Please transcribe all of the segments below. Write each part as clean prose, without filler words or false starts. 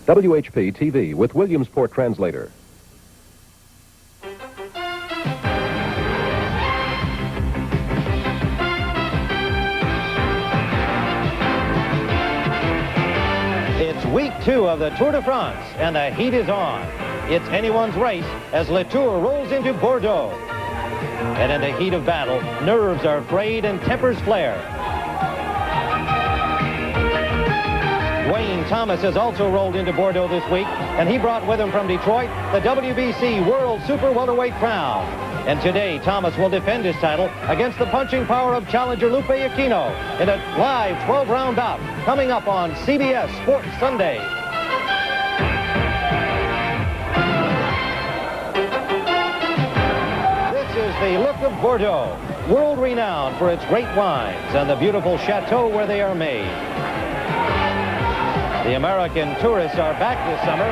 WHP TV with Williamsport translator. It's week 2 of the Tour de France, and the heat is on. It's anyone's race as Le Tour rolls into Bordeaux. And in the heat of battle, nerves are frayed and tempers flare. Wayne Thomas has also rolled into Bordeaux this week, and he brought with him from Detroit the WBC World Super Welterweight crown. And today, Thomas will defend his title against the punching power of challenger Lupe Aquino in a live 12-round bout coming up on CBS Sports Sunday. This is the look of Bordeaux, world-renowned for its great wines and the beautiful chateau where they are made. The American tourists are back this summer,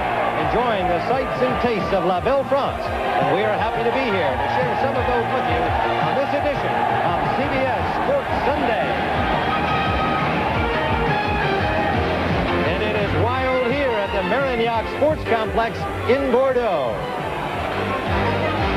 enjoying the sights and tastes of La Belle France. And we are happy to be here to share some of those with you on this edition of CBS Sports Sunday. And it is wild here at the Marignac Sports Complex in Bordeaux.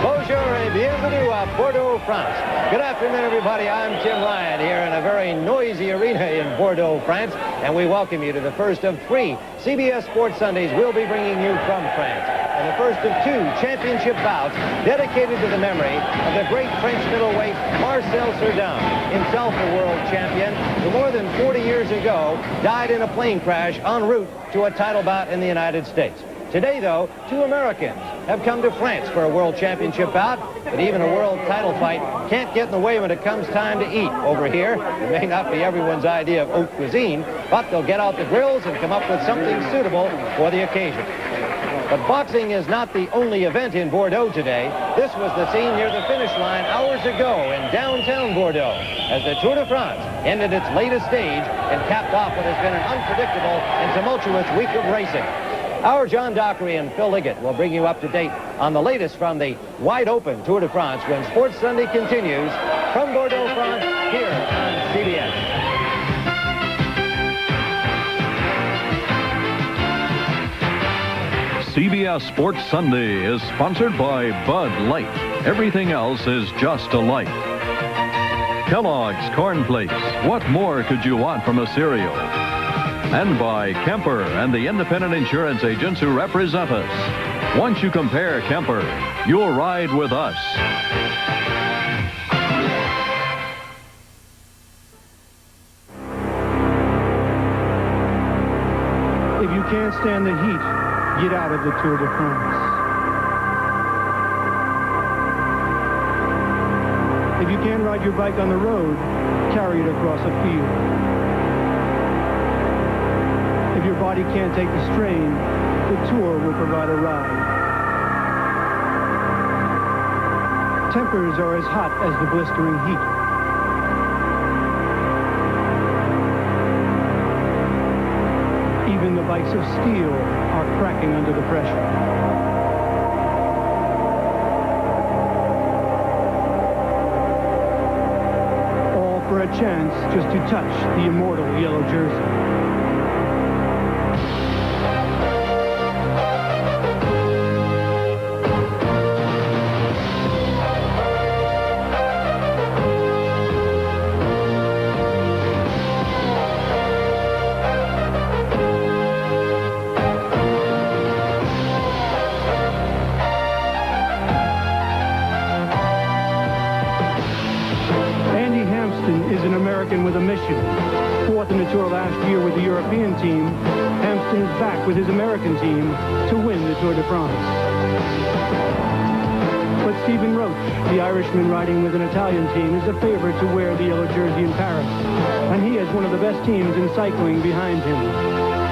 Bonjour et bienvenue à Bordeaux, France. Good afternoon, everybody. I'm Tim Ryan here in a very noisy arena in Bordeaux, France, and we welcome you to the first of 3 CBS Sports Sundays we'll be bringing you from France, and the first of 2 championship bouts dedicated to the memory of the great French middleweight Marcel Cerdan, himself a world champion, who more than 40 years ago died in a plane crash en route to a title bout in the United States. Today, though, 2 Americans have come to France for a world championship bout, but even a world title fight can't get in the way when it comes time to eat over here. It may not be everyone's idea of haute cuisine, but they'll get out the grills and come up with something suitable for the occasion. But boxing is not the only event in Bordeaux today. This was the scene near the finish line hours ago in downtown Bordeaux as the Tour de France ended its latest stage and capped off what has been an unpredictable and tumultuous week of racing. Our John Dockery and Phil Liggett will bring you up to date on the latest from the wide-open Tour de France when Sports Sunday continues from Bordeaux, France, here on CBS. CBS Sports Sunday is sponsored by Bud Light. Everything else is just a light. Kellogg's Corn Flakes. What more could you want from a cereal? And by Kemper and the independent insurance agents who represent us. Once you compare Kemper, you'll ride with us. If you can't stand the heat, get out of the Tour de France. If you can't ride your bike on the road, carry it across a field. If your body can't take the strain, the Tour will provide a ride. Tempers are as hot as the blistering heat. Even the bikes of steel are cracking under the pressure. All for a chance just to touch the immortal yellow jersey. With a mission. 4th in the Tour last year with the European team, Hampton is back with his American team to win the Tour de France. But Stephen Roche, the Irishman riding with an Italian team, is the favorite to wear the yellow jersey in Paris, and he has one of the best teams in cycling behind him.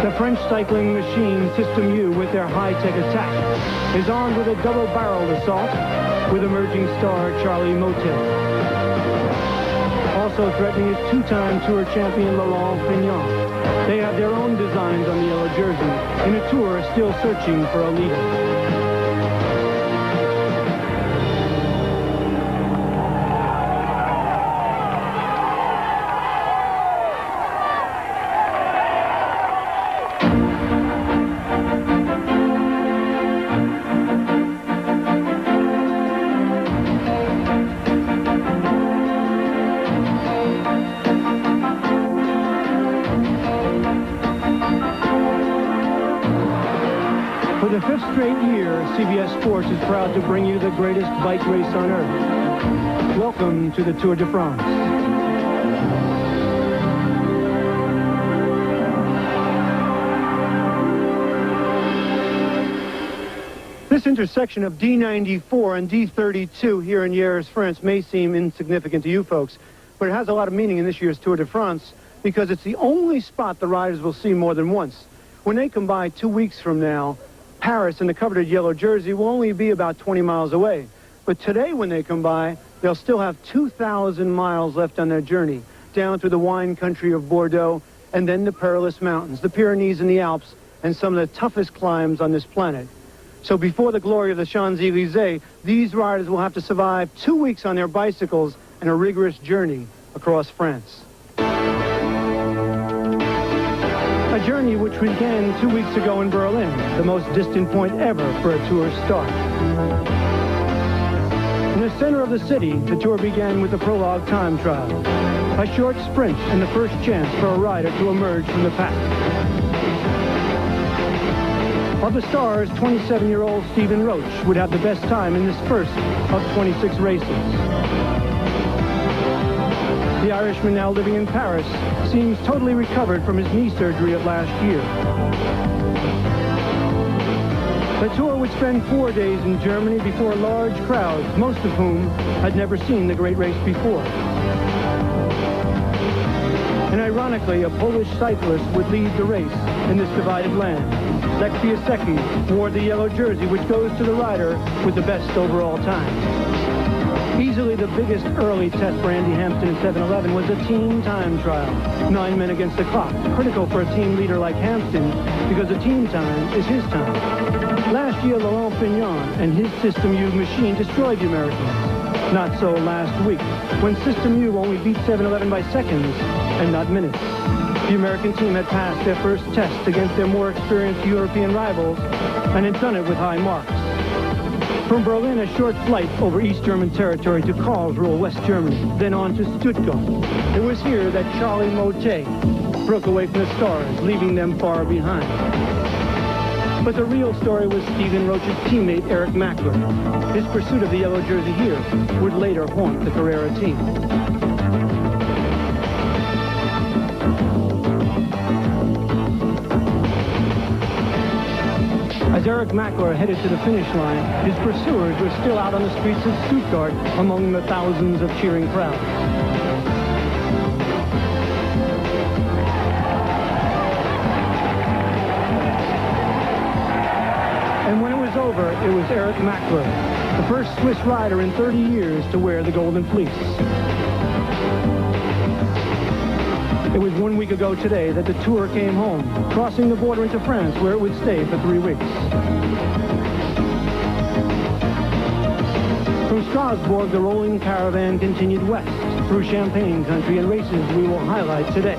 The French cycling machine System U, with their high-tech attack, is armed with a double-barreled assault with emerging star Charlie Motet. Also threatening is two-time Tour champion Laurent Fignon. They have their own designs on the yellow jersey in a Tour still searching for a leader. For the fifth straight year, CBS Sports is proud to bring you the greatest bike race on earth. Welcome to the Tour de France. This intersection of D94 and D32 here in Yers, France may seem insignificant to you folks, but it has a lot of meaning in this year's Tour de France because it's the only spot the riders will see more than once. When they come by 2 weeks from now, Paris and the coveted yellow jersey will only be about 20 miles away. But today when they come by, they'll still have 2,000 miles left on their journey, down through the wine country of Bordeaux, and then the perilous mountains, the Pyrenees and the Alps, and some of the toughest climbs on this planet. So before the glory of the Champs-Elysees, these riders will have to survive 2 weeks on their bicycles and a rigorous journey across France. A journey which began 2 weeks ago in Berlin, the most distant point ever for a Tour start. In the center of the city, the Tour began with the prologue time trial, a short sprint and the first chance for a rider to emerge from the pack. Of the stars, 27-year-old Stephen Roche would have the best time in this first of 26 races. The Irishman, now living in Paris, seems totally recovered from his knee surgery of last year. The Tour would spend 4 days in Germany before large crowds, most of whom had never seen the great race before. And ironically, a Polish cyclist would lead the race in this divided land. Lech Piasecki wore the yellow jersey, which goes to the rider with the best overall time. Easily the biggest early test for Andy Hampton at 7-Eleven was a team time trial. 9 men against the clock, critical for a team leader like Hampton, because the team time is his time. Last year, Laurent Fignon and his System U machine destroyed the Americans. Not so last week, when System U only beat 7-Eleven by seconds and not minutes. The American team had passed their first test against their more experienced European rivals and had done it with high marks. From Berlin, a short flight over East German territory to Karlsruhe, West Germany, then on to Stuttgart. It was here that Charlie Motet broke away from the stars, leaving them far behind. But the real story was Stephen Roche's teammate, Eric Mackler. His pursuit of the yellow jersey here would later haunt the Carrera team. As Eric Mackler headed to the finish line, his pursuers were still out on the streets of Stuttgart among the thousands of cheering crowds. And when it was over, it was Eric Mackler, the first Swiss rider in 30 years to wear the Golden Fleece. It was 1 week ago today that the Tour came home, crossing the border into France, where it would stay for 3 weeks. From Strasbourg, the rolling caravan continued west through Champagne country and races we will highlight today.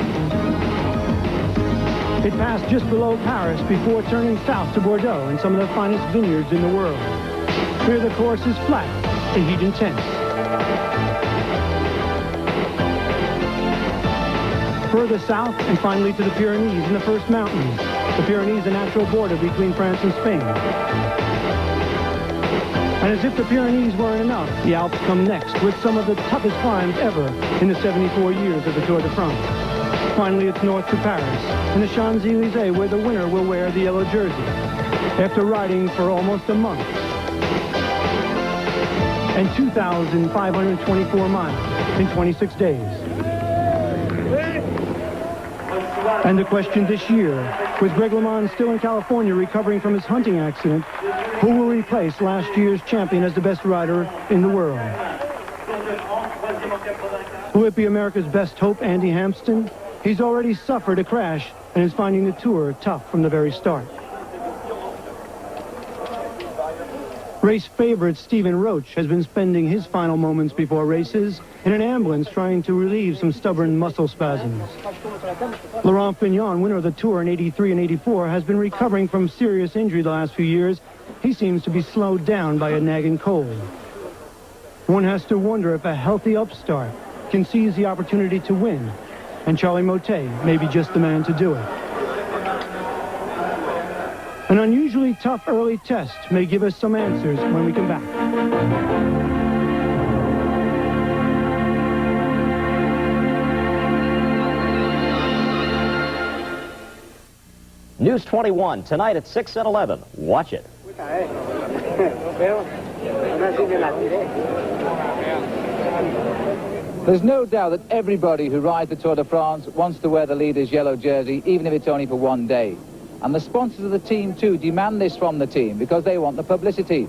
It passed just below Paris before turning south to Bordeaux and some of the finest vineyards in the world. Here the course is flat, the heat intense. Further south, and finally to the Pyrenees and the first mountains. The Pyrenees, a natural border between France and Spain. And as if the Pyrenees weren't enough, the Alps come next with some of the toughest climbs ever in the 74 years of the Tour de France. Finally, it's north to Paris and the Champs-Elysees, where the winner will wear the yellow jersey. After riding for almost a month and 2,524 miles in 26 days. And the question this year, with Greg LeMond still in California recovering from his hunting accident, who will replace last year's champion as the best rider in the world? Will it be America's best hope, Andy Hampsten? He's already suffered a crash and is finding the Tour tough from the very start. Race favorite Stephen Roche has been spending his final moments before races in an ambulance trying to relieve some stubborn muscle spasms. Laurent Fignon, winner of the Tour in '83 and '84, has been recovering from serious injury the last few years. He seems to be slowed down by a nagging cold. One has to wonder if a healthy upstart can seize the opportunity to win, and Charlie Motet may be just the man to do it. An unusually tough early test may give us some answers when we come back. News 21, tonight at 6 and 11. Watch it. There's no doubt that everybody who rides the Tour de France wants to wear the leader's yellow jersey, even if it's only for one day. And the sponsors of the team, too, demand this from the team because they want the publicity.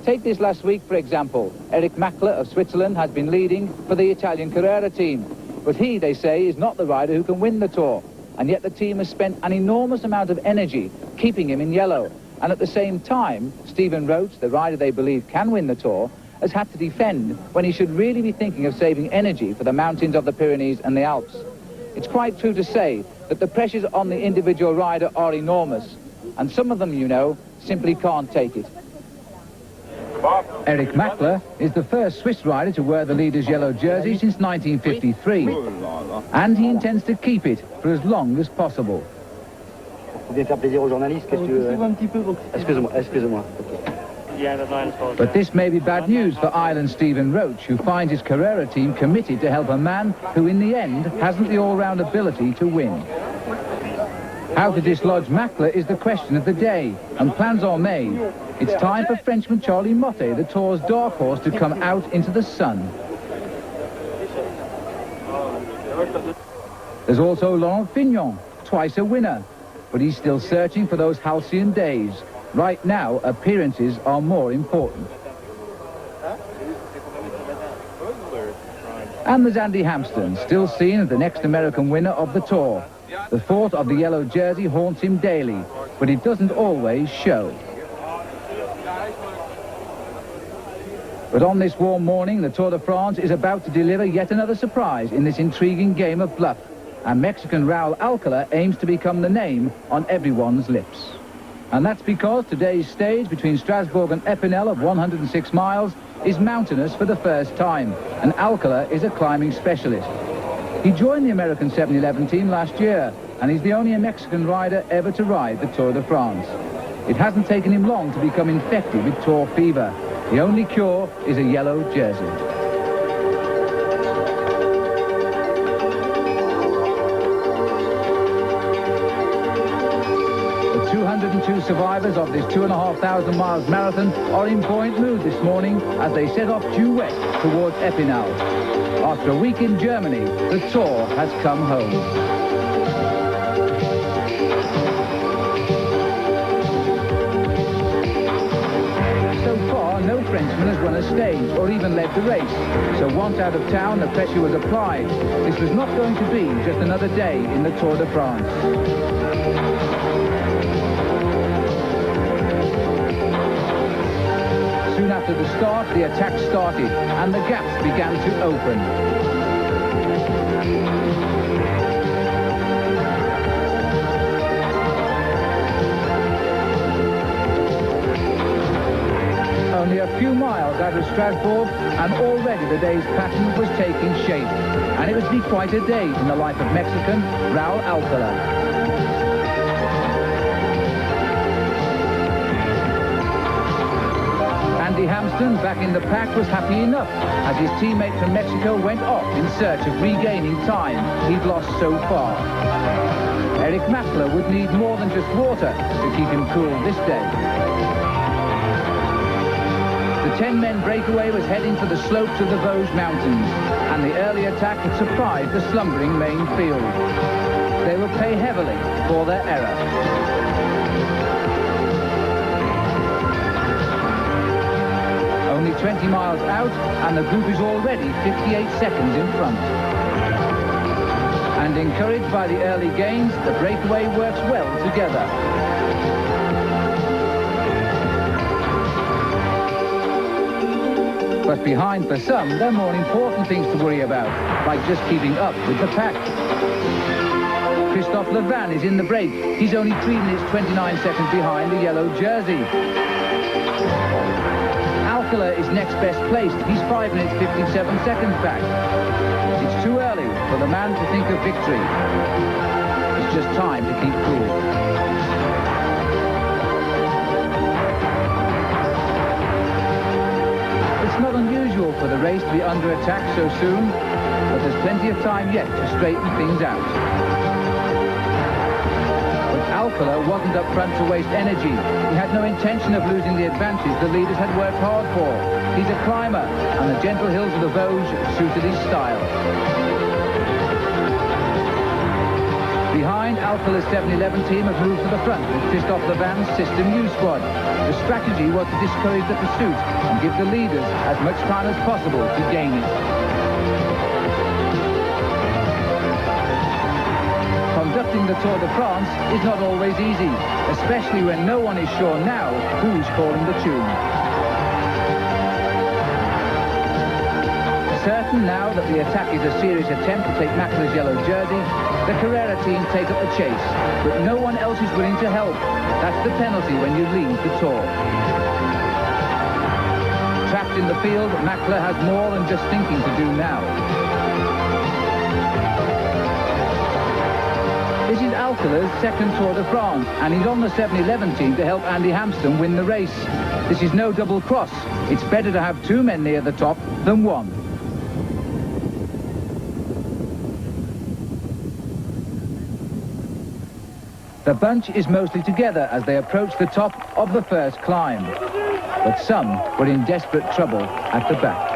Take this last week, for example. Eric Mackler of Switzerland has been leading for the Italian Carrera team. But he, they say, is not the rider who can win the Tour. And yet the team has spent an enormous amount of energy keeping him in yellow. And at the same time, Stephen Roche, the rider they believe can win the Tour, has had to defend when he should really be thinking of saving energy for the mountains of the Pyrenees and the Alps. It's quite true to say that the pressures on the individual rider are enormous, and some of them, you know, simply can't take it. Eric Mackler is the first Swiss rider to wear the leader's yellow jersey since 1953, and he intends to keep it for as long as possible. But this may be bad news for Ireland's Stephen Roche, who finds his Carrera team committed to help a man who in the end hasn't the all-round ability to win. How to dislodge Mackler is the question of the day, and plans are made. It's time for Frenchman Charlie Motet, the Tour's dark horse, to come out into the sun. There's also Laurent Fignon, twice a winner, but he's still searching for those halcyon days. Right now, appearances are more important. And there's Andy Hampsten, still seen as the next American winner of the Tour. The thought of the yellow jersey haunts him daily, but it doesn't always show. But on this warm morning, the Tour de France is about to deliver yet another surprise in this intriguing game of bluff. And Mexican Raul Alcala aims to become the name on everyone's lips. And that's because today's stage between Strasbourg and Epinal of 106 miles is mountainous for the first time, and Alcala is a climbing specialist. He joined the American 7-11 team last year, and he's the only Mexican rider ever to ride the Tour de France. It hasn't taken him long to become infected with Tour fever. The only cure is a yellow jersey. The 202 survivors of this 2,500 miles marathon are in buoyant mood this morning as they set off due west towards Epinal. After a week in Germany, the Tour has come home. No Frenchman has won a stage or even led the race. So once out of town, the pressure was applied. This was not going to be just another day in the Tour de France. Soon after the start, the attack started and the gaps began to open. Only a few miles out of Strasbourg, and already the day's pattern was taking shape. And it would be quite a day in the life of Mexican Raul Alcala. Andy Hampsten, back in the pack, was happy enough as his teammate from Mexico went off in search of regaining time he'd lost so far. Eric Mackler would need more than just water to keep him cool this day. The 10-men breakaway was heading for the slopes of the Vosges Mountains, and the early attack had surprised the slumbering main field. they will pay heavily for their error. Only 20 miles out, and the group is already 58 seconds in front. And encouraged by the early gains, the breakaway works well together. But behind for some, there are more important things to worry about, like just keeping up with the pack. Christophe Levan is in the break. He's only 3 minutes 29 seconds behind the yellow jersey. Alcala is next best placed. He's 5 minutes 57 seconds back. It's too early for the man to think of victory. It's just time to keep cool. It's not unusual for the race to be under attack so soon, but there's plenty of time yet to straighten things out. But Alcala wasn't up front to waste energy. He had no intention of losing the advantage the leaders had worked hard for. He's a climber, and the gentle hills of the Vosges suited his style. Behind, Alcala's 7-11 team have moved to the front with Christophe Levan's System U squad. The strategy was to discourage the pursuit and give the leaders as much time as possible to gain it. Conducting the Tour de France is not always easy, especially when no one is sure now who's calling the tune. Certain now that the attack is a serious attempt to take Mackla's yellow jersey, the Carrera team take up the chase, but no one else is willing to help. That's the penalty when you lead the Tour. Trapped in the field, Mackla has more than just thinking to do now. This is Alcala's second Tour de France, and he's on the 7-11 team to help Andy Hampsten win the race. This is no double cross. It's better to have 2 men near the top than 1. The bunch is mostly together as they approach the top of the first climb. But some were in desperate trouble at the back.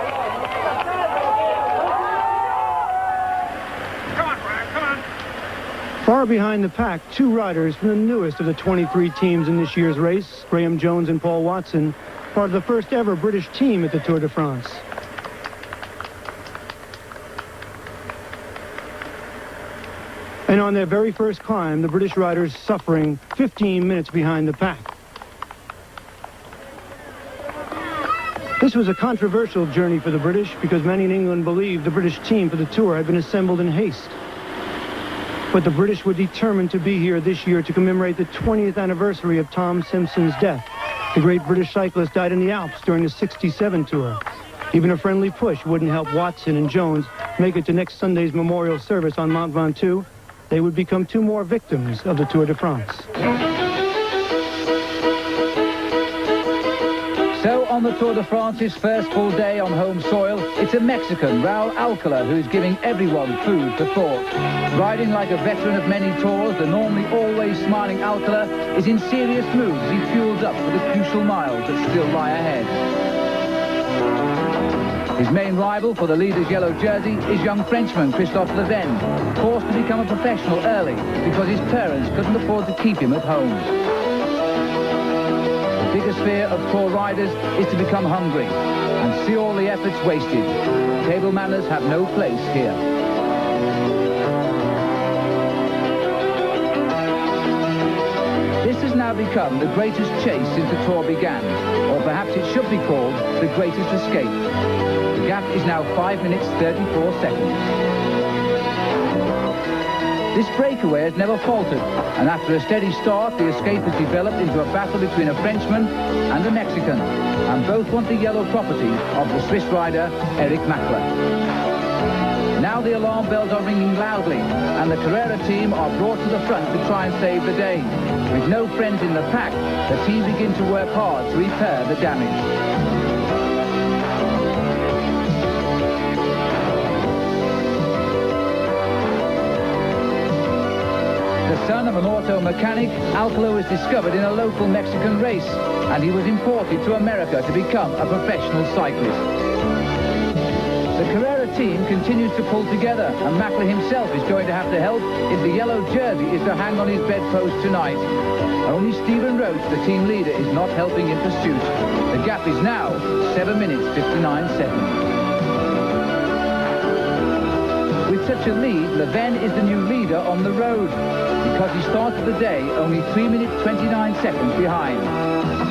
Come on, Brian, come on. Far behind the pack, 2 riders from the newest of the 23 teams in this year's race, Graham Jones and Paul Watson, part of the first ever British team at the Tour de France. And on their very first climb, the British riders suffering 15 minutes behind the pack. This was a controversial journey for the British because many in England believed the British team for the Tour had been assembled in haste. But the British were determined to be here this year to commemorate the 20th anniversary of Tom Simpson's death. The great British cyclist died in the Alps during the '67 Tour. Even a friendly push wouldn't help Watson and Jones make it to next Sunday's memorial service on Mont Ventoux. They would become 2 more victims of the Tour de France. So on the Tour de France's first full day on home soil, it's a Mexican, Raul Alcala, who's giving everyone food for thought. Riding like a veteran of many tours, the normally always smiling Alcala is in serious mood as he fuels up for the crucial miles that still lie ahead. His main rival for the leader's yellow jersey is young Frenchman Christophe Levan, forced to become a professional early because his parents couldn't afford to keep him at home. The biggest fear of Tour riders is to become hungry and see all the efforts wasted. Table manners have no place here. This has now become the greatest chase since the Tour began, or perhaps it should be called the greatest escape. The gap is now 5 minutes 34 seconds. This breakaway has never faltered, and after a steady start, the escape has developed into a battle between a Frenchman and a Mexican, and both want the yellow property of the Swiss rider Eric Mackla. Now the alarm bells are ringing loudly, and the Carrera team are brought to the front to try and save the day. With no friends in the pack, the team begin to work hard to repair the damage. The son of an auto mechanic, Alcala was discovered in a local Mexican race, and he was imported to America to become a professional cyclist. The Carrera team continues to pull together, and Mackler himself is going to have to help if the yellow jersey is to hang on his bedpost tonight. Only Stephen Roche, the team leader, is not helping in pursuit. The gap is now 7 minutes 59 seconds. With such a lead, Leven is the new leader on the road, because he started the day only 3 minutes 29 seconds behind.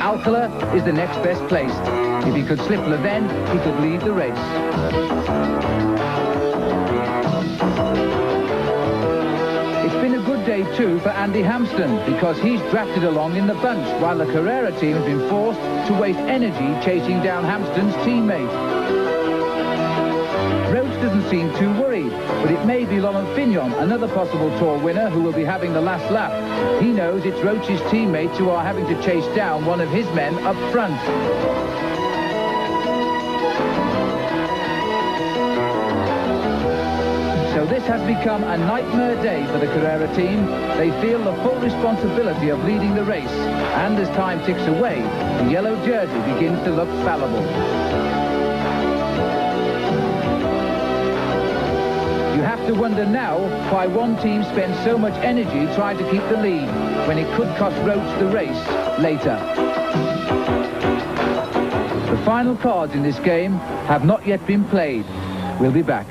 Alcala is the next best placed. If he could slip Leven, he could lead the race. It's been a good day too for Andy Hampsten, because he's drafted along in the bunch, while the Carrera team has been forced to waste energy chasing down Hampsten's teammate. Roche doesn't seem too worried, but it may be Laurent Fignon, another possible Tour winner, who will be having the last lap. He knows it's Roche's teammates who are having to chase down one of his men up front. So this has become a nightmare day for the Carrera team. They feel the full responsibility of leading the race, and as time ticks away, the yellow jersey begins to look fallible. You have to wonder now why one team spends so much energy trying to keep the lead when it could cost Roche the race later. The final cards in this game have not yet been played. We'll be back.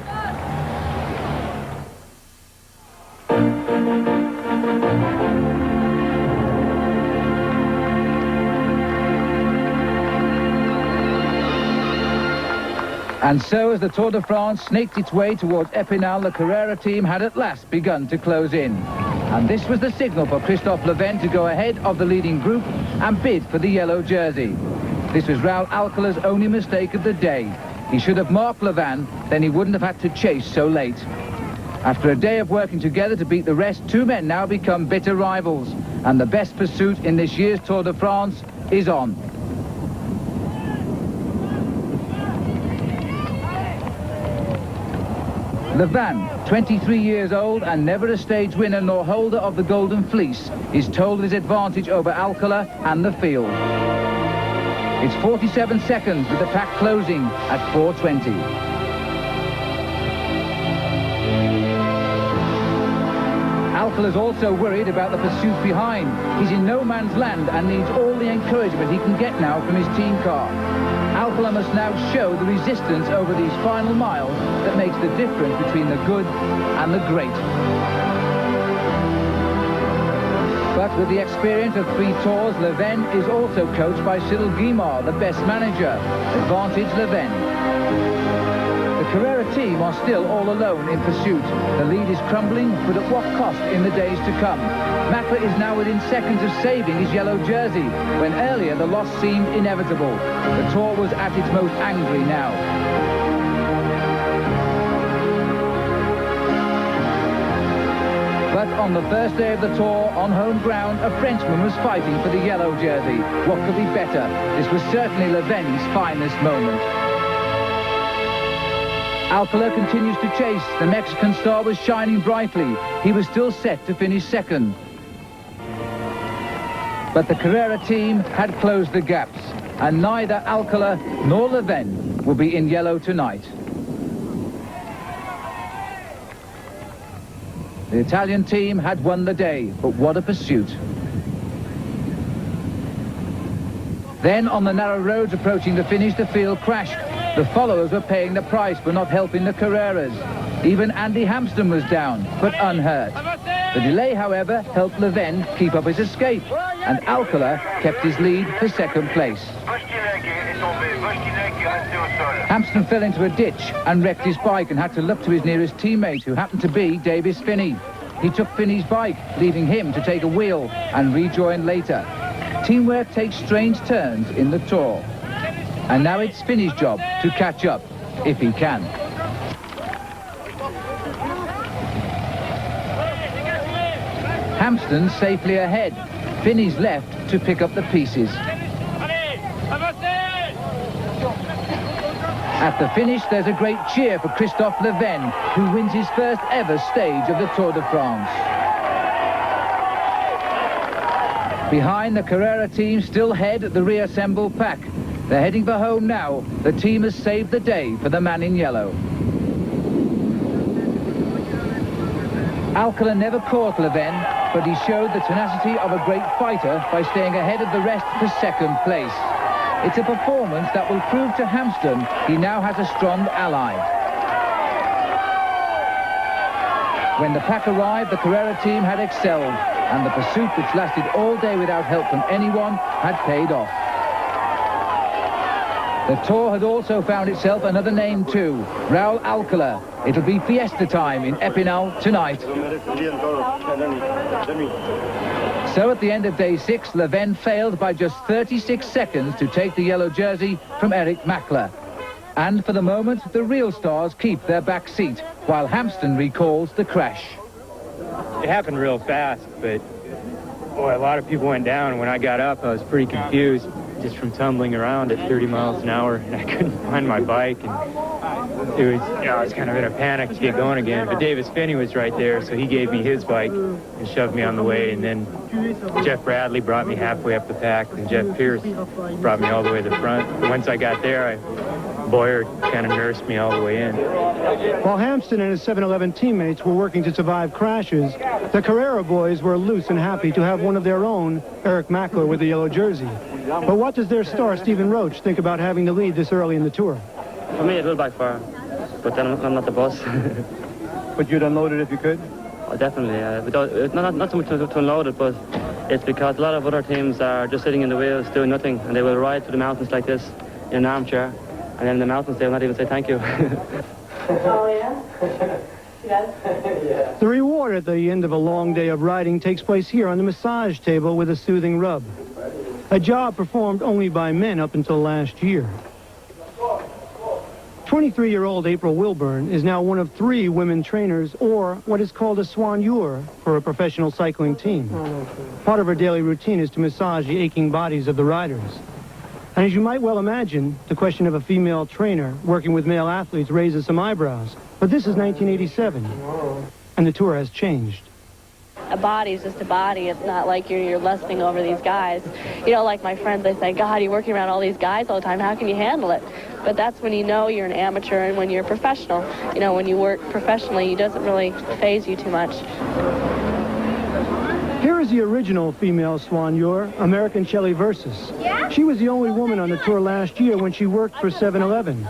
And so, as the Tour de France snaked its way towards Epinal, the Carrera team had at last begun to close in. And this was the signal for Christophe Leven to go ahead of the leading group and bid for the yellow jersey. This was Raul Alcala's only mistake of the day. He should have marked Leven, then he wouldn't have had to chase so late. After a day of working together to beat the rest, two men now become bitter rivals. And the best pursuit in this year's Tour de France is on. Leven, 23 years old and never a stage winner nor holder of the Golden Fleece, is told of his advantage over Alcala and the field. It's 47 seconds with the pack closing at 4:20. Alcala's also worried about the pursuit behind. He's in no man's land and needs all the encouragement he can get now from his team car. Alcala must now show the resistance over these final miles that makes the difference between the good and the great. But with the experience of 3 tours, Leven is also coached by Cyril Guimard, the best manager. Advantage Leven. The Carrera team are still all alone in pursuit. The lead is crumbling, but at what cost in the days to come? Mackler is now within seconds of saving his yellow jersey, when earlier the loss seemed inevitable. The Tour was at its most angry now. But on the first day of the Tour, on home ground, a Frenchman was fighting for the yellow jersey. What could be better? This was certainly Leven's finest moment. Alcala continues to chase. The Mexican star was shining brightly. He was still set to finish second. But the Carrera team had closed the gaps, and neither Alcala nor Leven will be in yellow tonight. The Italian team had won the day, but what a pursuit. Then, on the narrow roads approaching the finish, the field crashed. The followers were paying the price for not helping the Carreras. Even Andy Hampsten was down, but unhurt. The delay, however, helped Leven keep up his escape, and Alcala kept his lead for second place. Hampsten fell into a ditch and wrecked his bike and had to look to his nearest teammate, who happened to be Davis Finney. He took Finney's bike, leaving him to take a wheel and rejoin later. Teamwork takes strange turns in the Tour. And now it's Finney's job to catch up, if he can. Hampsten safely ahead. Finney's left to pick up the pieces. At the finish, there's a great cheer for Christophe Leven, who wins his first ever stage of the Tour de France. Behind, the Carrera team still head the reassembled pack. They're heading for home now. The team has saved the day for the man in yellow. Alcala never caught Leven, but he showed the tenacity of a great fighter by staying ahead of the rest for second place. It's a performance that will prove to Hampsten he now has a strong ally. When the pack arrived, the Carrera team had excelled, and the pursuit, which lasted all day without help from anyone, had paid off. The Tour had also found itself another name too, Raul Alcala. It'll be fiesta time in Epinal tonight. So at the end of day 6, Leven failed by just 36 seconds to take the yellow jersey from Eric Mackler. And for the moment, the real stars keep their back seat, while Hampsten recalls the crash. It happened real fast, but boy, a lot of people went down. And when I got up, I was pretty confused, just from tumbling around at 30 miles an hour, and I couldn't find my bike, and it was, I was kind of in a panic to get going again. But Davis Finney was right there, so he gave me his bike and shoved me on the way, and then Jeff Bradley brought me halfway up the pack, and Jeff Pierce brought me all the way to the front. And once I got there, Boyer kind of nursed me all the way in. While Hampsten and his 7-Eleven teammates were working to survive crashes, the Carrera boys were loose and happy to have one of their own, Eric Mackler, with the yellow jersey. But what does their star, Stephen Roche, think about having to lead this early in the Tour? For me, it will backfire, but then I'm not the boss. But you'd unload it if you could? Oh, definitely. Not so much to unload it, but it's because a lot of other teams are just sitting in the wheels doing nothing, and they will ride through the mountains like this in an armchair, and then in the mountains they will not even say thank you. Oh, yeah? Yes. The reward at the end of a long day of riding takes place here on the massage table with a soothing rub. A job performed only by men up until last year. 23-year-old April Wilburn is now one of 3 women trainers, or what is called a soigneur, for a professional cycling team. Part of her daily routine is to massage the aching bodies of the riders. And as you might well imagine, the question of a female trainer working with male athletes raises some eyebrows. But this is 1987, and the Tour has changed. A body is just a body. It's not like you're lusting over these guys. You know, like my friends, they say, God, you're working around all these guys all the time. How can you handle it? But that's when you know you're an amateur and when you're a professional. You know, when you work professionally, it doesn't really faze you too much. Here is the original female soigneur, American Shelley Versus. She was the only woman on the Tour last year when she worked for 7-Eleven.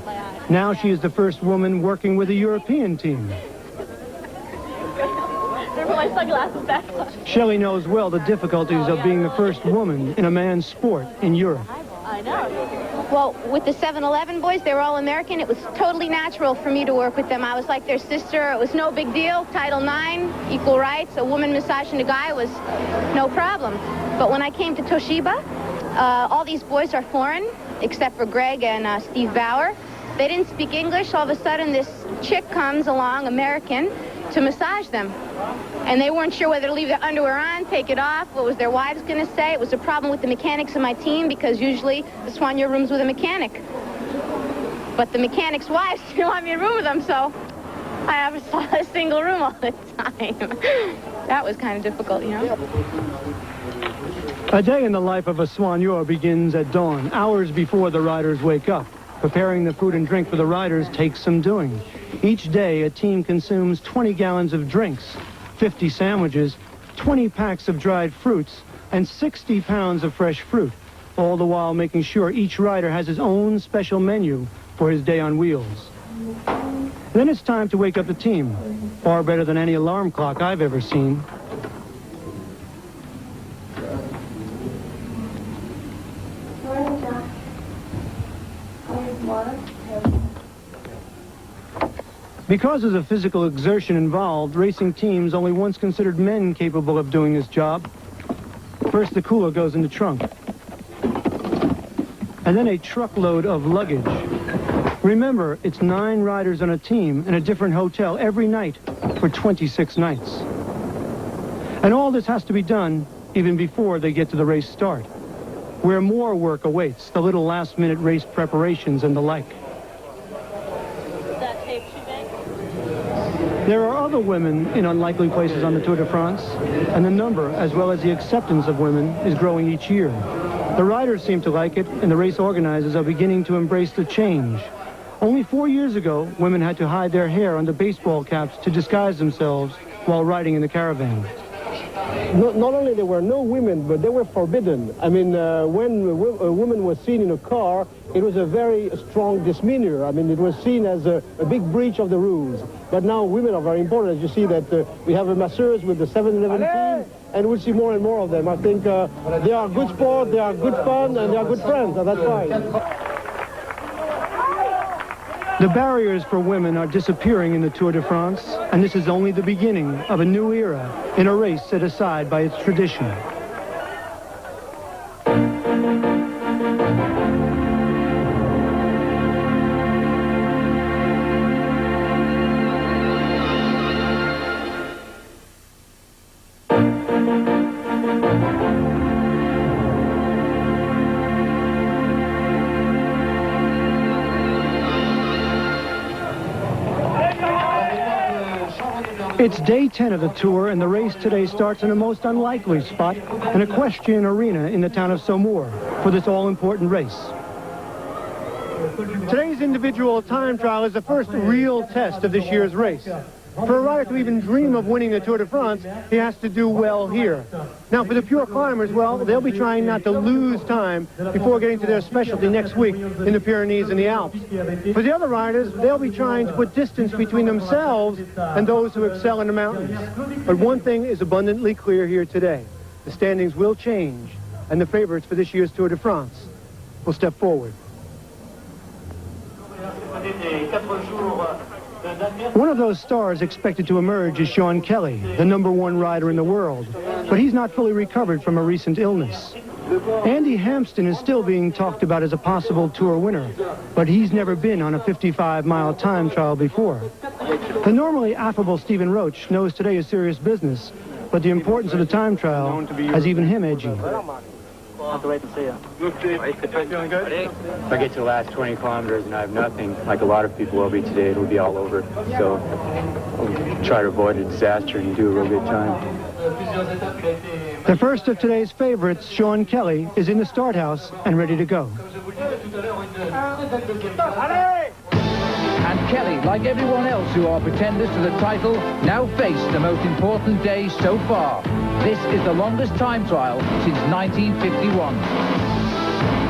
Now she is the first woman working with a European team. My sunglasses back. Shelley knows well the difficulties of being the first woman in a man's sport in Europe. I know. Well, with the 7-Eleven boys, they were all American. It was totally natural for me to work with them. I was like their sister. It was no big deal. Title IX, equal rights. A woman massaging a guy was no problem. But when I came to Toshiba, all these boys are foreign, except for Greg and Steve Bauer. They didn't speak English. All of a sudden, this chick comes along, American, to massage them. And they weren't sure whether to leave their underwear on, take it off, what was their wives going to say. It was a problem with the mechanics of my team because usually the soigneur room's with a mechanic. But the mechanic's wives didn't want me to room with them, so I have a single room all the time. That was kind of difficult, you know. A day in the life of a soigneur begins at dawn, hours before the riders wake up. Preparing the food and drink for the riders takes some doing. Each day, a team consumes 20 gallons of drinks, 50 sandwiches, 20 packs of dried fruits, and 60 pounds of fresh fruit, all the while making sure each rider has his own special menu for his day on wheels. Then it's time to wake up the team, far better than any alarm clock I've ever seen. Because of the physical exertion involved, racing teams only once considered men capable of doing this job. First, the cooler goes in the trunk. And then a truckload of luggage. Remember, it's 9 riders on a team in a different hotel every night for 26 nights. And all this has to be done even before they get to the race start, where more work awaits, the little last-minute race preparations and the like. There are other women in unlikely places on the Tour de France, and the number, as well as the acceptance of women, is growing each year. The riders seem to like it, and the race organizers are beginning to embrace the change. Only 4 years ago, women had to hide their hair under baseball caps to disguise themselves while riding in the caravan. Not only there were no women, but they were forbidden. I mean, when a woman was seen in a car, it was a very strong misdemeanor. I mean, it was seen as a big breach of the rules. But now women are very important. As you see that we have a masseurs with the 7-Eleven team, and we'll see more and more of them. I think they are good sport, they are good fun, and they are good friends, and that's fine. The barriers for women are disappearing in the Tour de France, and this is only the beginning of a new era in a race set aside by its tradition. It's day 10 of the Tour, and the race today starts in a most unlikely spot, an equestrian arena in the town of Saumur, for this all-important race. Today's individual time trial is the first real test of this year's race. For a rider to even dream of winning the Tour de France, he has to do well here. Now, for the pure climbers, well, they'll be trying not to lose time before getting to their specialty next week in the Pyrenees and the Alps. For the other riders, they'll be trying to put distance between themselves and those who excel in the mountains. But one thing is abundantly clear here today. The standings will change, and the favorites for this year's Tour de France will step forward. One of those stars expected to emerge is Sean Kelly, the #1 rider in the world, but he's not fully recovered from a recent illness. Andy Hampsten is still being talked about as a possible Tour winner, but he's never been on a 55-mile time trial before. The normally affable Stephen Roche knows today is serious business, but the importance of the time trial has even him edgy. I'll have to wait and see you. Feeling good? If I get to the last 20 kilometers and I have nothing, like a lot of people will be today, it'll be all over. So I'll try to avoid a disaster and do a real good time. The first of today's favorites, Sean Kelly, is in the start house and ready to go. And Kelly, like everyone else who are pretenders to the title, now face the most important day so far. This is the longest time trial since 1951.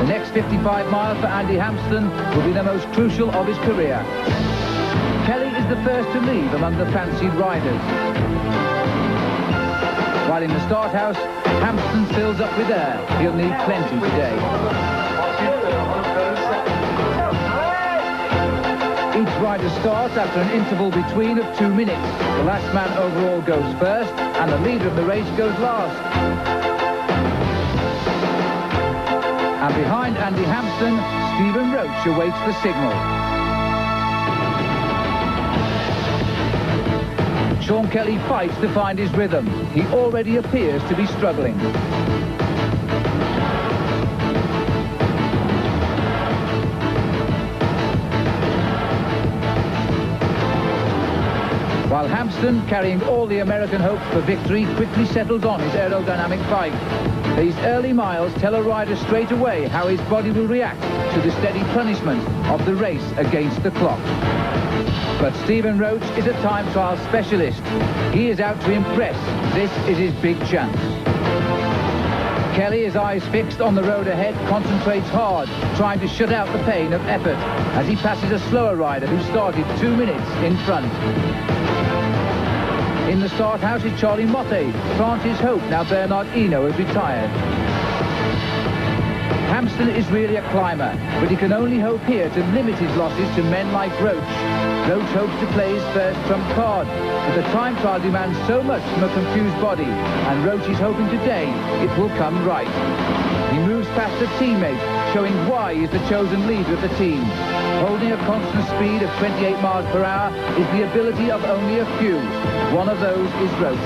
The next 55 miles for Andy Hampsten will be the most crucial of his career. Kelly is the first to leave among the fancied riders. While in the start house, Hampsten fills up with air. He'll need plenty today. Each rider starts after an interval between of 2 minutes. The last man overall goes first, and the leader of the race goes last. And behind Andy Hampsten, Stephen Roche awaits the signal. Sean Kelly fights to find his rhythm. He already appears to be struggling. While Hampsten, carrying all the American hopes for victory, quickly settles on his aerodynamic bike. These early miles tell a rider straight away how his body will react to the steady punishment of the race against the clock. But Stephen Roche is a time trial specialist. He is out to impress. This is his big chance. Kelly, his eyes fixed on the road ahead, concentrates hard, trying to shut out the pain of effort as he passes a slower rider who started 2 minutes in front. In the start house is Charlie Motte, France's hope now Bernard Hinault has retired. Hampsten is really a climber, but he can only hope here to limit his losses to men like Roche. Roche hopes to play his first trump card, but the time trial demands so much from a confused body, and Roche is hoping today it will come right. He moves past a teammate, showing why he is the chosen leader of the team. Holding a constant speed of 28 miles per hour is the ability of only a few. One of those is Roche.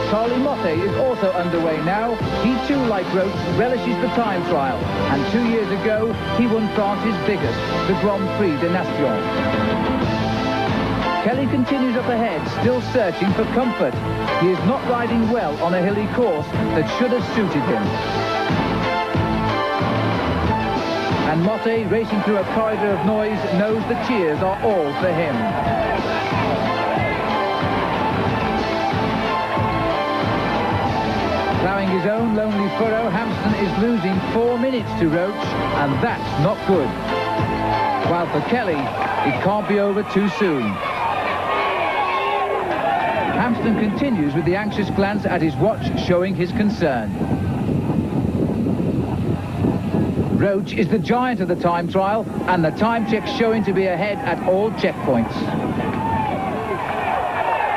Charlie Motte is also underway now. He too, like Roche, relishes the time trial. And 2 years ago, he won France's biggest, the Grand Prix de Nation. Kelly continues up ahead, still searching for comfort. He is not riding well on a hilly course that should have suited him. And Motte, racing through a corridor of noise, knows the cheers are all for him. Ploughing his own lonely furrow, Hampsten is losing 4 minutes to Roche, and that's not good. While for Kelly, it can't be over too soon. Hampsten continues with the anxious glance at his watch, showing his concern. Roche is the giant of the time trial, and the time check's showing to be ahead at all checkpoints.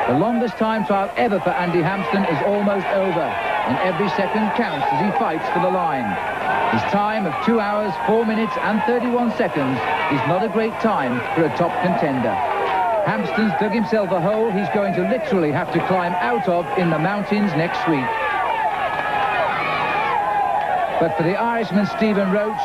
The longest time trial ever for Andy Hampsten is almost over, and every second counts as he fights for the line. His time of 2 hours, 4 minutes and 31 seconds is not a great time for a top contender. Hampsten's dug himself a hole he's going to literally have to climb out of in the mountains next week. But for the Irishman Stephen Roche,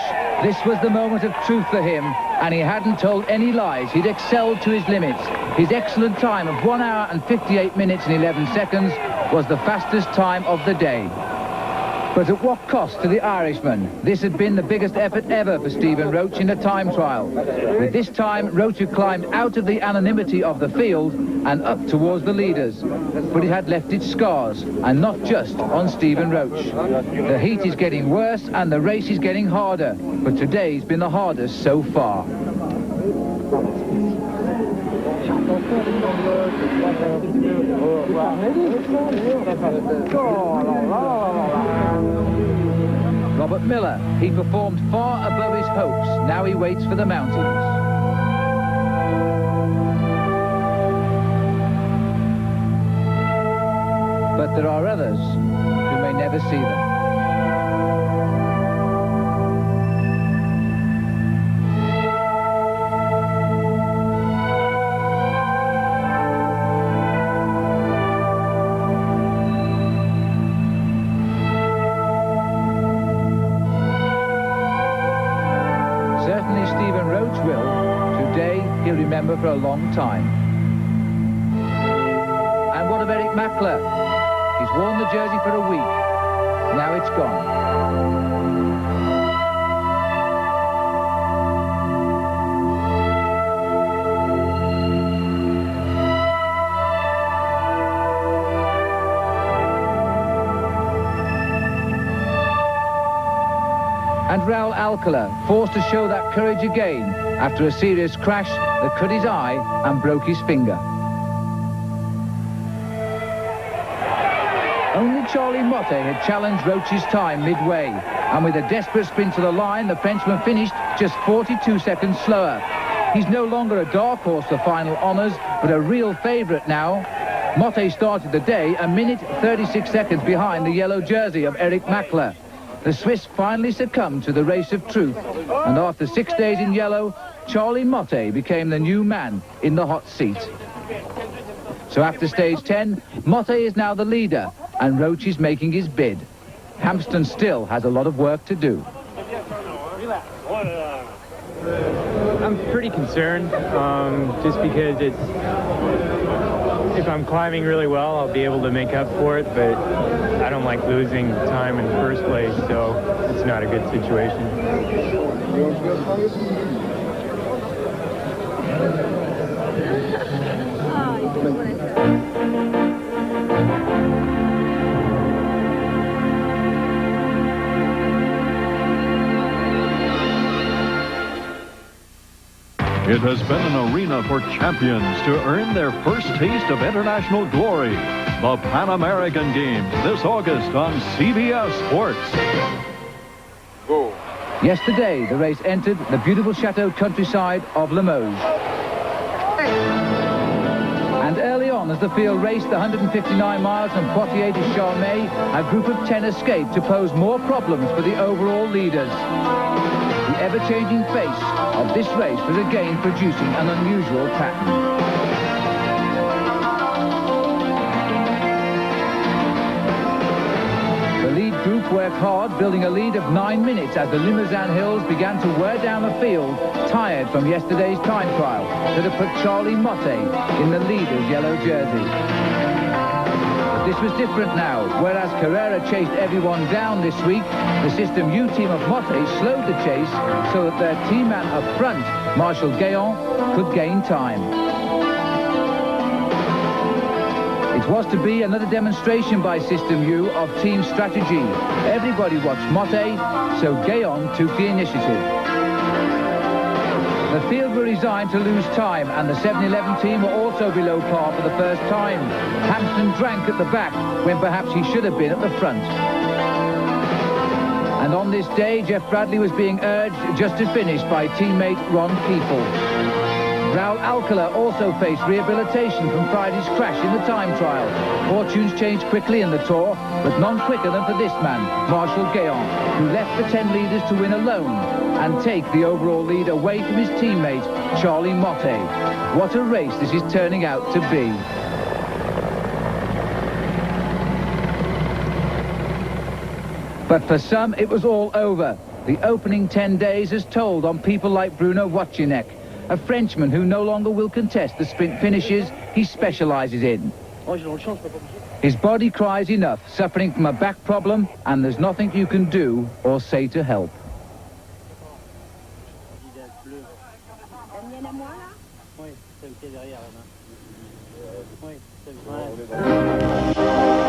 this was the moment of truth for him, and he hadn't told any lies. He'd excelled to his limits. His excellent time of 1 hour and 58 minutes and 11 seconds was the fastest time of the day. But at what cost to the Irishman? This had been the biggest effort ever for Stephen Roche in a time trial. With this time, Roche had climbed out of the anonymity of the field and up towards the leaders. But it had left its scars, and not just on Stephen Roche. The heat is getting worse and the race is getting harder, but today's been the hardest so far. Robert Miller, he performed far above his hopes. Now he waits for the mountains. But there are others who may never see them. Certainly Stephen Roche will. Today he'll remember for a long time. And what of Eric Mackler? He's worn the jersey for a week. Now it's gone. And Raul Alcala, forced to show that courage again after a serious crash that cut his eye and broke his finger. Only Charlie Motte had challenged Roche's time midway, and with a desperate sprint to the line, the Frenchman finished just 42 seconds slower. He's no longer a dark horse for final honours, but a real favourite now. Motte started the day a minute 36 seconds behind the yellow jersey of Eric Mackler. The Swiss finally succumbed to the race of truth, and after 6 days in yellow, Charlie Motte became the new man in the hot seat. So after stage 10, Motte is now the leader, and Roche is making his bid. Hampsten still has a lot of work to do. I'm pretty concerned, just because if I'm climbing really well, I'll be able to make up for it, but I don't like losing time in the first place, so it's not a good situation. It has been an arena for champions to earn their first taste of international glory. The Pan American Games this August on CBS Sports. Yesterday, the race entered the beautiful chateau countryside of Limousin. And early on, as the field raced the 159 miles from Poitiers to Charmey, a group of 10 escaped to pose more problems for the overall leaders. The ever-changing face of this race was again producing an unusual pattern. The lead group worked hard, building a lead of 9 minutes as the Limousin hills began to wear down the field, tired from yesterday's time trial that had put Charlie Motte in the leader's yellow jersey. But this was different now. Whereas Carrera chased everyone down this week, the System U team of Motte slowed the chase so that their team man up front, Marshal Guéant, could gain time. It was to be another demonstration by System U of team strategy. Everybody watched Motte, so Guéant took the initiative. The field were resigned to lose time, and the 7-11 team were also below par for the first time. Hampsten drank at the back when perhaps he should have been at the front. And on this day, Jeff Bradley was being urged just to finish by teammate Ron Keeple. Raul Alcala also faced rehabilitation from Friday's crash in the time trial. Fortunes changed quickly in the Tour, but none quicker than for this man, Marshal Guéant, who left the 10 leaders to win alone and take the overall lead away from his teammate, Charlie Motte. What a race this is turning out to be. But for some, it was all over. The opening 10 days has told on people like Bruno Wojciech, a Frenchman who no longer will contest the sprint finishes he specialises in. His body cries enough, suffering from a back problem, and there's nothing you can do or say to help.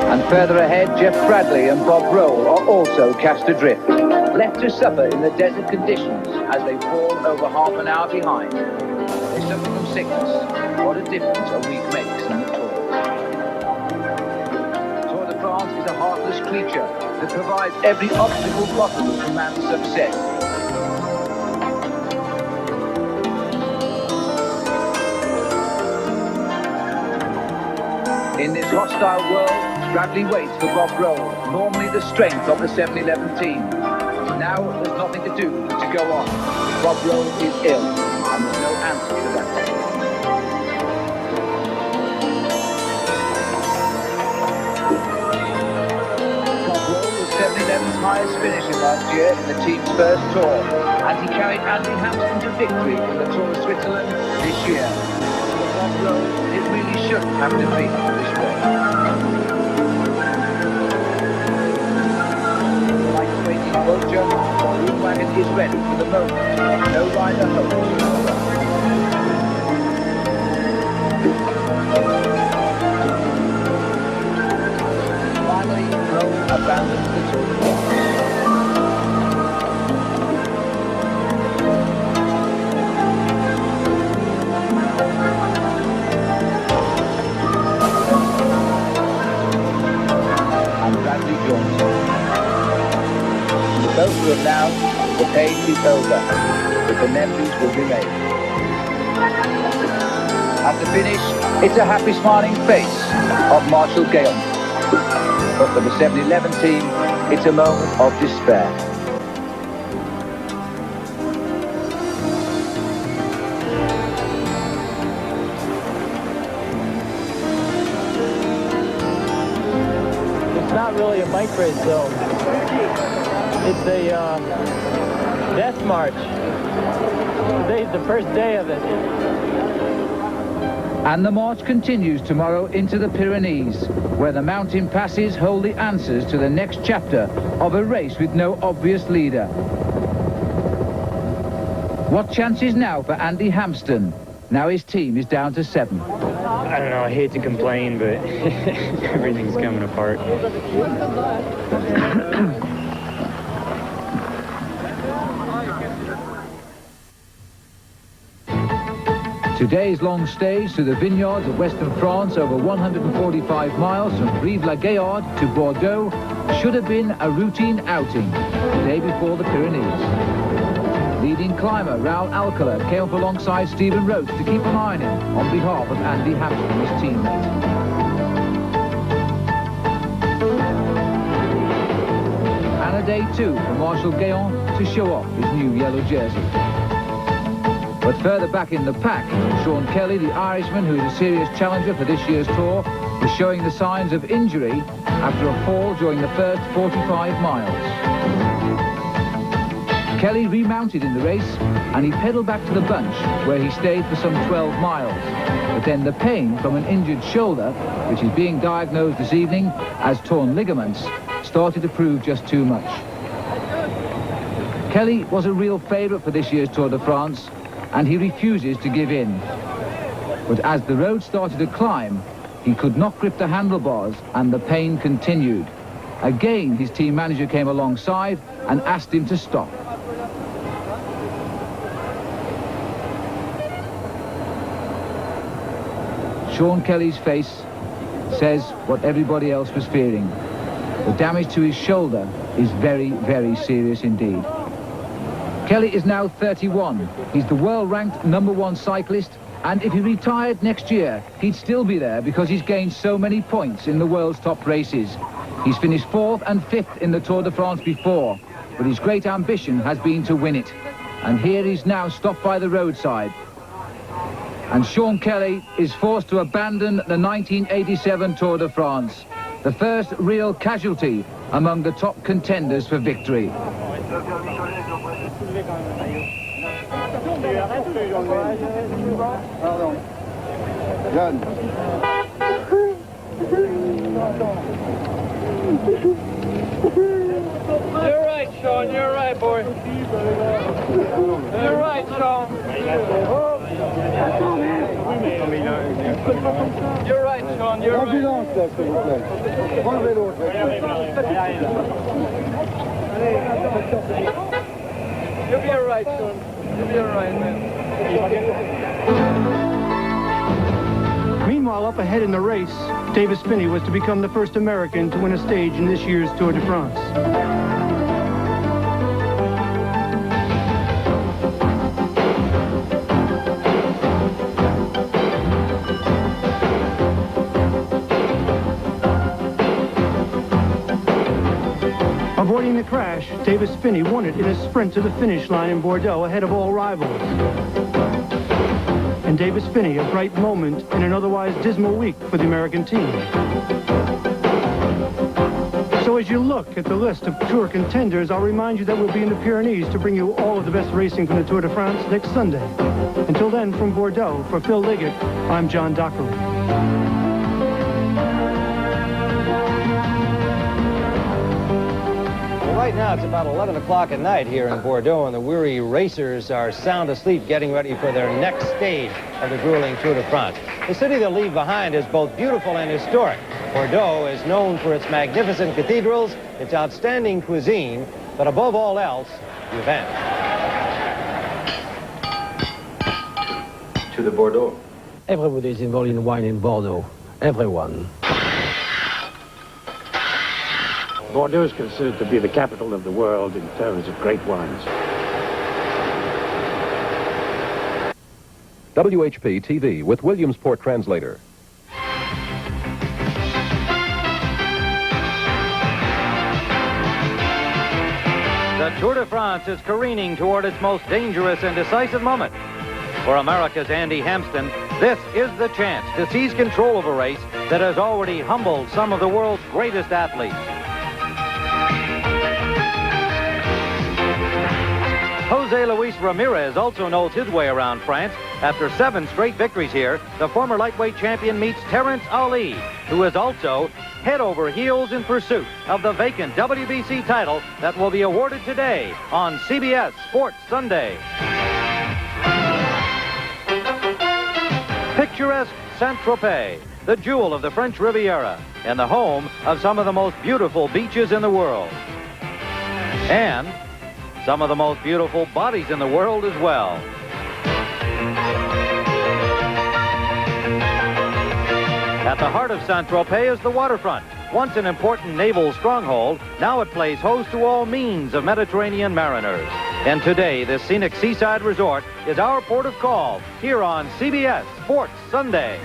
And further ahead, Jeff Bradley and Bob Roll are also cast adrift, left to suffer in the desert conditions as they fall over half an hour behind. They suffer from sickness. What a difference a week makes in the Tour. Tour de France is a heartless creature that provides every obstacle possible to man's success. In this hostile world, Bradley waits for Bob Roll, normally the strength of the 7-11 team. Now there's nothing to do but to go on. Bob Roll is ill, and there's no answer to that. Bob Roll was 7-11's highest finisher last year in the team's first Tour, and he carried Andy Hampsten to victory in the Tour of Switzerland this year. Bob Roll, it really shouldn't have to be this way. Like waiting vulture, the room wagon is ready for the moment. No rider hopes. Finally, Roll abandons the Tour de France. Both will now, the pain is over, but the memories will remain. At the finish, it's a happy smiling face of Marshal Guéant. But for the 7-11 team, it's a moment of despair. It's not really a bike race though. It's a death march. Today's the first day of it. And the march continues tomorrow into the Pyrenees, where the mountain passes hold the answers to the next chapter of a race with no obvious leader. What chances now for Andy Hampsten? Now his team is down to 7. I don't know, I hate to complain, but everything's coming apart. Today's long stage through the vineyards of western France over 145 miles from Brive-la-Gaillarde to Bordeaux should have been a routine outing the day before the Pyrenees. Leading climber Raul Alcala came up alongside Stephen Roche to keep an eye on him on behalf of Andy Hampsten, his teammate. And a day too for Marshal Guéant to show off his new yellow jersey. But further back in the pack, Sean Kelly, the Irishman, who is a serious challenger for this year's Tour, was showing the signs of injury after a fall during the first 45 miles. Kelly remounted in the race, and he pedalled back to the bunch, where he stayed for some 12 miles. But then the pain from an injured shoulder, which is being diagnosed this evening as torn ligaments, started to prove just too much. Kelly was a real favourite for this year's Tour de France, and he refuses to give in. But as the road started to climb, he could not grip the handlebars and the pain continued. Again, his team manager came alongside and asked him to stop. Sean Kelly's face says what everybody else was fearing. The damage to his shoulder is very, very serious indeed. Kelly is now 31. He's the world-ranked #1 cyclist, and if he retired next year, he'd still be there because he's gained so many points in the world's top races. He's finished 4th and 5th in the Tour de France before, but his great ambition has been to win it. And here he's now stopped by the roadside. And Sean Kelly is forced to abandon the 1987 Tour de France, the first real casualty among the top contenders for victory. You're right, Sean. You're right, boy. You're right, Sean. You're right, Sean. You're right. You'll be all right, Sean. You'll be all right, man. Meanwhile, up ahead in the race, Davis Phinney was to become the first American to win a stage in this year's Tour de France. Avoiding the crash, Davis Phinney won it in a sprint to the finish line in Bordeaux ahead of all rivals. And Davis Phinney, a bright moment in an otherwise dismal week for the American team. So as you look at the list of Tour contenders, I'll remind you that we'll be in the Pyrenees to bring you all of the best racing from the Tour de France next Sunday. Until then, from Bordeaux, for Phil Liggett, I'm John Dockery. Right now, it's about 11 o'clock at night here in Bordeaux, and the weary racers are sound asleep getting ready for their next stage of the grueling Tour de France. The city they'll leave behind is both beautiful and historic. Bordeaux is known for its magnificent cathedrals, its outstanding cuisine, but above all else, the event. To the Bordeaux. Everybody is involved in wine in Bordeaux. Everyone. Bordeaux is considered to be the capital of the world in terms of great wines. WHP TV with Williamsport translator. The Tour de France is careening toward its most dangerous and decisive moment. For America's Andy Hampsten, this is the chance to seize control of a race that has already humbled some of the world's greatest athletes. Jose Luis Ramirez also knows his way around France. After 7 straight victories here, the former lightweight champion meets Terrence Ali, who is also head over heels in pursuit of the vacant WBC title that will be awarded today on CBS Sports Sunday. Picturesque Saint-Tropez, the jewel of the French Riviera, and the home of some of the most beautiful beaches in the world. And some of the most beautiful bodies in the world as well. At the heart of Saint-Tropez is the waterfront. Once an important naval stronghold, now it plays host to all means of Mediterranean mariners. And today, this scenic seaside resort is our port of call here on CBS Sports Sunday.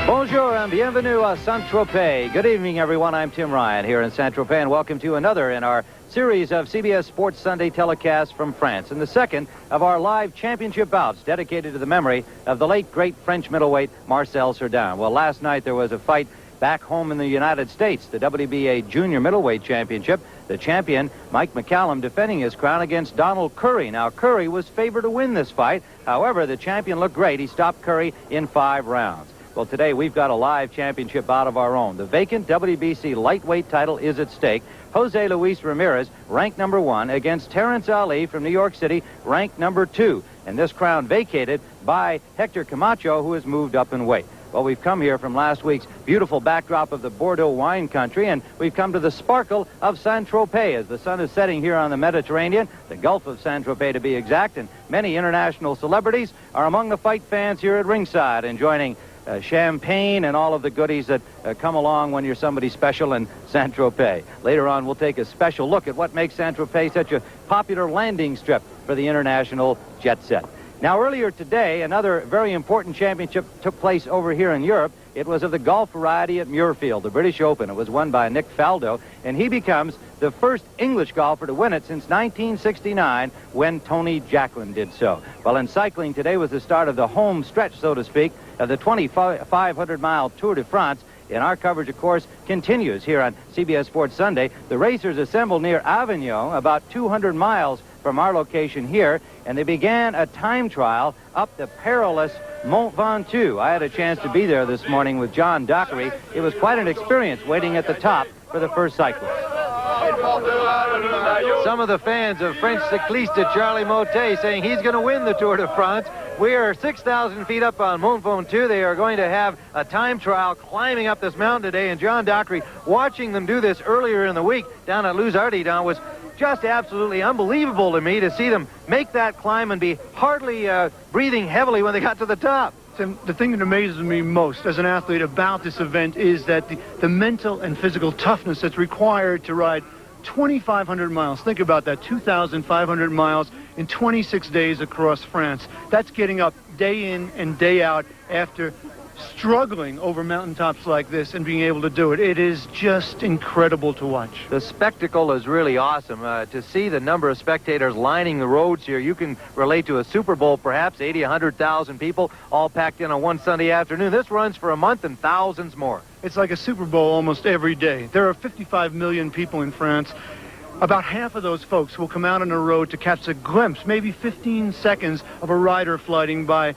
Bonjour and bienvenue à Saint-Tropez. Good evening, everyone. I'm Tim Ryan here in Saint-Tropez, and welcome to another in our series of CBS Sports Sunday telecasts from France, and the second of our live championship bouts dedicated to the memory of the late, great French middleweight Marcel Cerdan. Well, last night there was a fight back home in the United States, the WBA Junior Middleweight Championship. The champion, Mike McCallum, defending his crown against Donald Curry. Now, Curry was favored to win this fight. However, the champion looked great. He stopped Curry in 5 rounds. Well, today we've got a live championship bout of our own. The vacant WBC lightweight title is at stake. Jose Luis Ramirez, ranked number 1, against Terrence Ali from New York City, ranked number 2. And this crown vacated by Hector Camacho, who has moved up in weight. Well, we've come here from last week's beautiful backdrop of the Bordeaux wine country, and we've come to the sparkle of Saint-Tropez as the sun is setting here on the Mediterranean, the Gulf of Saint-Tropez to be exact, and many international celebrities are among the fight fans here at ringside, enjoying champagne and all of the goodies that come along when you're somebody special in Saint-Tropez. Later on, we'll take a special look at what makes Saint-Tropez such a popular landing strip for the international jet set. Now, earlier today, another very important championship took place over here in Europe. It was of the golf variety at Muirfield, the British Open. It was won by Nick Faldo, and he becomes the first English golfer to win it since 1969, when Tony Jacklin did so. Well, in cycling, today was the start of the home stretch, so to speak, of the 2,500-mile Tour de France. And our coverage, of course, continues here on CBS Sports Sunday. The racers assembled near Avignon, about 200 miles from our location here, and they began a time trial up the perilous Mont Ventoux. I had a chance to be there this morning with John Dockery. It was quite an experience waiting at the top for the first cyclist. Some of the fans of French cycliste Charlie Motet saying he's going to win the Tour de France. We are 6,000 feet up on Mont Ventoux. They are going to have a time trial climbing up this mountain today, and John Dockery, watching them do this earlier in the week down at Luz Ardidon, was just absolutely unbelievable to me to see them make that climb and be hardly breathing heavily when they got to the top. Tim, the thing that amazes me most as an athlete about this event is that the mental and physical toughness that's required to ride 2,500 miles. Think about that, 2,500 miles in 26 days across France. That's getting up day in and day out after struggling over mountaintops like this and being able to do it. It is just incredible to watch. The spectacle is really awesome. To see the number of spectators lining the roads here, you can relate to a Super Bowl, perhaps 80, 100,000 people all packed in on one Sunday afternoon. This runs for a month and thousands more. It's like a Super Bowl almost every day. There are 55 million people in France. About half of those folks will come out on the road to catch a glimpse, maybe 15 seconds of a rider flying by,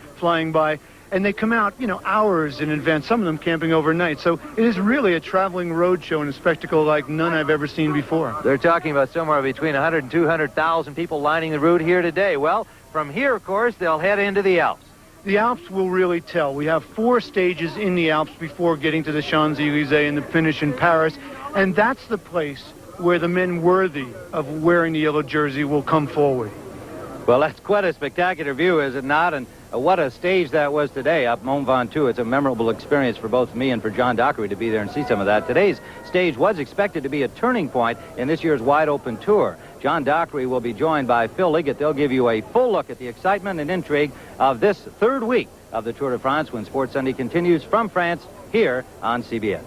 and they come out, hours in advance, some of them camping overnight. So it is really a traveling road show and a spectacle like none I've ever seen before. They're talking about somewhere between 100 and 200,000 people lining the route here today. Well, from here, of course, they'll head into the Alps. The Alps will really tell. We have 4 stages in the Alps before getting to the Champs-Elysees and the finish in Paris. And that's the place where the men worthy of wearing the yellow jersey will come forward. Well, that's quite a spectacular view, is it not? And what a stage that was today up Mont Ventoux. It's a memorable experience for both me and for John Dockery to be there and see some of that. Today's stage was expected to be a turning point in this year's wide open tour. John Dockery will be joined by Phil Liggett. They'll give you a full look at the excitement and intrigue of this third week of the Tour de France when Sports Sunday continues from France here on CBS.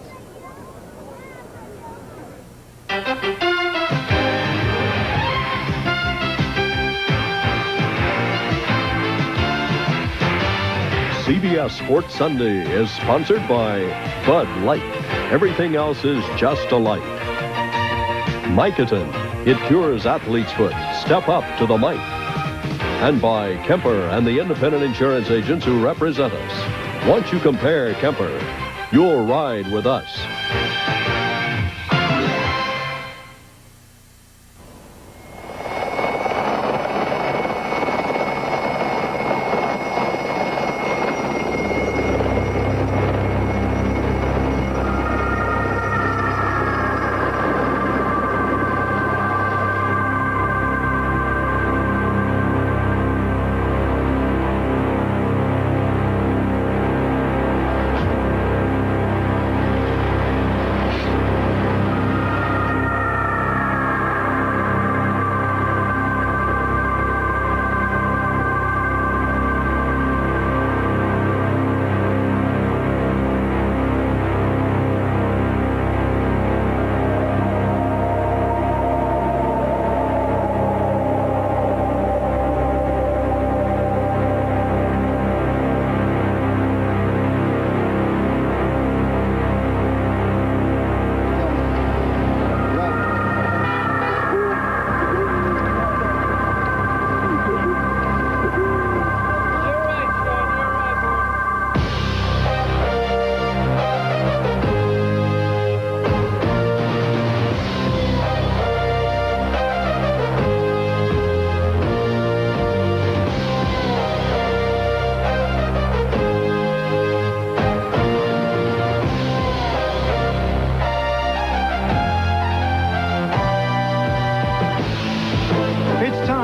CBS Sports Sunday is sponsored by Bud Light. Everything else is just a light. Micotin. It cures athlete's foot. Step up to the mic. And by Kemper and the independent insurance agents who represent us. Once you compare Kemper, you'll ride with us.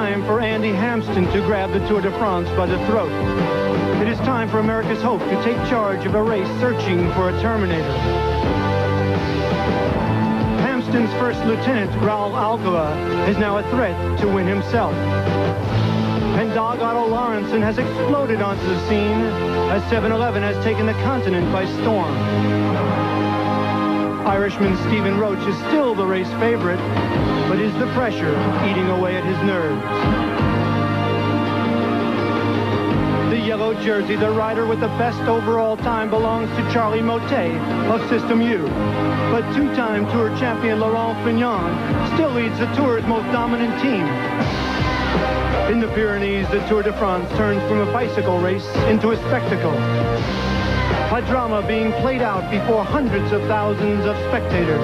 time for Andy Hampsten to grab the Tour de France by the throat. It is time for America's Hope to take charge of a race searching for a terminator. Hampsten's first lieutenant, Raul Alcala, is now a threat to win himself. And Delgado Lawrenson has exploded onto the scene as 7-Eleven has taken the continent by storm. Irishman Stephen Roche is still the race favorite, but is the pressure eating away at his nerves? The yellow jersey, the rider with the best overall time, belongs to Charlie Motet of System U. But two-time Tour champion Laurent Fignon still leads the Tour's most dominant team. In the Pyrenees, the Tour de France turns from a bicycle race into a spectacle. A drama being played out before hundreds of thousands of spectators.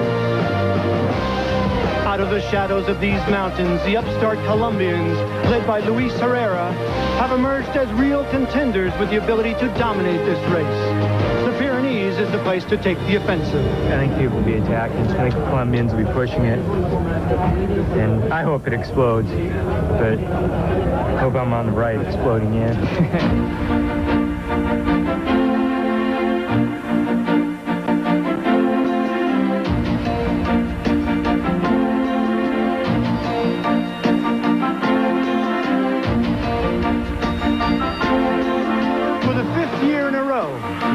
Out of the shadows of these mountains, the upstart Colombians, led by Luis Herrera, have emerged as real contenders with the ability to dominate this race. The Pyrenees is the place to take the offensive. I think people will be attacking. I think the Colombians will be pushing it. And I hope it explodes. But I hope I'm on the right exploding in.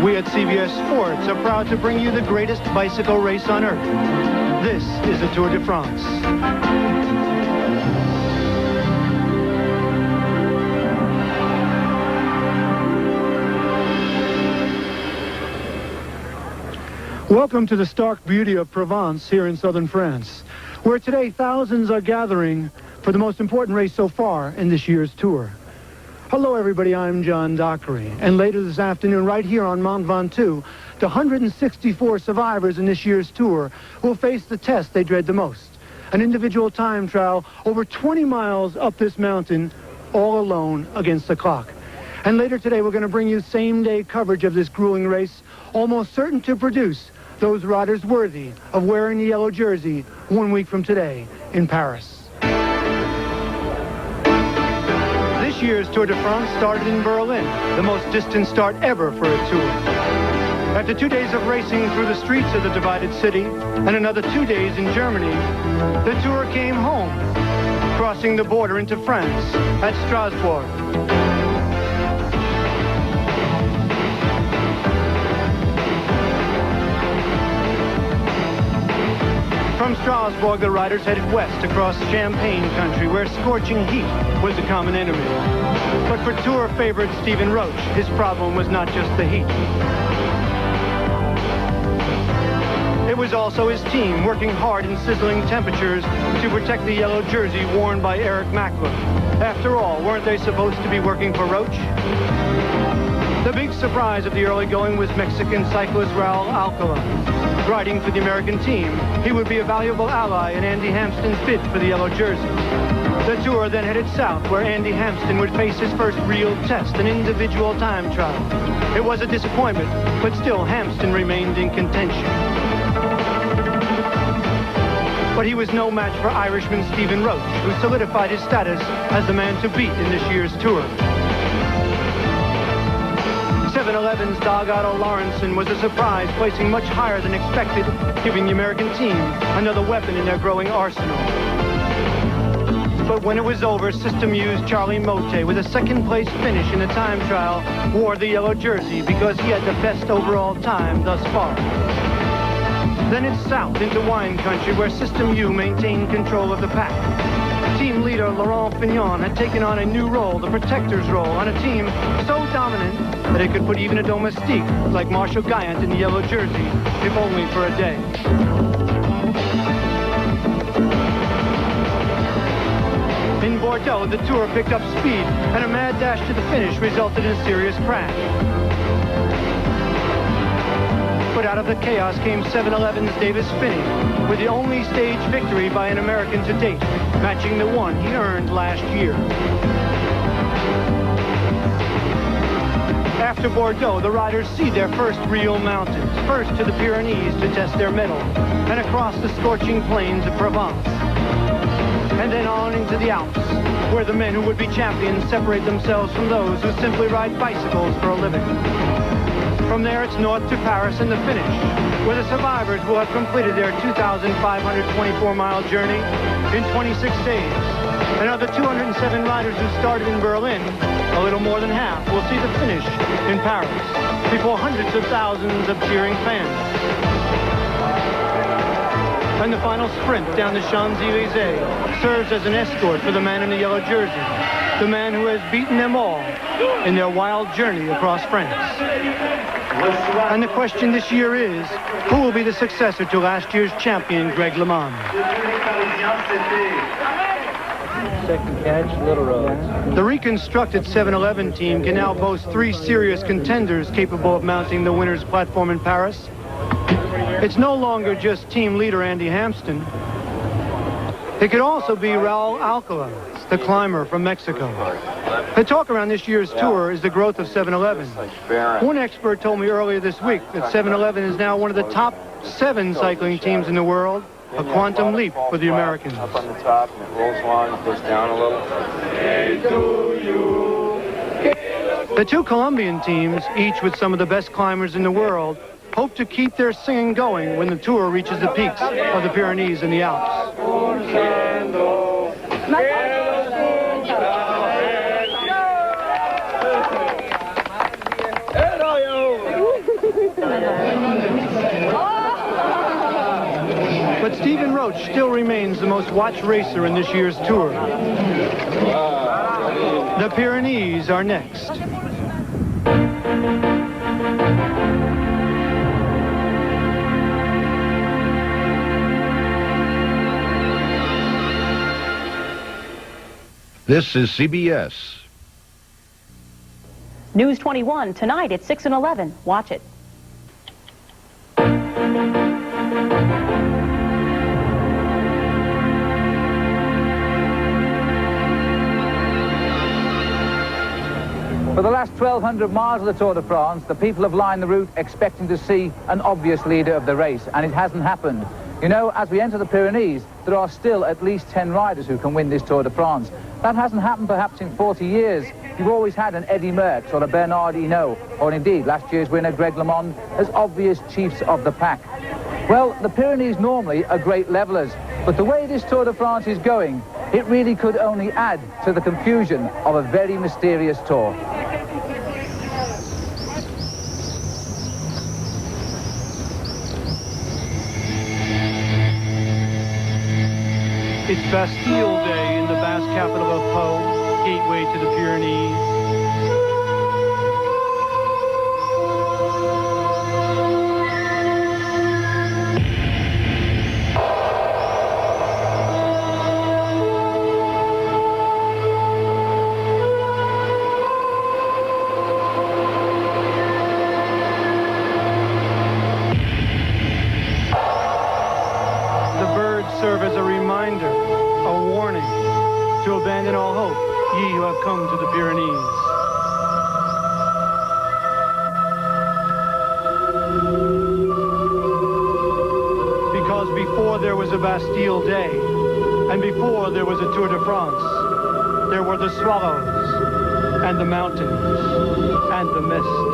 We at CBS Sports are proud to bring you the greatest bicycle race on earth. This is the Tour de France. Welcome to the stark beauty of Provence here in southern France, where today thousands are gathering for the most important race so far in this year's Tour. Hello, everybody. I'm John Dockery. And later this afternoon, right here on Mont Ventoux, the 164 survivors in this year's Tour will face the test they dread the most. An individual time trial over 20 miles up this mountain, all alone against the clock. And later today, we're going to bring you same-day coverage of this grueling race, almost certain to produce those riders worthy of wearing the yellow jersey 1 week from today in Paris. This year's Tour de France started in Berlin, the most distant start ever for a Tour. After 2 days of racing through the streets of the divided city and another 2 days in Germany, the Tour came home, crossing the border into France at Strasbourg. From Strasbourg, the riders headed west across Champagne country, where scorching heat was a common enemy. But for Tour favorite Stephen Roche, his problem was not just the heat. It was also his team working hard in sizzling temperatures to protect the yellow jersey worn by Eric Mackler. After all, weren't they supposed to be working for Roche? The big surprise of the early going was Mexican cyclist Raul Alcala. Riding for the American team, he would be a valuable ally in Andy Hampsten's bid for the yellow jersey. The Tour then headed south, where Andy Hampsten would face his first real test, an individual time trial. It was a disappointment, but still Hampsten remained in contention. But he was no match for Irishman Stephen Roche, who solidified his status as the man to beat in this year's Tour. 7-Eleven's Delgado Lawrenson was a surprise, placing much higher than expected, giving the American team another weapon in their growing arsenal. But when it was over, System U's Charlie Motet, with a second-place finish in the time trial, wore the yellow jersey because he had the best overall time thus far. Then it's south into wine country, where System U maintained control of the pack. Team leader Laurent Fignon had taken on a new role, the protector's role, on a team so dominant that it could put even a domestique like Marshall Guyant in the yellow jersey, if only for a day. In Bordeaux, the Tour picked up speed, and a mad dash to the finish resulted in a serious crash. But out of the chaos came 7-Eleven's Davis Finney, with the only stage victory by an American to date, matching the one he earned last year. After Bordeaux, the riders see their first real mountains, first to the Pyrenees to test their mettle, and across the scorching plains of Provence, and then on into the Alps, where the men who would be champions separate themselves from those who simply ride bicycles for a living. From there, it's north to Paris and the finish, where the survivors will have completed their 2,524-mile journey in 26 days. And of the 207 riders who started in Berlin, a little more than half will see the finish in Paris, before hundreds of thousands of cheering fans. And the final sprint down the Champs-Elysees serves as an escort for the man in the yellow jersey, the man who has beaten them all in their wild journey across France. And the question this year is, who will be the successor to last year's champion, Greg LeMond? Second catch, Little Roads. The reconstructed 7-Eleven team can now boast 3 serious contenders capable of mounting the winner's platform in Paris. It's no longer just team leader Andy Hampsten. It could also be Raul Alcala, the climber from Mexico. The talk around this year's tour is the growth of 7-Eleven. One expert told me earlier this week that 7-Eleven is now one of the top 7 cycling teams in the world, a quantum leap for the Americans. Up on the top, and it rolls along, goes down a little. The 2 Colombian teams, each with some of the best climbers in the world, hope to keep their singing going when the tour reaches the peaks of the Pyrenees and the Alps. But Stephen Roche still remains the most watched racer in this year's tour. The Pyrenees are next. This is CBS. News 21 tonight at 6 and 11. Watch it. For the last 1,200 miles of the Tour de France, the people have lined the route expecting to see an obvious leader of the race, and it hasn't happened. You know, as we enter the Pyrenees, there are still at least 10 riders who can win this Tour de France. That hasn't happened perhaps in 40 years. You've always had an Eddy Merckx or a Bernard Hinault, or indeed last year's winner Greg LeMond, as obvious chiefs of the pack. Well, the Pyrenees normally are great levelers, but the way this Tour de France is going, it really could only add to the confusion of a very mysterious tour. It's Bastille Day in the Basque capital of Po, gateway to the Pyrenees. Serve as a reminder, a warning, to abandon all hope, ye who have come to the Pyrenees. Because before there was a Bastille Day, and before there was a Tour de France, there were the swallows, and the mountains, and the mist.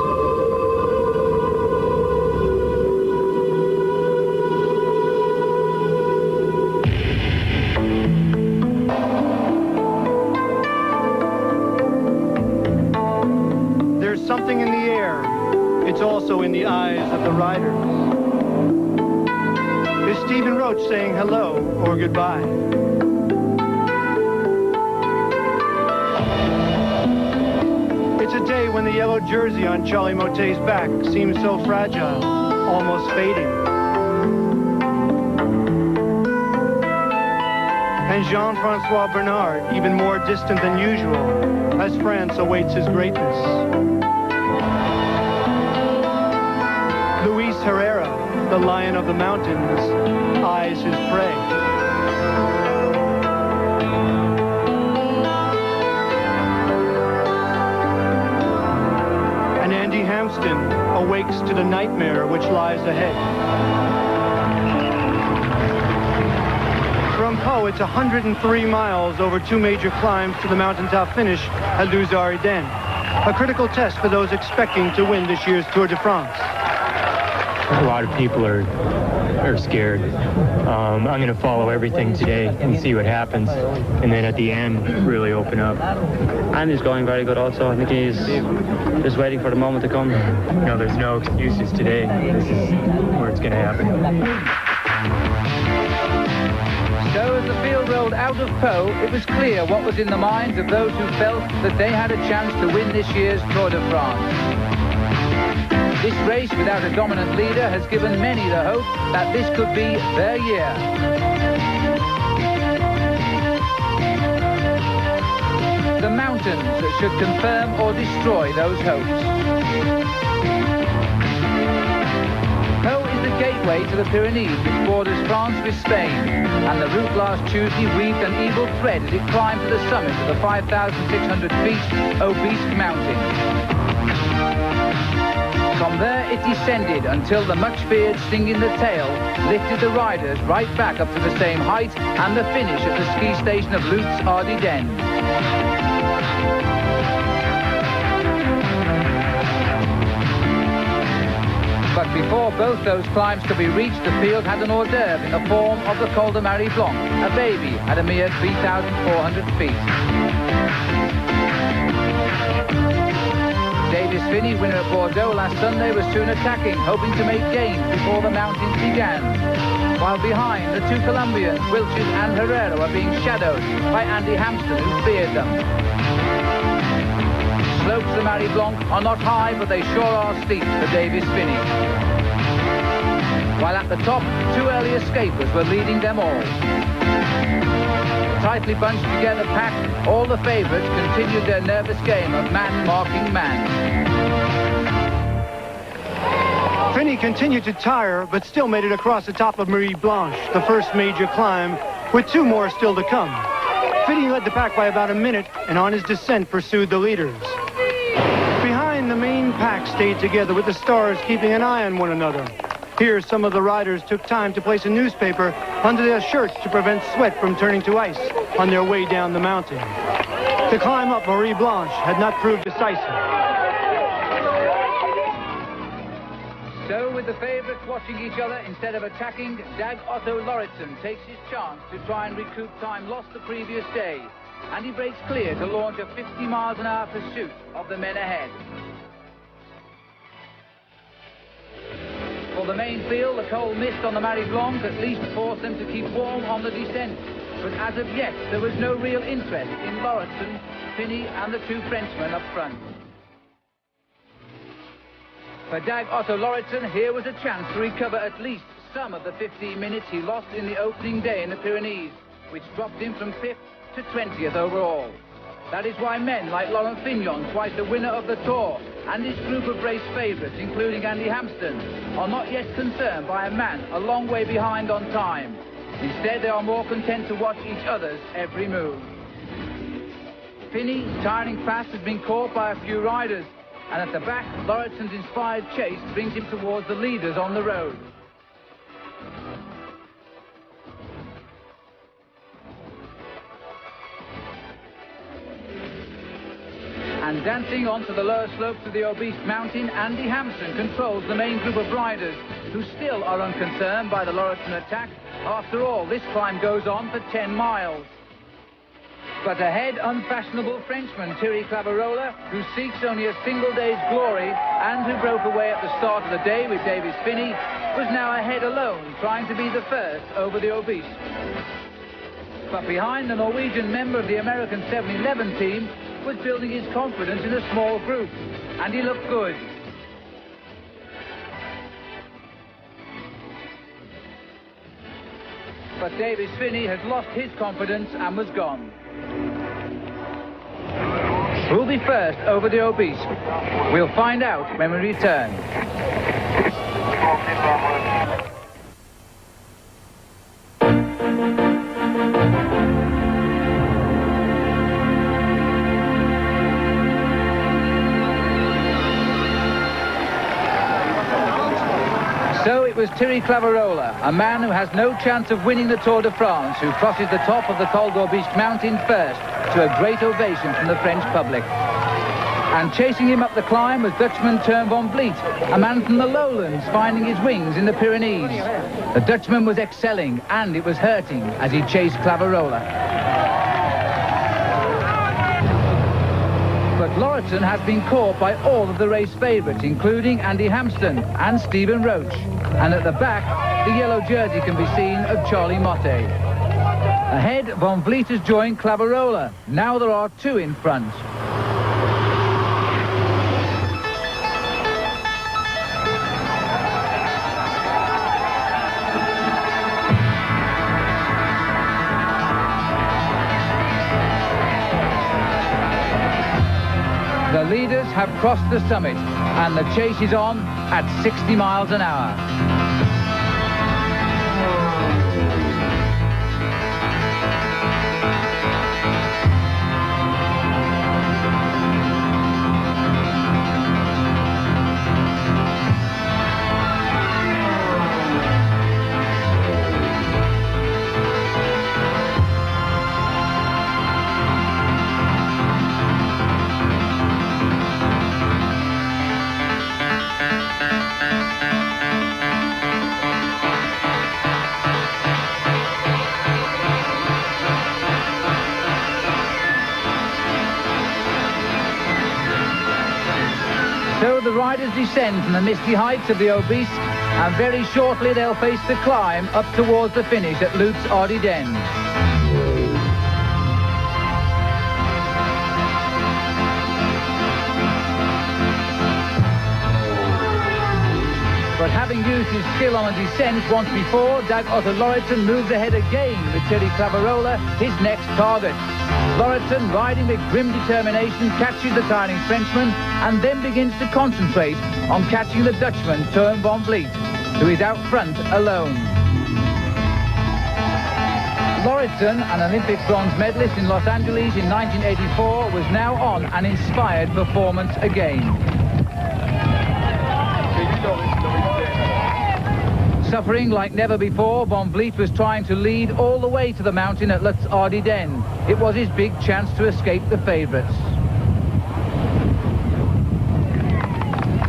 Something in the air. It's also in the eyes of the riders. Is Stephen Roche saying hello or goodbye? It's a day when the yellow jersey on Charlie Motet's back seems so fragile, almost fading. And Jean-Francois Bernard, even more distant than usual, as France awaits his greatness. Luis Herrera, the lion of the mountains, eyes his prey. And Andy Hampsten awakes to the nightmare which lies ahead. From Oh, it's 103 miles over 2 major climbs to the mountaintop finish at Limousin. A critical test for those expecting to win this year's Tour de France. A lot of people are scared. I'm going to follow everything today and see what happens, and then at the end really open up. And he's going very good also. I think he's just waiting for the moment to come. No, there's no excuses today. This is where it's going to happen. So as the field rolled out of Pau, it was clear what was in the minds of those who felt that they had a chance to win this year's Tour de France. This race without a dominant leader has given many the hope that this could be their year. The mountains should confirm or destroy those hopes. Pau is the gateway to the Pyrenees, which borders France with Spain, and the route last Tuesday weaved an evil thread as it climbed to the summit of the 5,600 feet Obisque mountain. From there it descended until the much-feared Sting in the Tail lifted the riders right back up to the same height and the finish at the ski station of Lutz-Ardiden. But before both those climbs could be reached, the field had an hors d'oeuvre in the form of the Col de Marie Blanc, a baby at a mere 3,400 feet. Davis Finney, winner at Bordeaux last Sunday, was soon attacking, hoping to make gains before the mountains began. While behind, the two Colombians, Wilches and Herrera, were being shadowed by Andy Hampsten, who feared them. Slopes of the Marie Blanc are not high, but they sure are steep for Davis Finney. While at the top, two early escapers were leading them all. Tightly bunched together pack, all the favourites continued their nervous game of man marking man. Finney continued to tire, but still made it across the top of Marie Blanche, the first major climb, with two more still to come. Finney led the pack by about a minute, and on his descent pursued the leaders. Behind, the main pack stayed together, with the stars keeping an eye on one another. Here, some of the riders took time to place a newspaper under their shirts to prevent sweat from turning to ice on their way down the mountain. The climb up Marie Blanche had not proved decisive. So, with the favourites watching each other instead of attacking, Dag Otto Lauritsen takes his chance to try and recoup time lost the previous day. And he breaks clear to launch a 50 miles an hour pursuit of the men ahead. For the main field, the cold mist on the Marie Blanc at least forced them to keep warm on the descent. But as of yet, there was no real interest in Lauritsen, Finney and the two Frenchmen up front. For Dag Otto Lauritsen, here was a chance to recover at least some of the 15 minutes he lost in the opening day in the Pyrenees, which dropped him from 5th to 20th overall. That is why men like Laurent Fignon, twice the winner of the Tour, and his group of race favourites, including Andy Hampsten, are not yet concerned by a man a long way behind on time. Instead, they are more content to watch each other's every move. Finney, tiring fast, has been caught by a few riders, and at the back, Lauritsen's inspired chase brings him towards the leaders on the road. And dancing onto the lower slopes of the Obisque mountain, Andy Hampsten controls the main group of riders, who still are unconcerned by the Lauritsen attack. After all, this climb goes on for 10 miles. But ahead, unfashionable Frenchman Thierry Claverola, who seeks only a single day's glory and who broke away at the start of the day with Davis Finney, was now ahead alone, trying to be the first over the Obisque. But behind, the Norwegian member of the American 7-11 team was building his confidence in a small group, and he looked good. But Davis Finney had lost his confidence and was gone. Who'll be first over the Obisque? We'll find out when we return. So it was was Thierry Claverola, a man who has no chance of winning the Tour de France, who crosses the top of the Col d'Aubisque mountain first, to a great ovation from the French public. And chasing him up the climb was Dutchman Teun van Vliet, a man from the lowlands finding his wings in the Pyrenees. The Dutchman was excelling, and it was hurting as he chased Claverola. But Lauritsen has been caught by all of the race favourites, including Andy Hampsten and Stephen Roche. And at the back, the yellow jersey can be seen of Charlie Motte. Ahead, Van Vliet has joined Claverola. Now there are two in front. The leaders have crossed the summit, and the chase is on at 60 miles an hour. So the riders descend from the misty heights of the Aubisque, and very shortly they'll face the climb up towards the finish at Loups Ardennes. But having used his skill on a descent once before, Dag Otto Lauritsen moves ahead again with Thierry Claverola, his next target. Lauritsen, riding with grim determination, catches the tiny Frenchman and then begins to concentrate on catching the Dutchman, Teun van Vliet, who is out front alone. Lauritsen, an Olympic bronze medalist in Los Angeles in 1984, was now on an inspired performance again. Suffering like never before, Van Vliet was trying to lead all the way to the mountain at Loups Ardennes. It was his big chance to escape the favourites.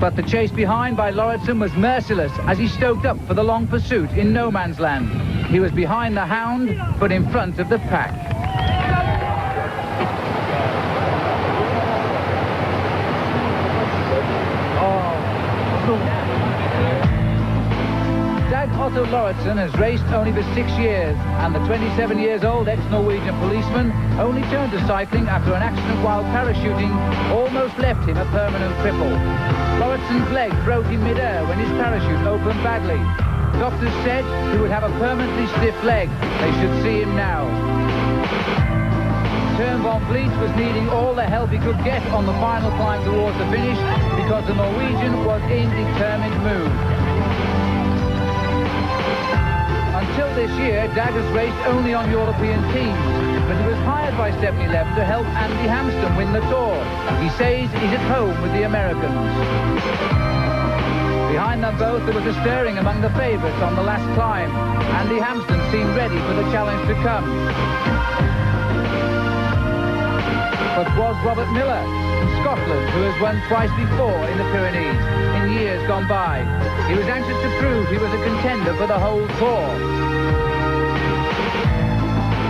But the chase behind by Lauritsen was merciless as he stoked up for the long pursuit in no man's land. He was behind the hound, but in front of the pack. Otto Lauritsen has raced only for 6 years, and the 27-years-old ex-Norwegian policeman only turned to cycling after an accident while parachuting almost left him a permanent cripple. Lauritsen's leg broke in mid-air when his parachute opened badly. Doctors said he would have a permanently stiff leg. They should see him now. Teun van Vliet was needing all the help he could get on the final climb towards the finish because the Norwegian was in determined mood. Until this year, Dag has raced only on European teams, but he was hired by 7-Eleven to help Andy Hampsten win the Tour. He says he's at home with the Americans. Behind them both, there was a stirring among the favourites on the last climb. Andy Hampsten seemed ready for the challenge to come. But was Robert Miller from Scotland, who has won twice before in the Pyrenees in years gone by. He was anxious to prove he was a contender for the whole Tour.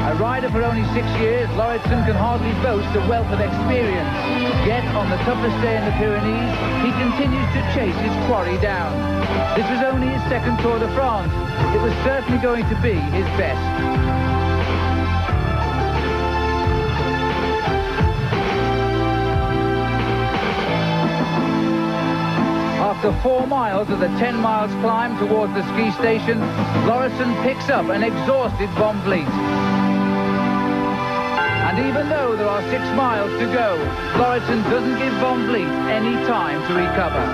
A rider for only 6 years, Lauritsen can hardly boast a wealth of experience. Yet, on the toughest day in the Pyrenees, he continues to chase his quarry down. This was only his second Tour de France. It was certainly going to be his best. After 4 miles of the 10 miles climb towards the ski station, Lauritsen picks up an exhausted Van Vliet. And even though there are 6 miles to go, Lauritsen doesn't give Van Vliet any time to recover.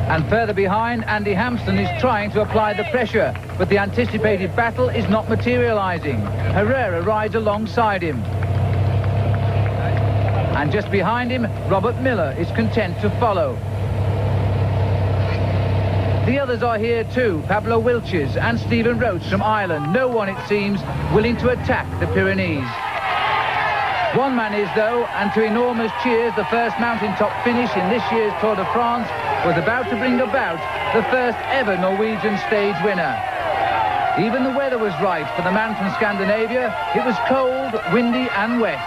And further behind, Andy Hampsten is trying to apply the pressure, but the anticipated battle is not materializing. Herrera rides alongside him. And just behind him, Robert Miller is content to follow. The others are here too, Pablo Wilches and Stephen Roche from Ireland. No one, it seems, willing to attack the Pyrenees. One man is, though, and to enormous cheers, the first mountaintop finish in this year's Tour de France was about to bring about the first ever Norwegian stage winner. Even the weather was right for the man from Scandinavia. It was cold, windy and wet.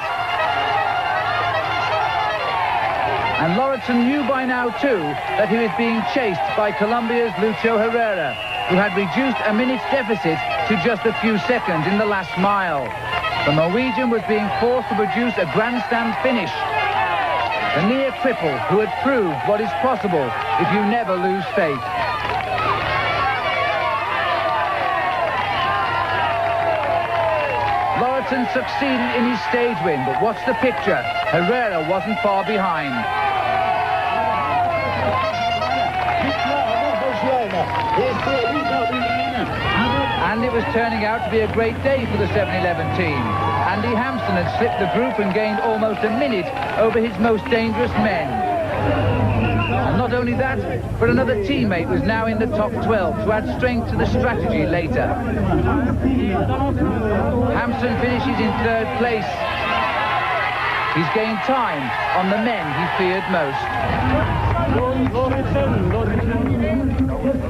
And Lauritsen knew by now, too, that he was being chased by Colombia's Lucho Herrera, who had reduced a minute's deficit to just a few seconds in the last mile. The Norwegian was being forced to produce a grandstand finish. The near cripple who had proved what is possible if you never lose faith. Lauritsen succeeded in his stage win, but what's the picture? Herrera wasn't far behind. And it was turning out to be a great day for the 7-Eleven team. Andy Hampson had slipped the group and gained almost a minute over his most dangerous men. And not only that, but another teammate was now in the top 12 to add strength to the strategy later. Hampson finishes in third place. He's gained time on the men he feared most.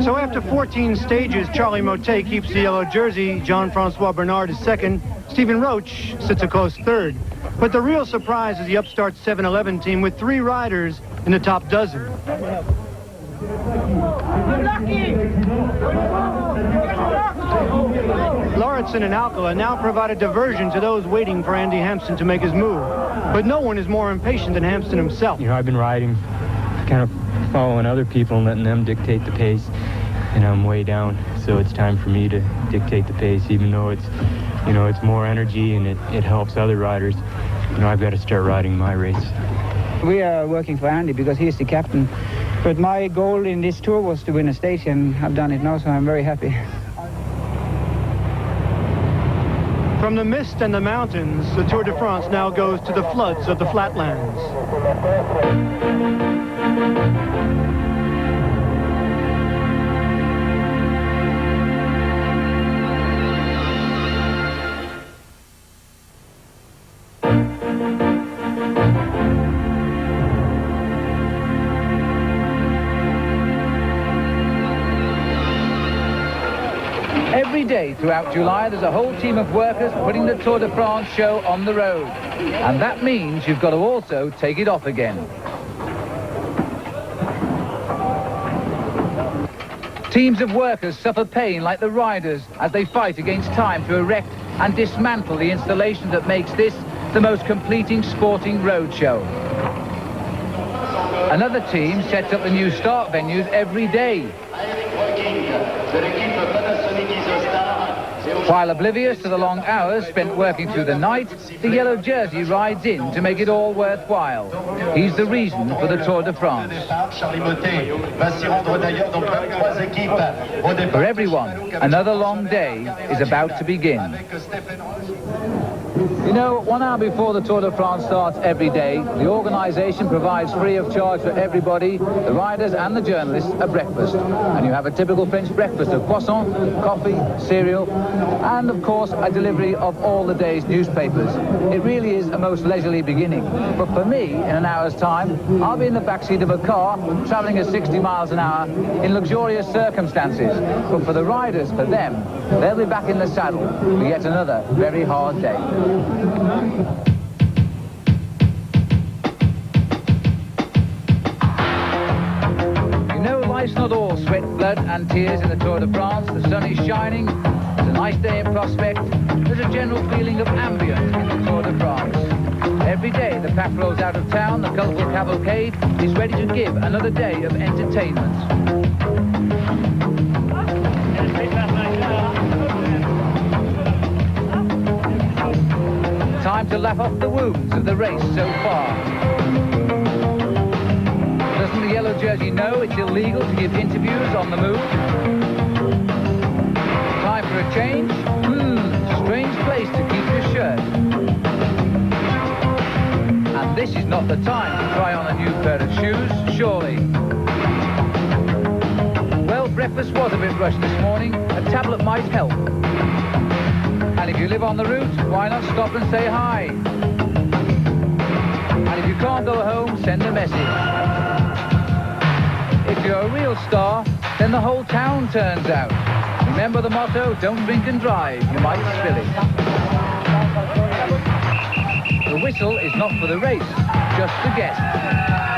So after 14 stages, Charlie Motet keeps the yellow jersey. Jean-Francois Bernard is second. Stephen Roche sits a close third. But the real surprise is the upstart 7-Eleven team with 3 riders in the top dozen. Lauritsen and Alcala now provide a diversion to those waiting for Andy Hampson to make his move. But no one is more impatient than Hampson himself. You know, I've been riding, kind of following other people and letting them dictate the pace, and I'm way down, so it's time for me to dictate the pace, even though it's, you know, it's more energy and it helps other riders. You know, I've got to start riding my race. We are working for Andy because he's the captain, but my goal in this tour was to win a stage, and I've done it now, so I'm very happy. From the mist and the mountains, the Tour de France now goes to the floods of the flatlands. Every day throughout July, there's a whole team of workers putting the Tour de France show on the road. And that means you've got to also take it off again. Teams of workers suffer pain like the riders as they fight against time to erect and dismantle the installation that makes this the most completing sporting road show. Another team sets up the new start venues every day. While oblivious to the long hours spent working through the night, the yellow jersey rides in to make it all worthwhile. He's the reason for the Tour de France. For everyone, another long day is about to begin. You know, 1 hour before the Tour de France starts every day, the organisation provides free of charge for everybody, the riders and the journalists, a breakfast. And you have a typical French breakfast of croissant, coffee, cereal, and of course a delivery of all the day's newspapers. It really is a most leisurely beginning. But for me, in an hour's time, I'll be in the backseat of a car, travelling at 60 miles an hour in luxurious circumstances. But for the riders, for them, they'll be back in the saddle for yet another very hard day. You know, life's not all sweat, blood and tears in the Tour de France. The sun is shining, it's a nice day in prospect. There's a general feeling of ambience in the Tour de France. Every day the pack rolls out of town, the colourful cavalcade is ready to give another day of entertainment. Time to laugh off the wounds of the race so far. Doesn't the yellow jersey know it's illegal to give interviews on the move? Time for a change? Strange place to keep your shirt. And this is not the time to try on a new pair of shoes, surely. Well, breakfast was a bit rushed this morning. A tablet might help. And if you live on the route, why not stop and say hi? And if you can't go home, send a message. If you're a real star, then the whole town turns out. Remember the motto, don't drink and drive, you might spill it. The whistle is not for the race, just the guests.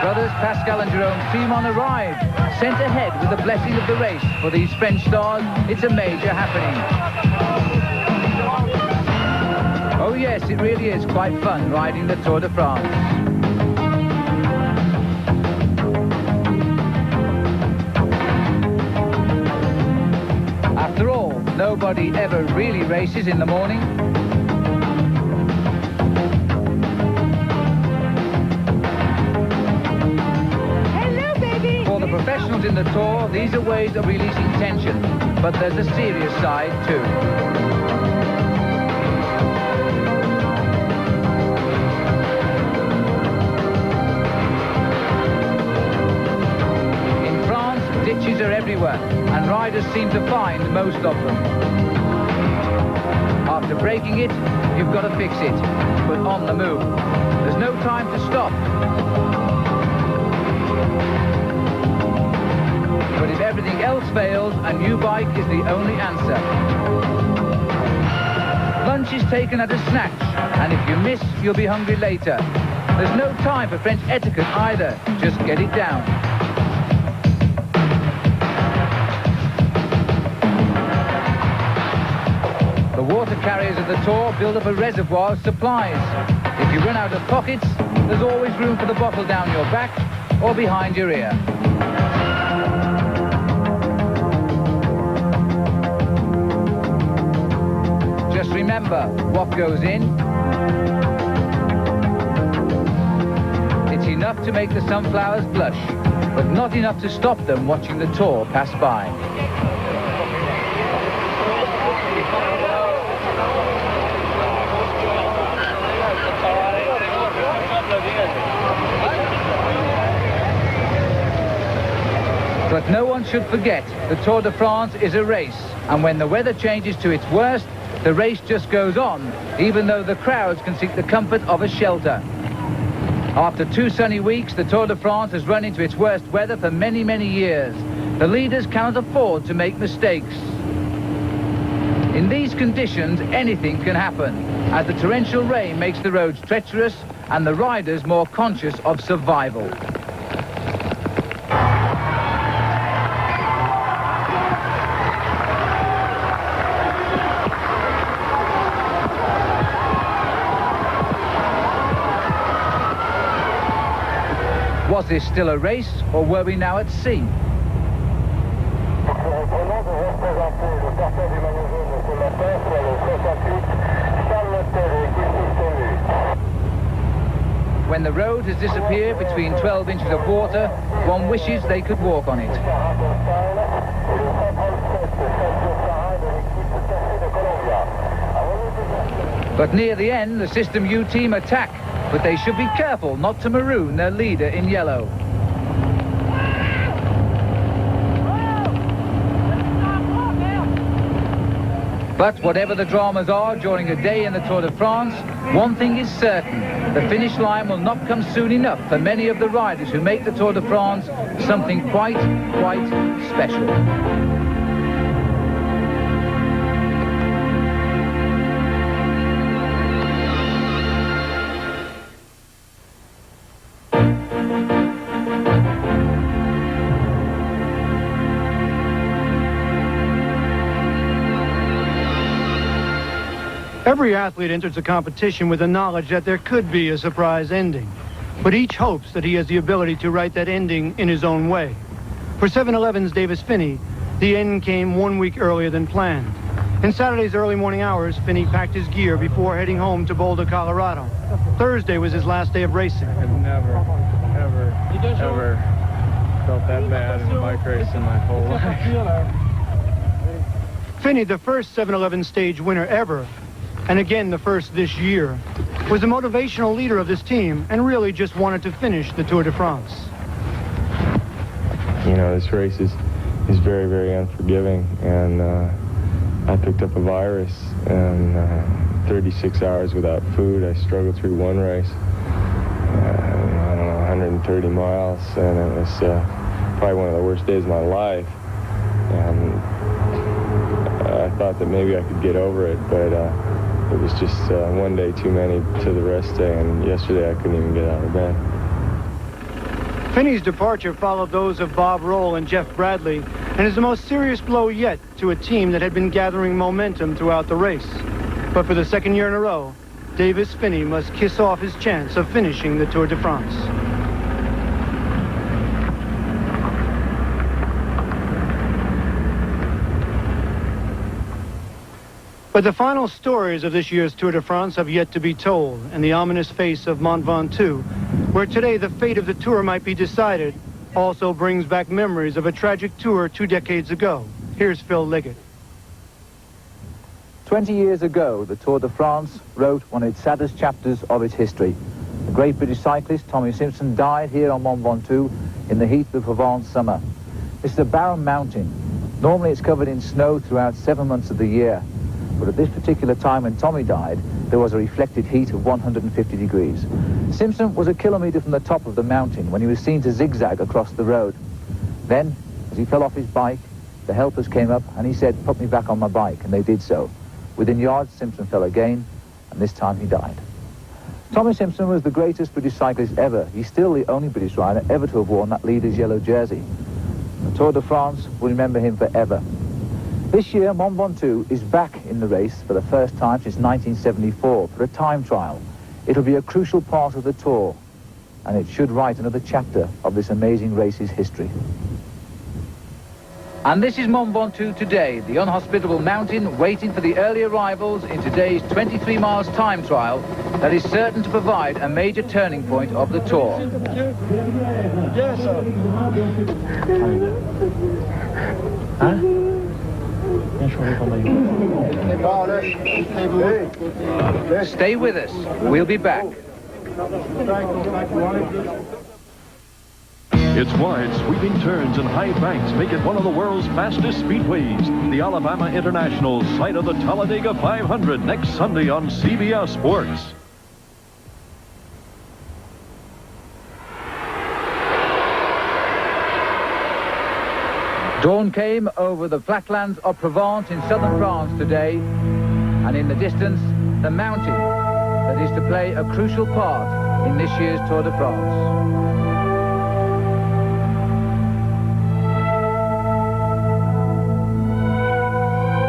Brothers Pascal and Jerome Simon arrived, sent ahead with the blessing of the race. For these French stars, it's a major happening. Oh yes, it really is quite fun riding the Tour de France. After all, nobody ever really races in the morning. Hello, baby! For the professionals in the Tour, these are ways of releasing tension, but there's a serious side too. Ditches are everywhere, and riders seem to find most of them. After breaking it, you've got to fix it, but on the move. There's no time to stop. But if everything else fails, a new bike is the only answer. Lunch is taken at a snatch, and if you miss, you'll be hungry later. There's no time for French etiquette either, just get it down. The water carriers of the Tour build up a reservoir of supplies. If you run out of pockets, there's always room for the bottle down your back or behind your ear. Just remember, what goes in, it's enough to make the sunflowers blush, but not enough to stop them watching the Tour pass by. But no one should forget, the Tour de France is a race, and when the weather changes to its worst, the race just goes on, even though the crowds can seek the comfort of a shelter. After 2 sunny weeks, the Tour de France has run into its worst weather for many, many years. The leaders cannot afford to make mistakes. In these conditions, anything can happen, as the torrential rain makes the roads treacherous and the riders more conscious of survival. Was this still a race, or were we now at sea? When the road has disappeared between 12 inches of water, one wishes they could walk on it. But near the end, the System U team attack, but they should be careful not to maroon their leader in yellow. But whatever the dramas are during a day in the Tour de France, one thing is certain, the finish line will not come soon enough for many of the riders who make the Tour de France something quite special. Every athlete enters a competition with the knowledge that there could be a surprise ending, but each hopes that he has the ability to write that ending in his own way. For 7-Eleven's Davis Phinney, the end came 1 week earlier than planned. In Saturday's early morning hours, Phinney packed his gear before heading home to Boulder, Colorado. Thursday was his last day of racing. I've never, ever felt that bad in a bike race in my whole life. Phinney, the first 7-Eleven stage winner ever, and again the first this year, was the motivational leader of this team and really just wanted to finish the Tour de France. You know, this race is very, very unforgiving, and I picked up a virus, and 36 hours without food. I struggled through one race, I don't know, 130 miles, and it was probably one of the worst days of my life. And I thought that maybe I could get over it, but it was just one day too many to the rest day, and yesterday I couldn't even get out of bed. Finney's departure followed those of Bob Roll and Jeff Bradley, and is the most serious blow yet to a team that had been gathering momentum throughout the race. But for the second year in a row, Davis Finney must kiss off his chance of finishing the Tour de France. But the final stories of this year's Tour de France have yet to be told, and the ominous face of Mont Ventoux, where today the fate of the Tour might be decided, also brings back memories of a tragic Tour 2 decades ago. Here's Phil Liggett. 20 years ago, the Tour de France wrote one of its saddest chapters of its history. The great British cyclist Tommy Simpson died here on Mont Ventoux in the heat of the Provence summer. This is a barren mountain. Normally it's covered in snow throughout 7 months of the year. But at this particular time when Tommy died, there was a reflected heat of 150 degrees. Simpson was a kilometre from the top of the mountain when he was seen to zigzag across the road. Then, as he fell off his bike, the helpers came up and he said, "Put me back on my bike," and they did so. Within yards, Simpson fell again, and this time he died. Tommy Simpson was the greatest British cyclist ever. He's still the only British rider ever to have worn that leader's yellow jersey. The Tour de France will remember him forever. This year, Mont Ventoux is back in the race for the first time since 1974 for a time trial. It'll be a crucial part of the Tour, and it should write another chapter of this amazing race's history. And this is Mont Ventoux today, the unhospitable mountain waiting for the early arrivals in today's 23 miles time trial that is certain to provide a major turning point of the Tour. Stay with us. We'll be back. Its wide, sweeping turns and high banks make it one of the world's fastest speedways. The Alabama International, site of the Talladega 500, next Sunday on CBS Sports. Dawn came over the flatlands of Provence in southern France today, and in the distance, the mountain that is to play a crucial part in this year's Tour de France.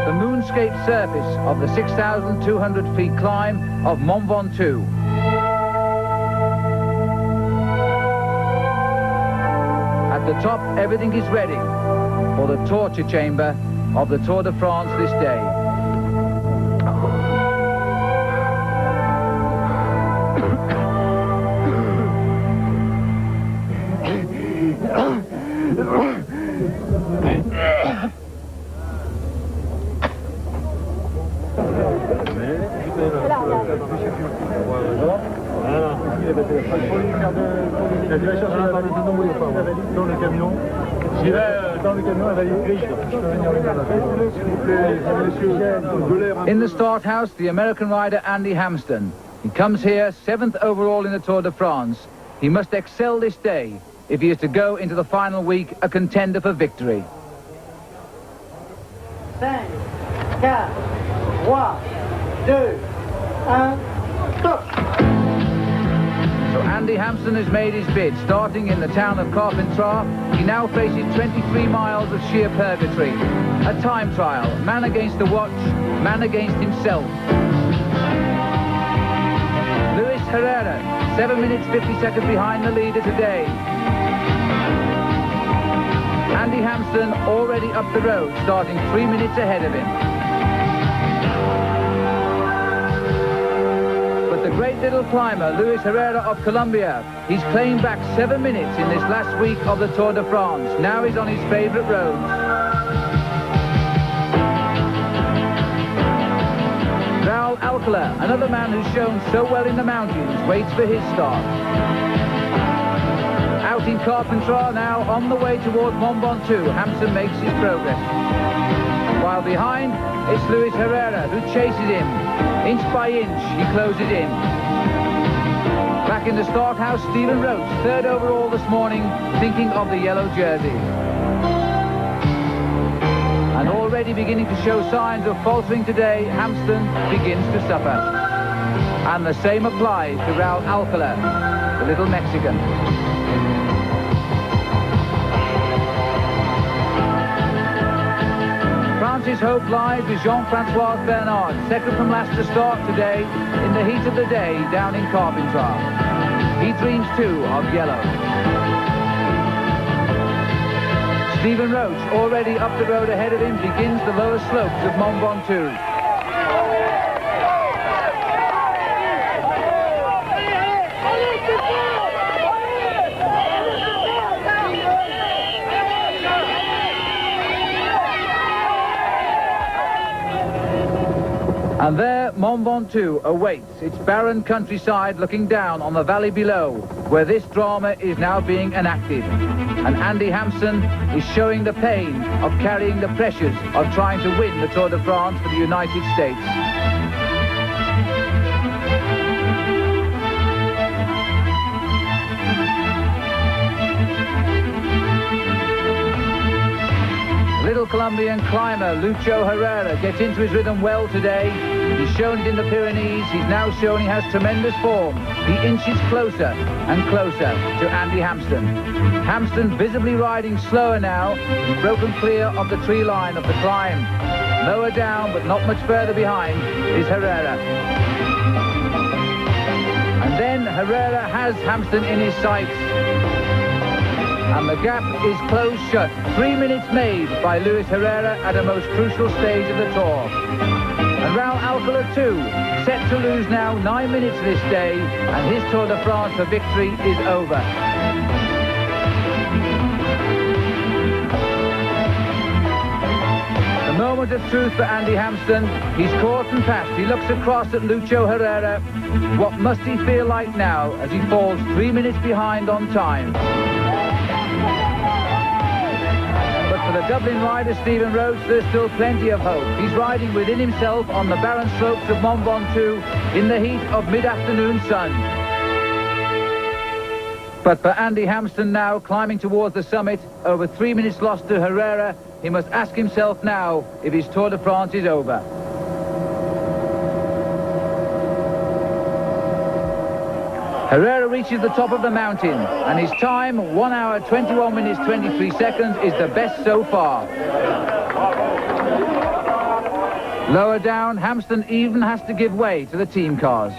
The moonscaped surface of the 6,200 feet climb of Mont Ventoux. At the top, everything is ready for the torture chamber of the Tour de France this day. In the start house, the American rider Andy Hampsten. He comes here 7th overall in the Tour de France. He must excel this day if he is to go into the final week a contender for victory. 5, 4, 3, 2, 1, stop! So Andy Hampsten has made his bid. Starting in the town of Carpentras, he now faces 23 miles of sheer purgatory. A time trial, man against the watch, man against himself. Luis Herrera, 7 minutes 50 seconds behind the leader today. Andy Hampsten already up the road, starting 3 minutes ahead of him. The great little climber, Luis Herrera of Colombia. He's claimed back 7 minutes in this last week of the Tour de France. Now he's on his favourite roads. Raul Raul Alcala, another man who's shown so well in the mountains, waits for his start. Out in Carpentras now, on the way towards Mont Ventoux, Hampson makes his progress. While behind, it's Luis Herrera who chases him. Inch by inch, he closes in. Back in the start house, Stephen Roche, third overall this morning, thinking of the yellow jersey. And already beginning to show signs of faltering today, Hampson begins to suffer. And the same applies to Raul Alcala, the little Mexican. France's hope lies with Jean-Francois Bernard, second from last to start today, in the heat of the day down in Carpentras. He dreams too of yellow. Stephen Roche, already up the road ahead of him, begins the lower slopes of Mont Ventoux. And there, Mont Ventoux awaits, its barren countryside looking down on the valley below, where this drama is now being enacted. And Andy Hampson is showing the pain of carrying the pressures of trying to win the Tour de France for the United States. Little Colombian climber Lucho Herrera gets into his rhythm well today. He's shown it in the Pyrenees. He's now shown he has tremendous form. He inches closer and closer to Andy Hampson. Hampson visibly riding slower now. He's broken clear of the tree line of the climb. Lower down, but not much further behind, is Herrera. And then Herrera has Hampson in his sights. And the gap is closed shut. 3 minutes made by Luis Herrera at a most crucial stage of the Tour. And Raul Alcala too, set to lose now 9 minutes this day, and his Tour de France for victory is over. The moment of truth for Andy Hampson. He's caught and passed. He looks across at Lucho Herrera. What must he feel like now as he falls 3 minutes behind on time? For the Dublin rider, Stephen Roche, there's still plenty of hope. He's riding within himself on the barren slopes of Mont Ventoux in the heat of mid-afternoon sun. But for Andy Hampson now, climbing towards the summit, over 3 minutes lost to Herrera, he must ask himself now if his Tour de France is over. Herrera reaches the top of the mountain, and his time, 1 hour, 21 minutes, 23 seconds, is the best so far. Lower down, Hampson even has to give way to the team cars.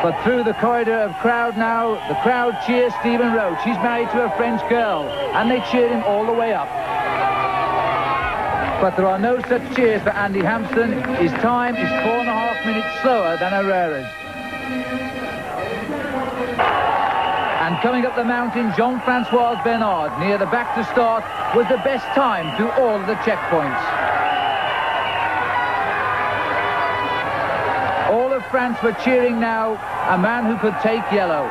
But through the corridor of crowd now, the crowd cheers Stephen Roche. He's married to a French girl, and they cheer him all the way up. But there are no such cheers for Andy Hampson. His time is 4.5 minutes slower than Herrera's. And coming up the mountain, Jean-Francois Bernard, near the back to start, was the best time through all of the checkpoints. All of France were cheering now, a man who could take yellow.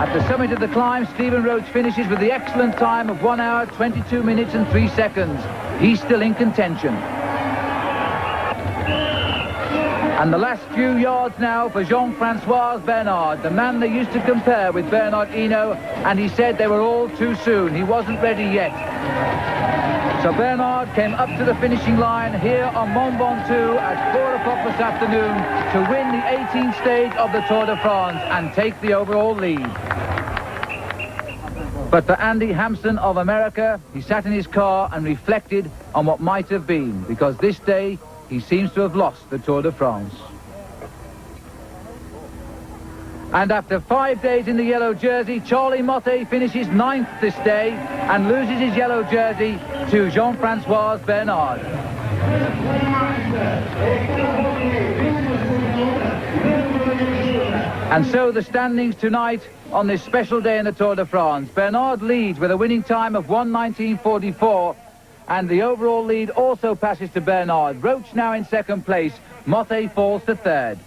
At the summit of the climb, Stephen Roche finishes with the excellent time of 1 hour, 22 minutes and 3 seconds. He's still in contention. And the last few yards now for Jean-Francois Bernard, the man they used to compare with Bernard Hinault, and he said they were all too soon. He wasn't ready yet. So Bernard came up to the finishing line here on Mont Ventoux at 4 o'clock this afternoon to win the 18th stage of the Tour de France and take the overall lead. But for Andy Hampson of America, he sat in his car and reflected on what might have been, because this day he seems to have lost the Tour de France. And after 5 days in the yellow jersey, Charlie Motte finishes 9th this day and loses his yellow jersey to Jean-Francois Bernard. And so the standings tonight on this special day in the Tour de France. Bernard leads with a winning time of 1:19.44, And the overall lead also passes to Bernard. Roche now in second place. Motte falls to third.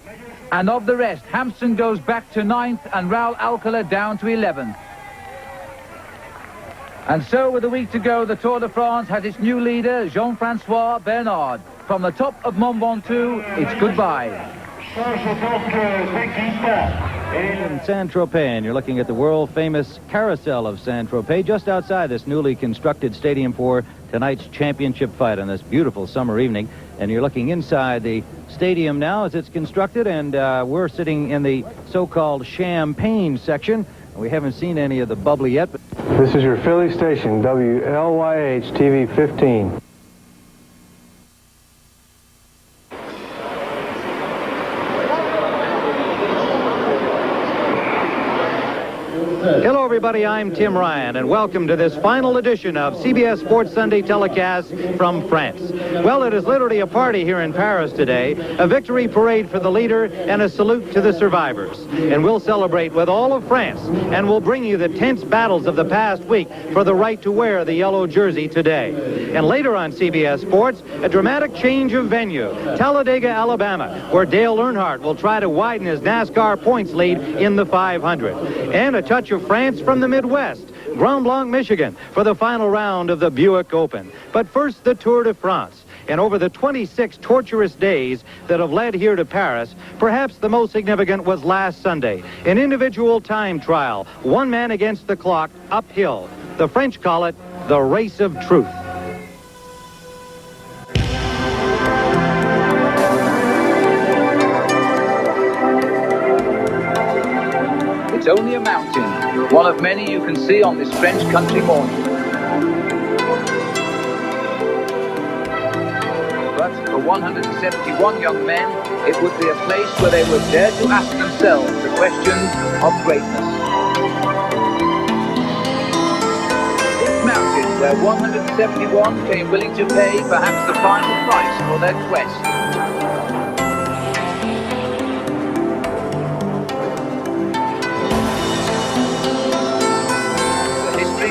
And of the rest, Hampson goes back to 9th and Raoul Alcala down to 11th. And so with a week to go, the Tour de France has its new leader, Jean-Francois Bernard. From the top of Mont Ventoux, it's goodbye. In Saint-Tropez, and you're looking at the world-famous Carousel of Saint-Tropez, just outside this newly constructed stadium for tonight's championship fight on this beautiful summer evening. And you're looking inside the stadium now as it's constructed, and we're sitting in the so-called champagne section. We haven't seen any of the bubbly yet. But This is your Philly station, WLYH TV 15. hello, everybody. I'm Tim Ryan, and welcome to this final edition of CBS Sports Sunday telecast from France. Well, it is literally a party here in Paris today, a victory parade for the leader and a salute to the survivors. And we'll celebrate with all of France, and we'll bring you the tense battles of the past week for the right to wear the yellow jersey today. And later on CBS Sports, a dramatic change of venue, Talladega, Alabama, where Dale Earnhardt will try to widen his NASCAR points lead in the 500. And a touch of France from the Midwest, Grand Blanc, Michigan, for the final round of the Buick Open. But first, the Tour de France. And over the 26 torturous days that have led here to Paris, perhaps the most significant was last Sunday, an individual time trial, one man against the clock, uphill. The French call it the race of truth. It's only a mountain, one of many you can see on this French country morning. But for 171 young men, it would be a place where they would dare to ask themselves the question of greatness. This mountain where 171 came willing to pay perhaps the final price for their quest.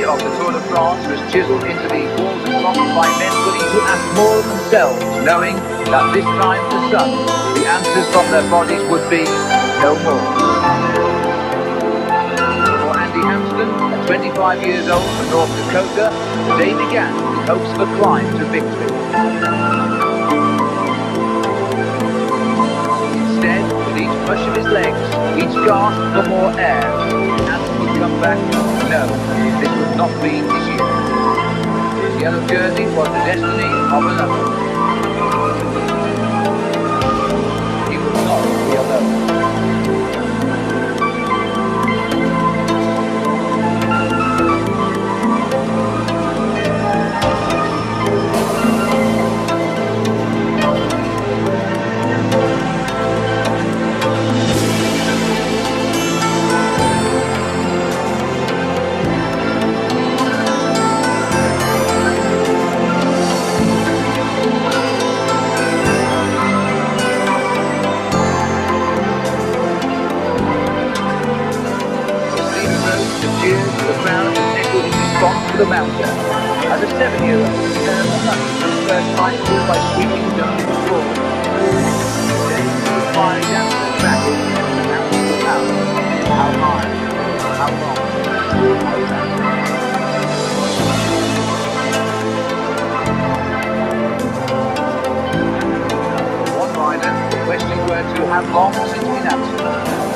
Of the Tour de France was chiseled into these walls and rocks by men willing to ask more of themselves, knowing that this time for some, the answers from their bodies would be no more. For Andy Hampson, at 25 years old from North Dakota, the day began with hopes of a climb to victory. Instead, with each push of his legs, each gasp for more air, the answer would come back, no, this would not be his year. His yellow jersey was the destiny of another. He would not be alone. To the mountain. As a 7-year-old, he earned the money for his first high school by sweeping down the floor. Today, he was flying down to the track in the mountains of power. How high, how long, how fast. For one rider, the questions were to have long since been answered.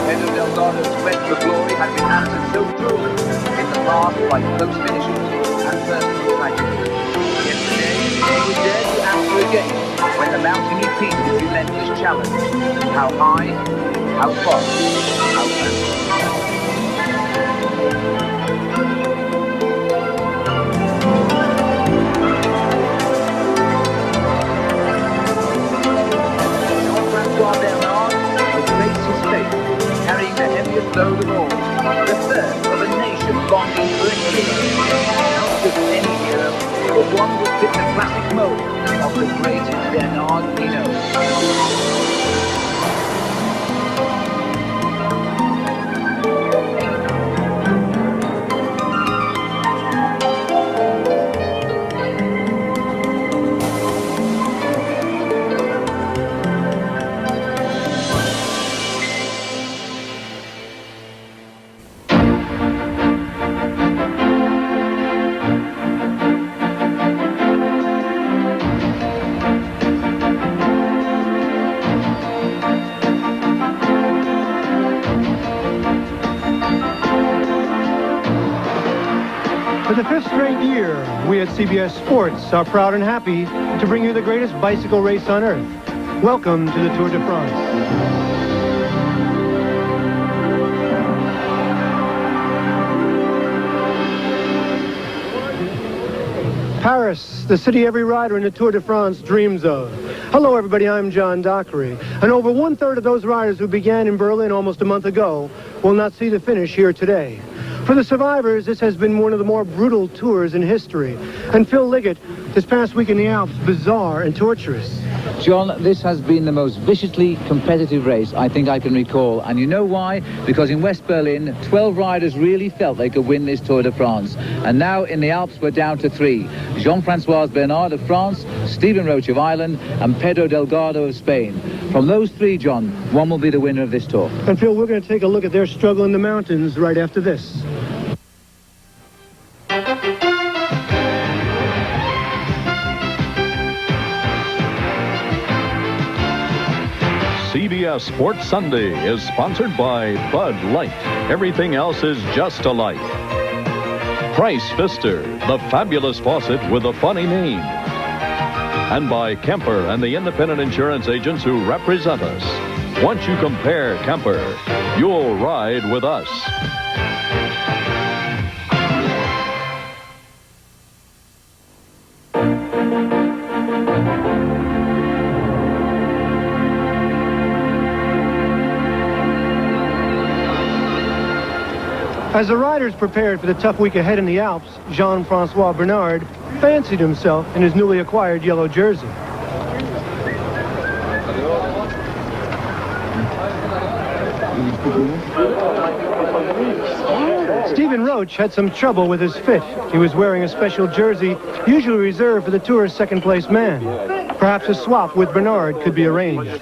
Pedro Delgado's quest for glory had been answered so thoroughly in the past by close finishes and personal tragedy. Yet today, he would dare to answer again when the mountain repeated its relentless challenge. How high, how far, how fast. Jean-Francois Bernard would face his fate, carrying the heaviest load of all, the third of a nation longing for a hero. Not just any hero, but one would fit the classic mold of the great Bernard Hinault. We at CBS Sports are proud and happy to bring you the greatest bicycle race on earth. Welcome to the Tour de France. Paris, the city every rider in the Tour de France dreams of. Hello everybody, I'm John Dockery. And over 1/3 of those riders who began in Berlin almost a month ago will not see the finish here today. For the survivors, this has been one of the more brutal tours in history. And Phil Liggett, this past week in the Alps, bizarre and torturous. John, this has been the most viciously competitive race I think I can recall. And you know why? Because in West Berlin, 12 riders really felt they could win this Tour de France. And now in the Alps, we're down to 3. Jean-Francois Bernard of France, Stephen Roche of Ireland, and Pedro Delgado of Spain. From those 3, John, one will be the winner of this tour. And Phil, we're going to take a look at their struggle in the mountains right after this. CBS Sports Sunday is sponsored by Bud Light. Everything else is just a light. Price Pfister, the fabulous faucet with a funny name. And by Kemper and the independent insurance agents who represent us. Once you compare Kemper, you'll ride with us. As the riders prepared for the tough week ahead in the Alps, Jean-Francois Bernard fancied himself in his newly acquired yellow jersey. Stephen Roche had some trouble with his fit. He was wearing a special jersey usually reserved for the Tour's second-place man. Perhaps a swap with Bernard could be arranged.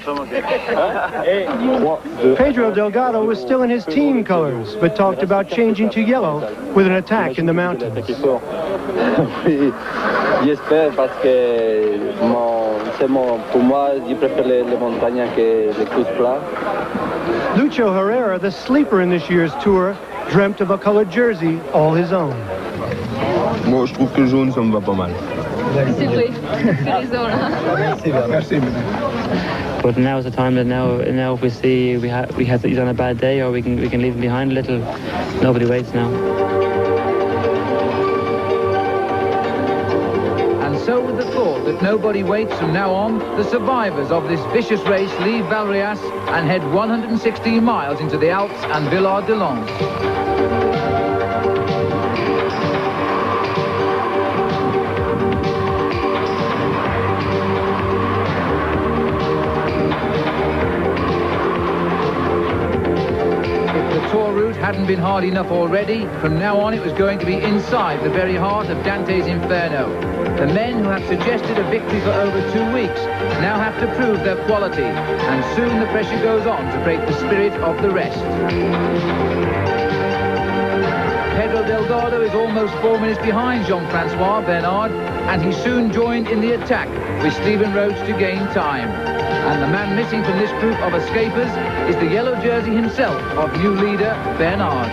Pedro Delgado was still in his team colors, but talked about changing to yellow with an attack in the mountains. J'espère parce que pour moi, je préfère les montagnes que les courses plats. Lucho Herrera, the sleeper in this year's tour, dreamt of a colored jersey all his own. Moi, je trouve que jaune, ça me va pas mal. C'est vrai. Merci. But now is the time that now if we see he's on a bad day, or we can leave him behind a little. Nobody waits now. And so with the thought that nobody waits from now on, the survivors of this vicious race leave Valréas and head 116 miles into the Alps and Villard-de-Lans. Hadn't been hard enough already, from now on it was going to be inside the very heart of Dante's Inferno. The men who have suggested a victory for over 2 weeks now have to prove their quality, and soon the pressure goes on to break the spirit of the rest. Pedro Delgado is almost 4 minutes behind Jean-Francois Bernard, and he soon joined in the attack with Stephen Roche to gain time. And the man missing from this group of escapers is the yellow jersey himself of new leader Bernard.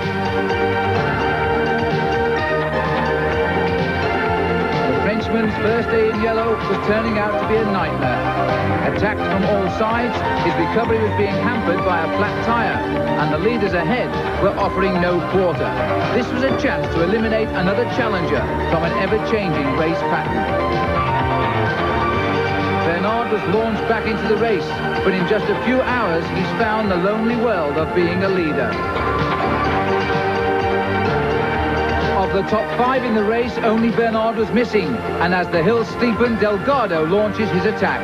The Frenchman's first day in yellow was turning out to be a nightmare. Attacked from all sides, his recovery was being hampered by a flat tire, and the leaders ahead were offering no quarter. This was a chance to eliminate another challenger from an ever-changing race pattern. Bernard was launched back into the race, but in just a few hours he's found the lonely world of being a leader. Of the top 5 in the race, only Bernard was missing, and as the hills steepen, Delgado launches his attack.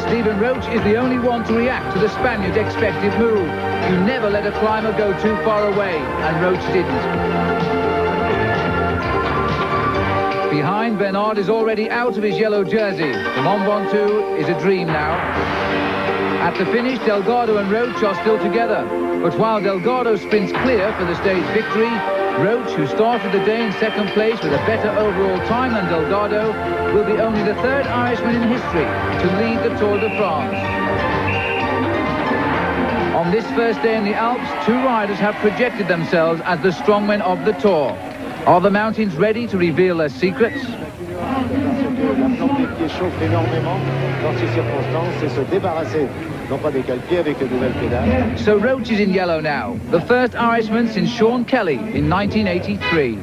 Stephen Roche is the only one to react to the Spaniard's expected move. You never let a climber go too far away, and Roche didn't. Behind, Bernard is already out of his yellow jersey. The Mont Ventoux is a dream now. At the finish, Delgado and Roche are still together. But while Delgado sprints clear for the stage victory, Roche, who started the day in second place with a better overall time than Delgado, will be only the 3rd Irishman in history to lead the Tour de France. On this first day in the Alps, two riders have projected themselves as the strongmen of the Tour. Are the mountains ready to reveal their secrets? So Roche is in yellow now, the first Irishman since Sean Kelly in 1983.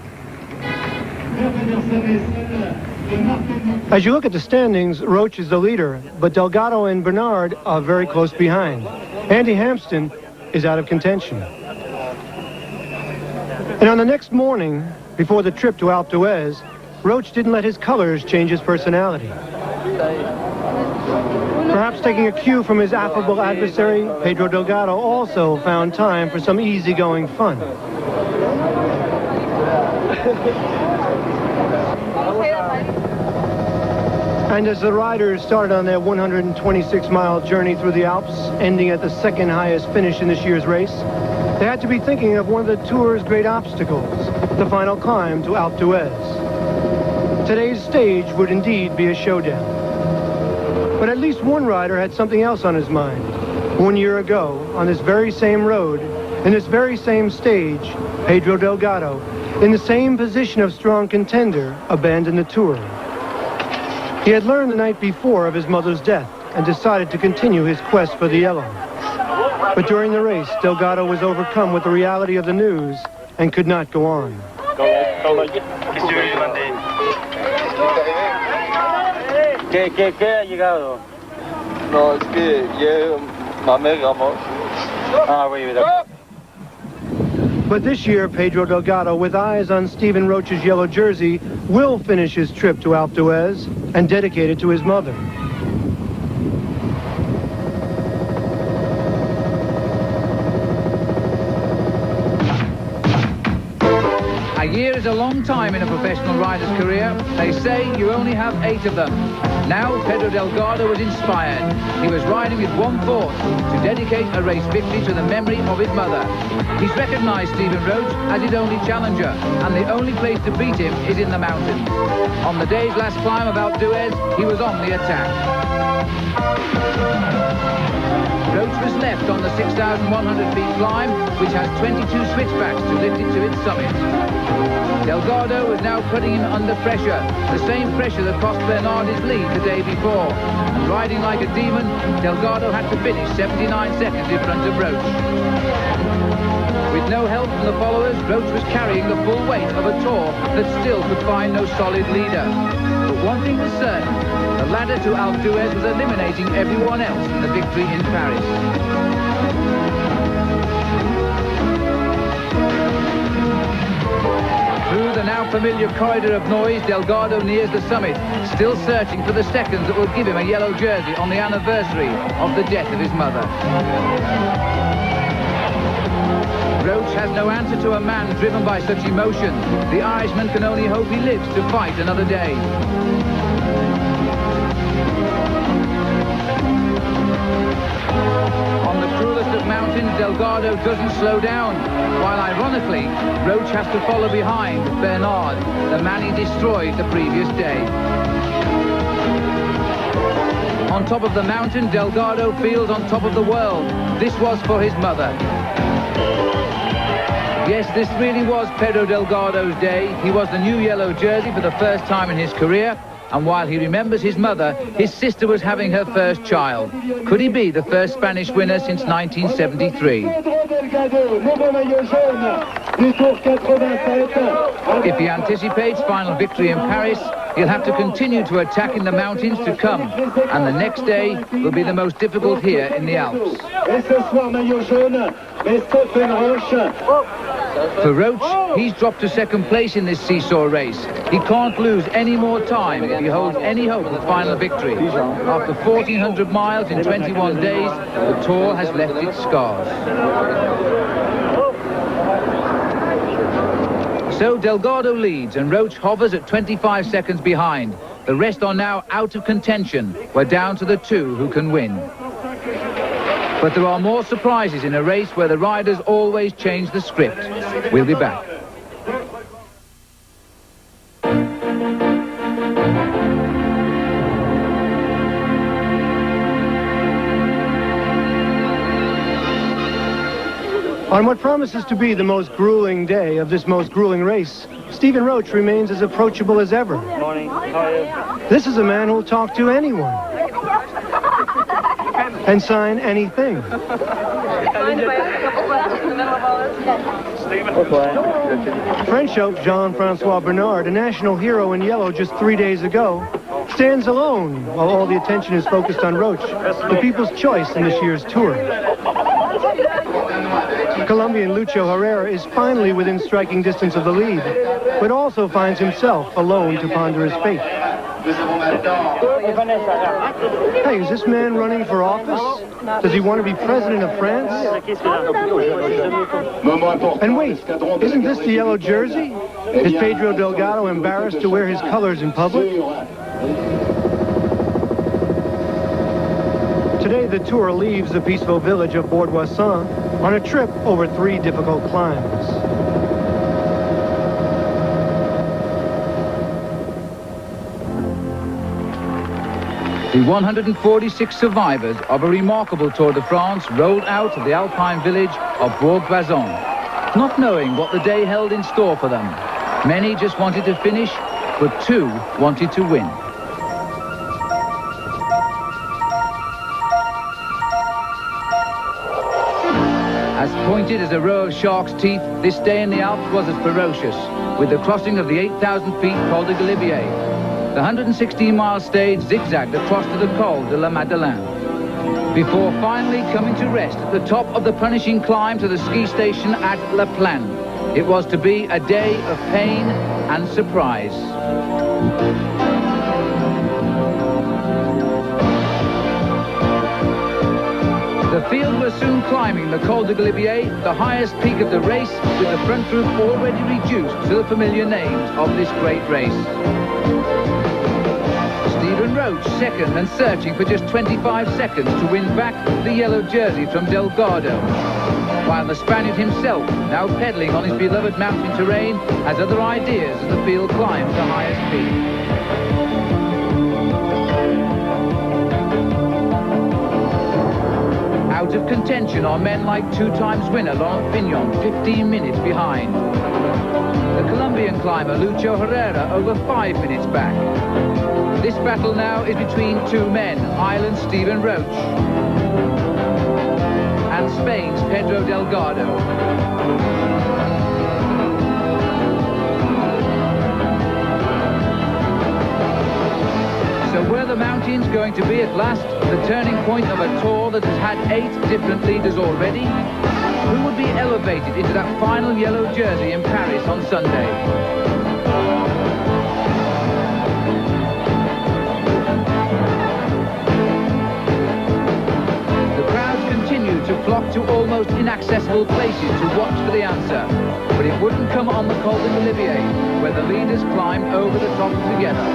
As you look at the standings, Roche is the leader, but Delgado and Bernard are very close behind. Andy Hampsten is out of contention. And on the next morning, before the trip to Alpe d'Huez, Roche didn't let his colors change his personality. Perhaps taking a cue from his affable adversary, Pedro Delgado also found time for some easygoing fun. And as the riders started on their 126-mile journey through the Alps, ending at the second highest finish in this year's race, they had to be thinking of one of the Tour's great obstacles, the final climb to Alpe d'Huez. Today's stage would indeed be a showdown. But at least one rider had something else on his mind. 1 year ago, on this very same road, in this very same stage, Pedro Delgado, in the same position of strong contender, abandoned the Tour. He had learned the night before of his mother's death and decided to continue his quest for the yellow. But during the race, Delgado was overcome with the reality of the news and could not go on. ¿Qué ha llegado? No, es que ma mère est morte. Ah oui, d'accord. But this year, Pedro Delgado, with eyes on Stephen Roche's yellow jersey, will finish his trip to Alpe d'Huez and dedicate it to his mother. A year is a long time in a professional rider's career. They say you only have 8 of them. Now Pedro Delgado was inspired. He was riding with one thought, to dedicate a race victory to the memory of his mother. He's recognized Stephen Roche as his only challenger, and the only place to beat him is in the mountains. On the day's last climb of Alpe d'Huez, he was on the attack. Roche was left on the 6,100 feet climb, which has 22 switchbacks to lift it to its summit. Delgado was now putting him under pressure, the same pressure that cost Bernard his lead the day before. And riding like a demon, Delgado had to finish 79 seconds in front of Roche. With no help from the followers, Roche was carrying the full weight of a Tour that still could find no solid leader. But one thing was certain, the ladder to Alpe d'Huez was eliminating everyone else in the victory in Paris. Through the now familiar corridor of noise, Delgado nears the summit, still searching for the seconds that will give him a yellow jersey on the anniversary of the death of his mother. Roche has no answer to a man driven by such emotion. The Irishman can only hope he lives to fight another day. On the cruelest of mountains, Delgado doesn't slow down, while ironically, Roche has to follow behind Bernard, the man he destroyed the previous day. On top of the mountain, Delgado feels on top of the world. This was for his mother. Yes, this really was Pedro Delgado's day. He was the new yellow jersey for the first time in his career. And while he remembers his mother, his sister was having her first child. Could he be the first Spanish winner since 1973? If he anticipates final victory in Paris, he'll have to continue to attack in the mountains to come. And the next day will be the most difficult here in the Alps. For Roche, he's dropped to second place in this seesaw race. He can't lose any more time if he holds any hope of final victory. After 1,400 miles in 21 days, the Tour has left its scars. So Delgado leads and Roche hovers at 25 seconds behind. The rest are now out of contention. We're down to the 2 who can win. But there are more surprises in a race where the riders always change the script. We'll be back. On what promises to be the most grueling day of this most grueling race, Stephen Roche remains as approachable as ever. Morning. How are you? This is a man who'll talk to anyone and sign anything. French oak Jean-Francois Bernard, a national hero in yellow just 3 days ago, stands alone while all the attention is focused on Roche, the people's choice in this year's tour. Colombian Lucho Herrera is finally within striking distance of the lead, but also finds himself alone to ponder his fate. Hey, is this man running for office? Does he want to be president of France? And wait, isn't this the yellow jersey? Is Pedro Delgado embarrassed to wear his colors in public? Today, the tour leaves the peaceful village of Bordeaux on a trip over 3 difficult climbs. The 146 survivors of a remarkable Tour de France rolled out of the alpine village of Bordeaux, not knowing what the day held in store for them. Many just wanted to finish, but 2 wanted to win. As pointed as a row of shark's teeth, this day in the Alps was as ferocious, with the crossing of the 8,000 feet Col de Galibier. The 116-mile stage zigzagged across to the Col de la Madeleine, before finally coming to rest at the top of the punishing climb to the ski station at La Plaine. It was to be a day of pain and surprise. The field was soon climbing the Col de Galibier, the highest peak of the race, with the front group already reduced to the familiar names of this great race. Stephen Roche second and searching for just 25 seconds to win back the yellow jersey from Delgado, while the Spaniard himself, now pedaling on his beloved mountain terrain, has other ideas as the field climbs the highest peak. Out of contention are men like 2-time winner Laurent Fignon, 15 minutes behind. The Colombian climber Lucho Herrera over 5 minutes back. This battle now is between 2 men, Ireland's Stephen Roche and Spain's Pedro Delgado. So were the mountains going to be at last the turning point of a tour that has had 8 different leaders already? Who would be elevated into that final yellow jersey in Paris on Sunday? The crowds continued to flock to almost inaccessible places to watch for the answer, but it wouldn't come on the Col de Galibier, where the leaders climbed over the top together.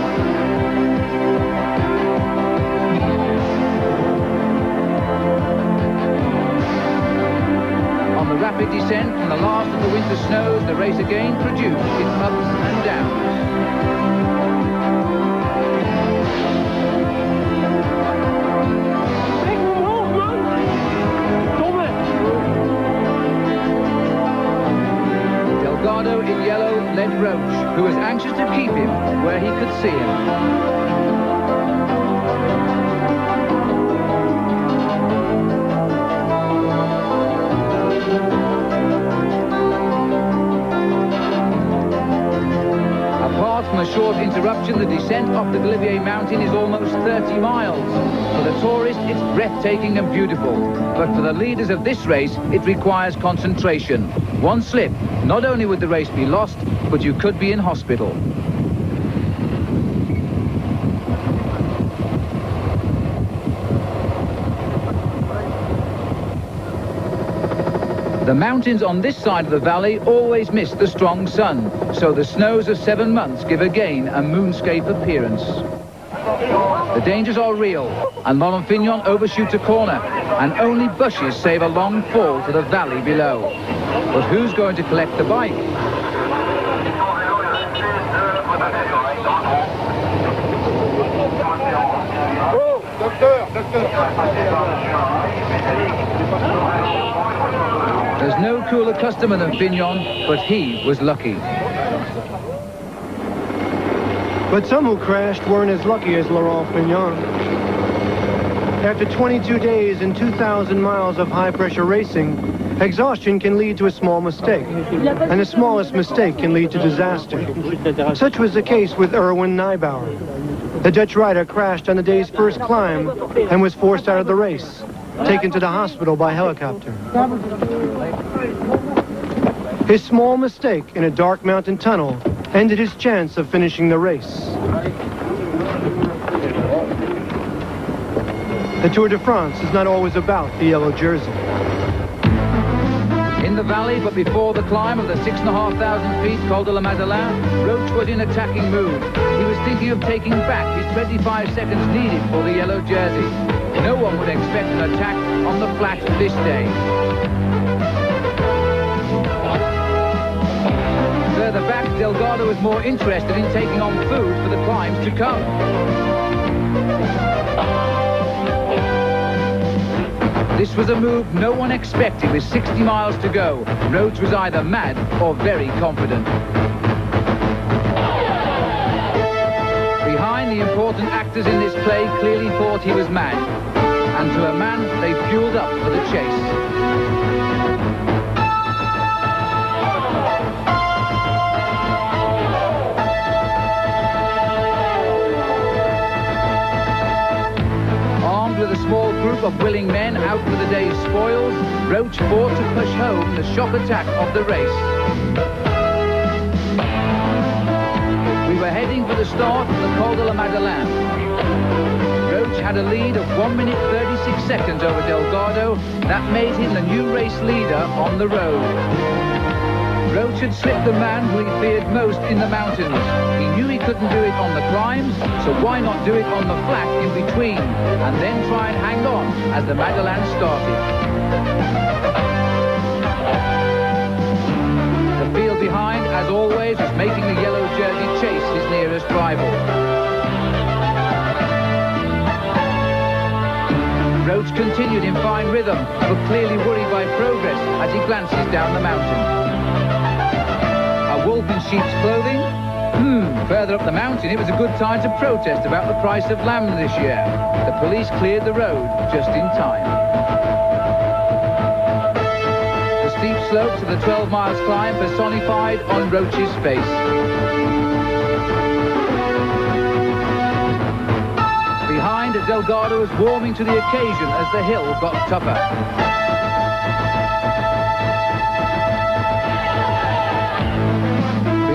On the rapid descent from the last of the winter snows, the race again produced its ups and downs. Delgado in yellow led Roche, who was anxious to keep him where he could see him. From a short interruption, the descent off the Galibier mountain is almost 30 miles. For the tourist, it's breathtaking and beautiful. But for the leaders of this race, it requires concentration. One slip, not only would the race be lost, but you could be in hospital. The mountains on this side of the valley always miss the strong sun, so the snows of 7 months give again a moonscape appearance. The dangers are real, and Laurent Fignon overshoots a corner, and only bushes save a long fall to the valley below. But who's going to collect the bike? Oh, docteur. There's no cooler customer than Fignon, but he was lucky. But some who crashed weren't as lucky as Laurent Fignon. After 22 days and 2,000 miles of high-pressure racing, exhaustion can lead to a small mistake, and the smallest mistake can lead to disaster. Such was the case with Erwin Nijbauer. The Dutch rider crashed on the day's first climb and was forced out of the race, taken to the hospital by helicopter. His small mistake in a dark mountain tunnel ended his chance of finishing the race. The Tour de France is not always about the yellow jersey. In the valley, but before the climb of the 6,500 feet Col de la Madeleine, Roche was in attacking mood. He was thinking of taking back his 25 seconds needed for the yellow jersey. No one would expect an attack on the flat this day. Further back, Delgado was more interested in taking on food for the climbs to come. This was a move no one expected with 60 miles to go. Roche was either mad or very confident. Behind, the important actors in this play clearly thought he was mad. And to a man, they fueled up for the chase. With a small group of willing men out for the day's spoils, Roche fought to push home the shock attack of the race. We were heading for the start of the Col de la Madeleine. Roche had a lead of 1 minute 36 seconds over Delgado. That made him the new race leader on the road. Roche had slipped the man who he feared most in the mountains. He knew he couldn't do it on the climbs, so why not do it on the flat in between, and then try and hang on as the Madeleine started. The field behind, as always, was making the yellow jersey chase his nearest rival. Roche continued in fine rhythm, but clearly worried by progress as he glances down the mountain. A wolf in sheep's clothing? Further up the mountain, it was a good time to protest about the price of lamb this year. The police cleared the road just in time. The steep slopes of the 12 miles climb personified on Roche's face. Behind, Delgado was warming to the occasion as the hill got tougher.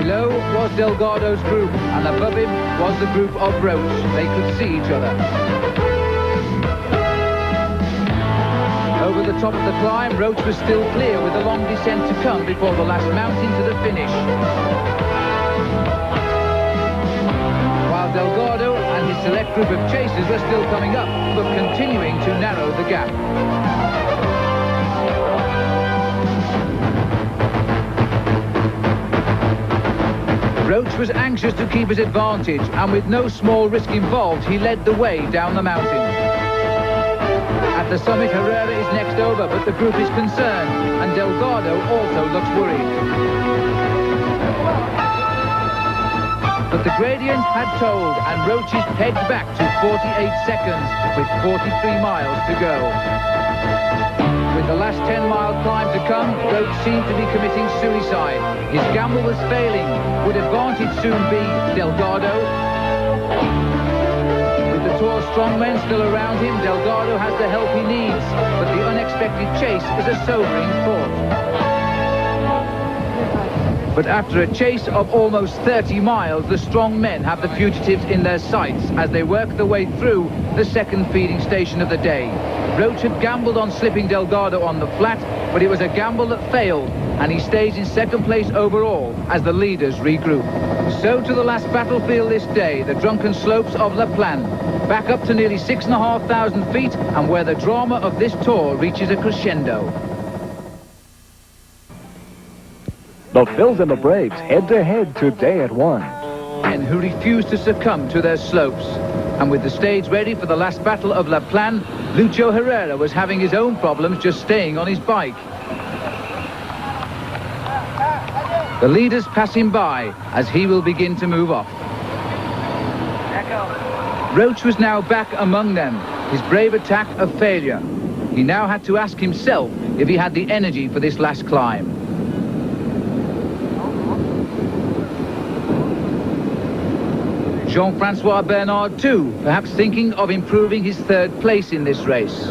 Below was Delgado's group, and above him was the group of Roche. They could see each other. Over the top of the climb, Roche was still clear with a long descent to come before the last mountain to the finish. While Delgado and his select group of chasers were still coming up, but continuing to narrow the gap. Roche was anxious to keep his advantage, and with no small risk involved, he led the way down the mountain. At the summit, Herrera is next over, but the group is concerned, and Delgado also looks worried. But the gradient had told, and Roche is pegged back to 48 seconds, with 43 miles to go. With the last 10-mile climb to come, Roche seemed to be committing suicide. His gamble was failing. Would advantage soon be Delgado? With the Tour strongmen still around him, Delgado has the help he needs, but the unexpected chase is a sobering thought. But after a chase of almost 30 miles, the strong men have the fugitives in their sights as they work their way through the second feeding station of the day. Roche had gambled on slipping Delgado on the flat, but it was a gamble that failed, and he stays in second place overall as the leaders regroup. So to the last battlefield this day, the drunken slopes of La Plaine, back up to nearly 6,500 feet, and where the drama of this tour reaches a crescendo. The Phils and the Braves head-to-head today at 1. Men who refuse to succumb to their slopes. And with the stage ready for the last battle of La Plaine, Lucho Herrera was having his own problems just staying on his bike. The leaders pass him by as he will begin to move off. Roche was now back among them, his brave attack a failure. He now had to ask himself if he had the energy for this last climb. Jean-Francois Bernard too, perhaps thinking of improving his third place in this race.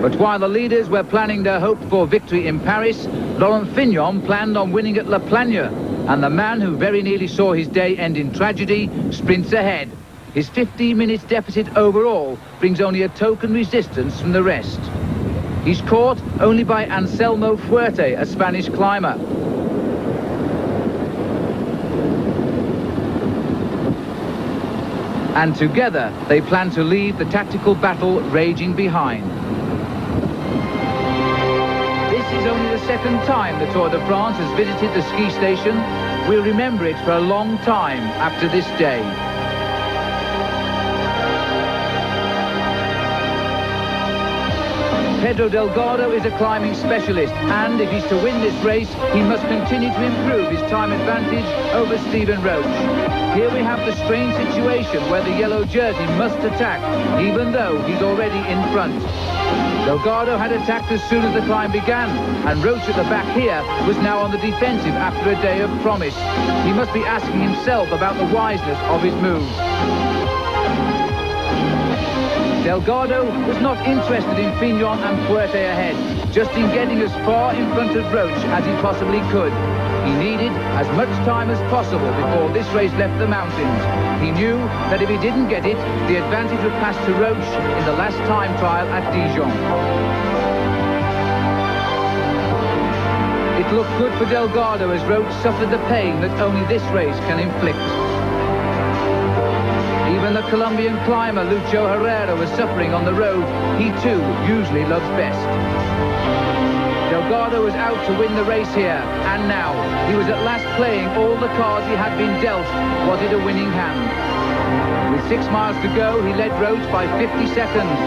But while the leaders were planning their hope for victory in Paris, Laurent Fignon planned on winning at La Plagne, and the man who very nearly saw his day end in tragedy sprints ahead. His 15 minutes deficit overall brings only a token resistance from the rest. He's caught only by Anselmo Fuerte, a Spanish climber. And together they plan to leave the tactical battle raging behind. This is only the second time the Tour de France has visited the ski station. We'll remember it for a long time after this day. Pedro Delgado is a climbing specialist, and if he's to win this race, he must continue to improve his time advantage over Stephen Roche. Here we have the strange situation where the yellow jersey must attack, even though he's already in front. Delgado had attacked as soon as the climb began, and Roche at the back here was now on the defensive after a day of promise. He must be asking himself about the wiseness of his moves. Delgado was not interested in Fignon and Fuerte ahead, just in getting as far in front of Roche as he possibly could. He needed as much time as possible before this race left the mountains. He knew that if he didn't get it, the advantage would pass to Roche in the last time trial at Dijon. It looked good for Delgado as Roche suffered the pain that only this race can inflict. Even the Colombian climber Lucho Herrera was suffering on the road. He too usually loves best. Delgado was out to win the race here, and now he was at last playing all the cards he had been dealt. Was it a winning hand? With 6 miles to go, he led Roche by 50 seconds.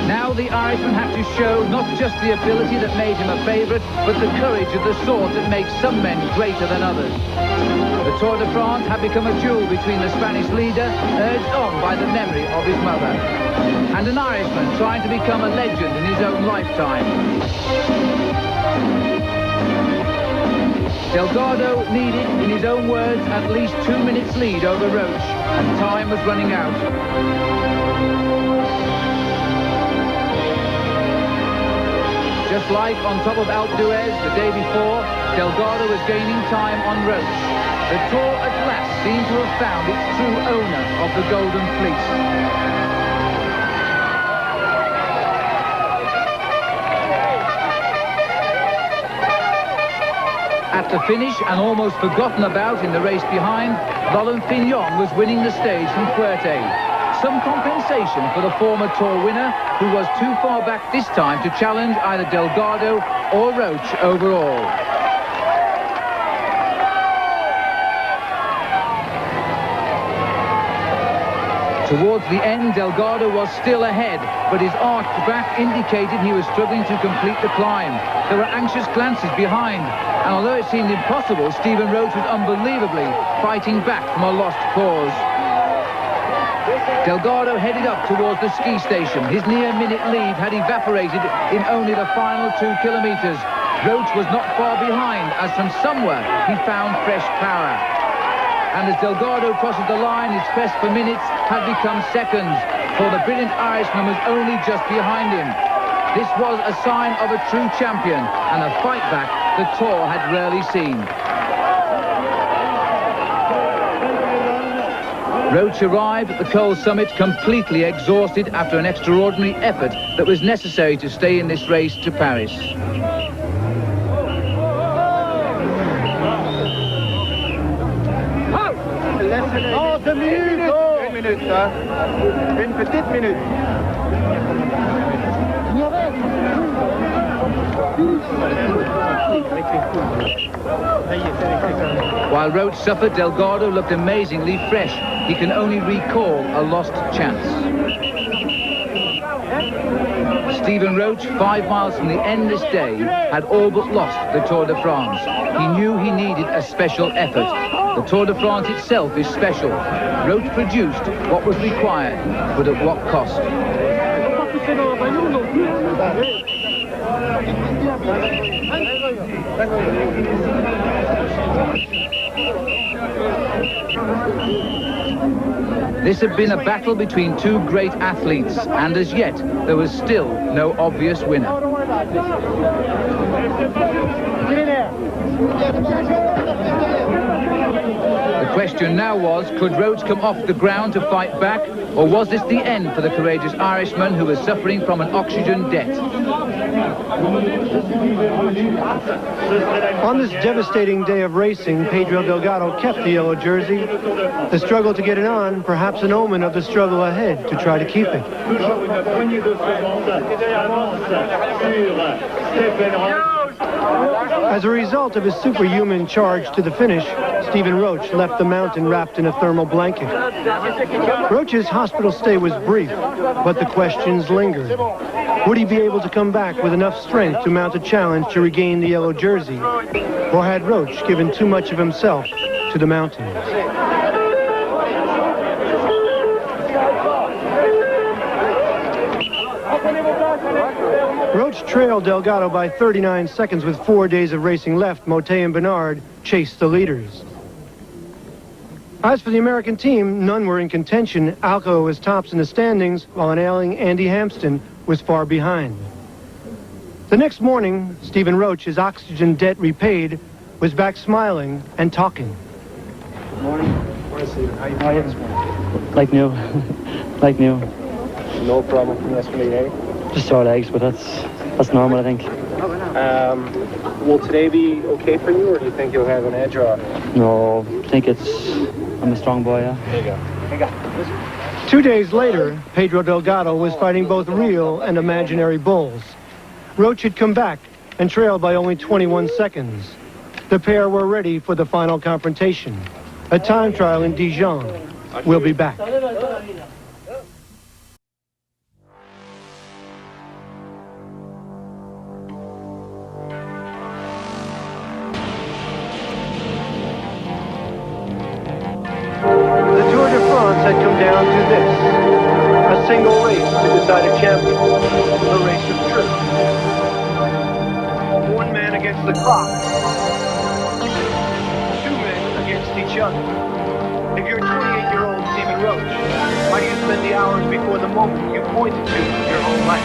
Now the Irishman had to show not just the ability that made him a favourite, but the courage of the sort that makes some men greater than others. The Tour de France had become a duel between the Spanish leader, urged on by the memory of his mother, and an Irishman trying to become a legend in his own lifetime. Delgado needed, in his own words, at least 2 minutes lead over Roche, and time was running out. Just like on top of Alpe d'Huez the day before, Delgado was gaining time on Roche. The Tour at last seemed to have found its true owner of the Golden Fleece. At the finish, and almost forgotten about in the race behind, Laurent Fignon was winning the stage from Fuerte. Some compensation for the former Tour winner, who was too far back this time to challenge either Delgado or Roche overall. Towards the end, Delgado was still ahead, but his arched back indicated he was struggling to complete the climb. There were anxious glances behind, and although it seemed impossible, Stephen Roche was unbelievably fighting back from a lost cause. Delgado headed up towards the ski station. His near-minute lead had evaporated in only the final 2 kilometers. Roche was not far behind, as from somewhere he found fresh power. And as Delgado crosses the line, his quest for minutes had become seconds, for the brilliant Irishman was only just behind him. This was a sign of a true champion, and a fight back the Tour had rarely seen. Roche arrived at the Col summit completely exhausted after an extraordinary effort that was necessary to stay in this race to Paris. While Roche suffered, Delgado looked amazingly fresh. He can only recall a lost chance. Stephen Roche, 5 miles from the end this day, had all but lost the Tour de France. He knew he needed a special effort. The Tour de France itself is special. Roche produced what was required, but at what cost? This had been a battle between two great athletes, and as yet, there was still no obvious winner. The question now was, could Roche come off the ground to fight back, or was this the end for the courageous Irishman who was suffering from an oxygen debt? On this devastating day of racing, Pedro Delgado kept the yellow jersey. The struggle to get it on, perhaps an omen of the struggle ahead to try to keep it. As a result of his superhuman charge to the finish, Stephen Roche left the mountain wrapped in a thermal blanket. Roche's hospital stay was brief, but the questions lingered. Would he be able to come back with enough strength to mount a challenge to regain the yellow jersey? Or had Roche given too much of himself to the mountains? Roche trailed Delgado by 39 seconds with 4 days of racing left. Motet and Bernard chased the leaders. As for the American team, none were in contention. Alco was tops in the standings, while an ailing Andy Hampston was far behind. The next morning, Stephen Roche, his oxygen debt repaid, was back smiling and talking. Good morning. Morning, Stephen. How are you this morning? Like new. Like new. No problem from yesterday, eh? Just sore legs, but that's normal, I think. Will today be okay for you, or do you think you'll have an edge off? No, I think I'm a strong boy, yeah. There you go. There you go. 2 days later, Pedro Delgado was fighting both real and imaginary bulls. Roche had come back and trailed by only 21 seconds. The pair were ready for the final confrontation. A time trial in Dijon. We'll be back. Had come down to this. A single race to decide a champion. The race of truth. One man against the clock. Two men against each other. If you're 28-year-old Stephen Roche, why do you spend the hours before the moment you pointed to your whole life?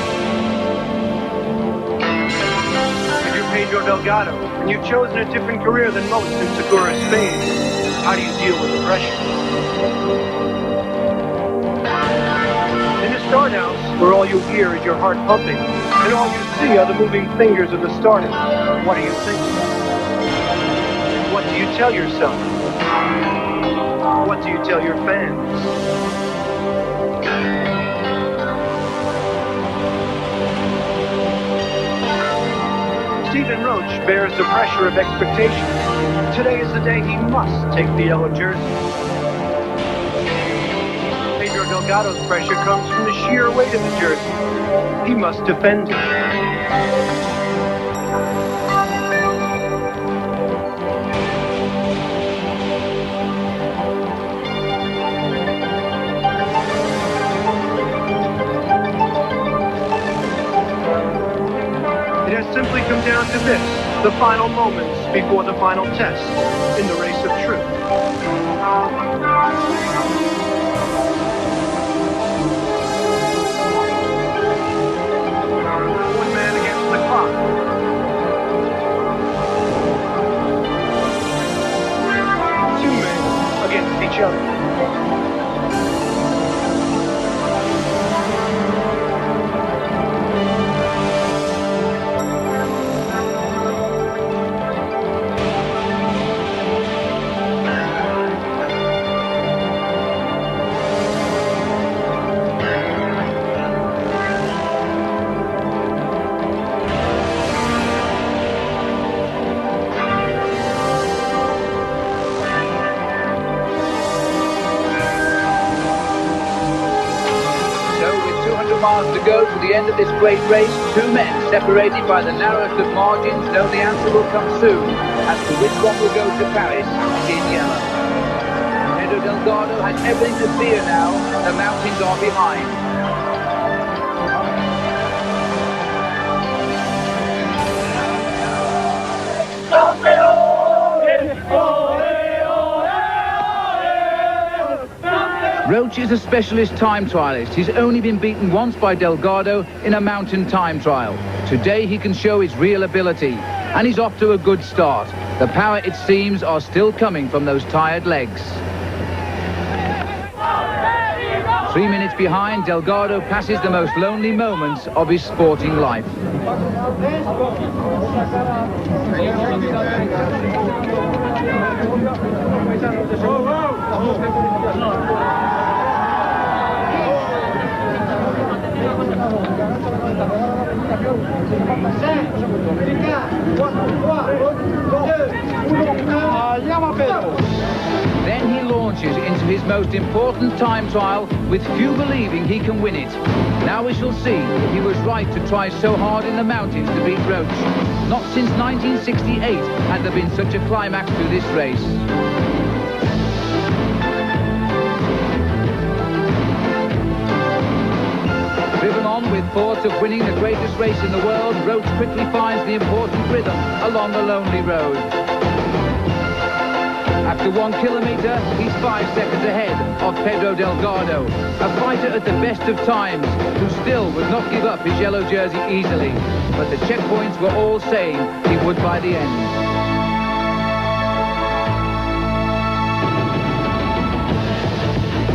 If you're Pedro Delgado, and you've chosen a different career than most in Segura, Spain, how do you deal with the pressure? In the start house, where all you hear is your heart pumping, and all you see are the moving fingers of the starter, what are you thinking? What do you tell yourself? What do you tell your fans? Stephen Roche bears the pressure of expectation. Today is the day he must take the yellow jersey. Pedro Delgado's pressure comes from the sheer weight of the jersey. He must defend it. It has simply come down to this, the final moments before the final test in the race of truth. One man against the clock. Two men against each other. the end of this great race, two men separated by the narrowest of margins know the answer will come soon as to which one will go to Paris in yellow. Pedro Delgado has everything to fear now. The mountains are behind. Roche is a specialist time trialist. He's only been beaten once by Delgado in a mountain time trial. Today he can show his real ability, and he's off to a good start. The power, it seems, are still coming from those tired legs. 3 minutes behind, Delgado passes the most lonely moments of his sporting life. Then he launches into his most important time trial, with few believing he can win it. Now we shall see if he was right to try so hard in the mountains to beat Roche. Not since 1968 had there been such a climax to this race. Driven on with thoughts of winning the greatest race in the world, Roche quickly finds the important rhythm along the lonely road. After 1 kilometre, he's 5 seconds ahead of Pedro Delgado, a fighter at the best of times, who still would not give up his yellow jersey easily. But the checkpoints were all saying he would by the end.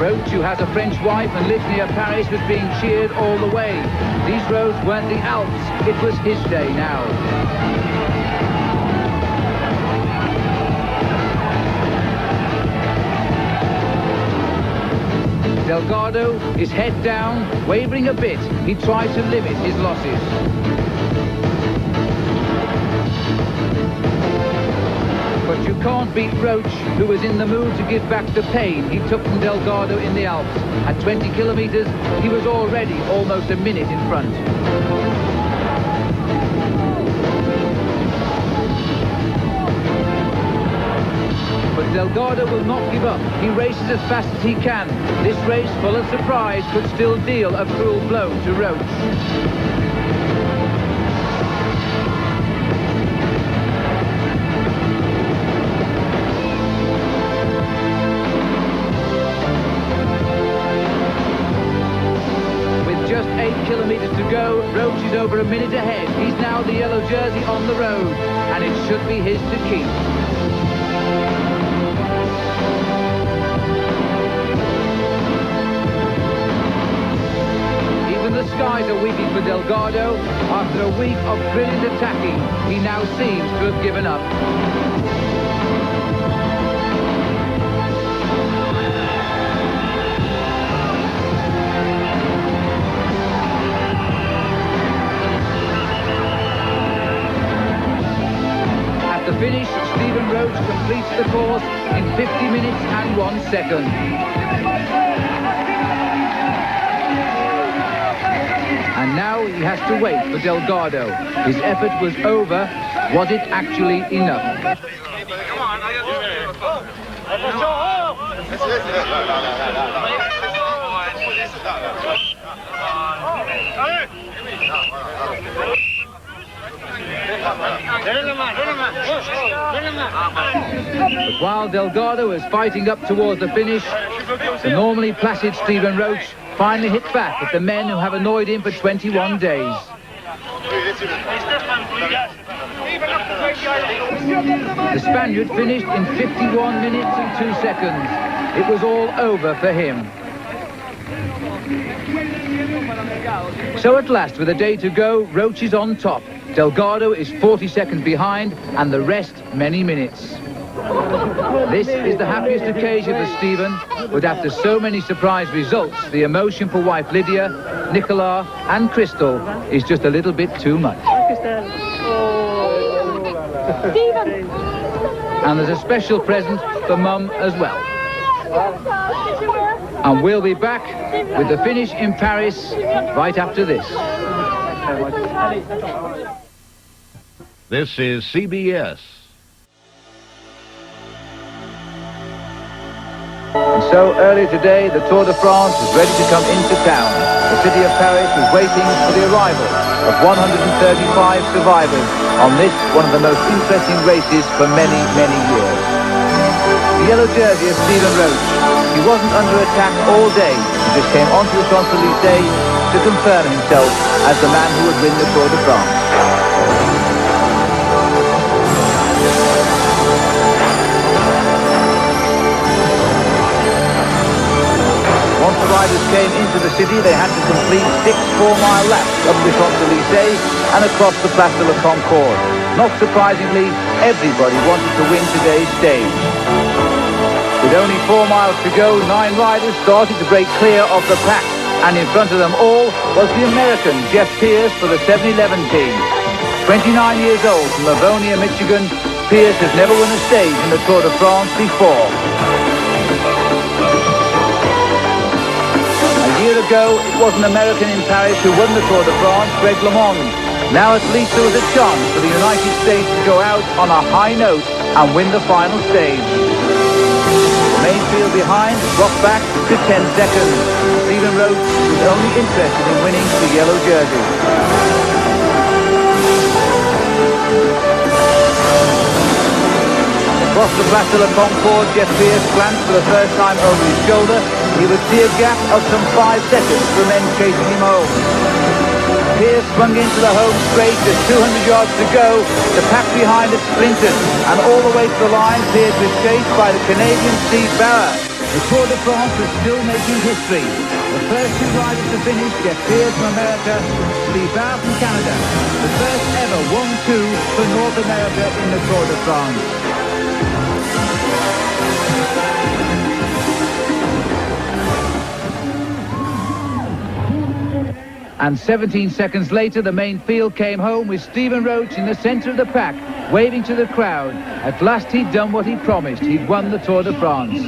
Roche, who has a French wife and lives near Paris, was being cheered all the way. These roads weren't the Alps, it was his day now. Delgado, his head down, wavering a bit, he tried to limit his losses. But you can't beat Roche, who was in the mood to give back the pain he took from Delgado in the Alps. At 20 kilometres, he was already almost a minute in front. But Delgado will not give up. He races as fast as he can. This race, full of surprise, could still deal a cruel blow to Roche. With just 8 kilometres to go, Roche is over a minute ahead. He's now the yellow jersey on the road, and it should be his to keep. The skies are weeping for Delgado. After a week of brilliant attacking, he now seems to have given up. At the finish, Stephen Roche completes the course in 50 minutes and 1 second. And now he has to wait for Delgado. His effort was over. Was it actually enough? Come on, I But while Delgado is fighting up towards the finish, the normally placid Stephen Roche finally hit back at the men who have annoyed him for 21 days. The Spaniard finished in 51 minutes and 2 seconds. It was all over for him. So at last, with a day to go, Roche is on top. Delgado is 40 seconds behind, and the rest many minutes. This is the happiest occasion for Stephen, but after so many surprise results, the emotion for wife Lydia, Nicola and Crystal is just a little bit too much. Stephen! And there's a special present for Mum as well. And we'll be back with the finish in Paris right after this. This is CBS. And so early today, the Tour de France was ready to come into town. The city of Paris was waiting for the arrival of 135 survivors on this, one of the most interesting races for many, many years. The yellow jersey of Stephen Roche. He wasn't under attack all day. He just came onto the Champs-Elysees to confirm himself as the man who would win the Tour de France. Once the riders came into the city, they had to complete 6 4-mile laps up the Champs-Elysees and across the Place de la Concorde. Not surprisingly, everybody wanted to win today's stage. With only 4 miles to go, 9 riders started to break clear of the pack, and in front of them all was the American Jeff Pierce for the 7-11 team. 29 years old from Livonia, Michigan, Pierce has never won a stage in the Tour de France before. A year ago, it was an American in Paris who won the Tour de France, Greg LeMond. Now at least there was a chance for the United States to go out on a high note and win the final stage. The main field behind dropped back to 10 seconds. Stephen Roche was only interested in winning the yellow jersey. Across the Place de la Concorde, Jeff Pierce glanced for the first time over his shoulder. He would see a gap of some 5 seconds for men chasing him home. Pierce swung into the home straight with 200 yards to go. The pack behind had splintered, and all the way to the line, Pierce was chased by the Canadian Steve Barra. The Tour de France was still making history. The first 2 riders to finish, Jeff Pierce from America, Steve Barra from Canada. The first ever 1-2 for North America in the Tour de France. And 17 seconds later, the main field came home with Stephen Roche in the centre of the pack, waving to the crowd. At last he'd done what he promised. He'd won the Tour de France.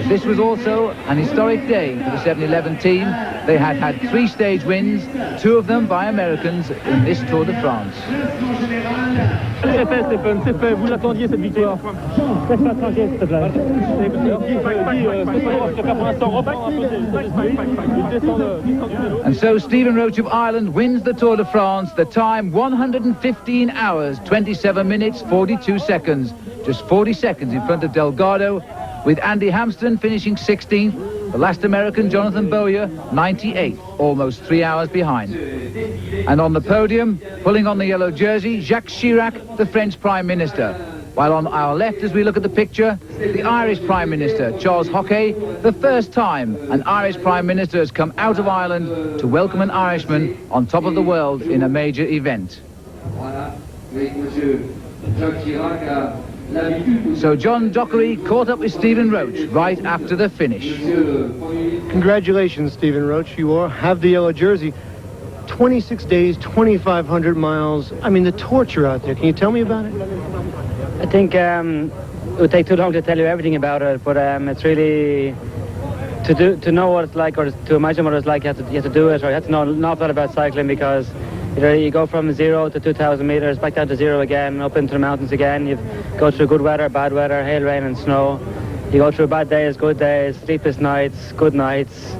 This was also an historic day for the 7-11 team. They had had 3 stage wins, 2 of them by Americans in this Tour de France. C'est fait, Stephen, c'est fait. Vous l'attendiez, cette victoire. Reste pas tranquille, s'il te plaît. And so Stephen Roche of Ireland wins the Tour de France. The time 115 hours, 27 minutes, 42 seconds. Just 40 seconds in front of Delgado, with Andy Hampsten finishing 16th. The last American, Jonathan Bowyer, 98th, almost 3 hours behind. And on the podium, pulling on the yellow jersey, Jacques Chirac, the French Prime Minister. While on our left, as we look at the picture, the Irish Prime Minister, Charles Hockey. The first time an Irish Prime Minister has come out of Ireland to welcome an Irishman on top of the world in a major event. So John Dockery caught up with Stephen Roche right after the finish. Congratulations, Stephen Roche. You have the yellow jersey. 26 days, 2,500 miles. I mean, the torture out there. Can you tell me about it? I think it would take too long to tell you everything about it, but it's really to know what it's like, or to imagine what it's like. You have to do it, or you have to know an awful lot about cycling, because you go from 0 to 2,000 meters, back down to 0 again, up into the mountains again. You go through good weather, bad weather, hail, rain, and snow. You go through bad days, good days, sleepless nights, good nights.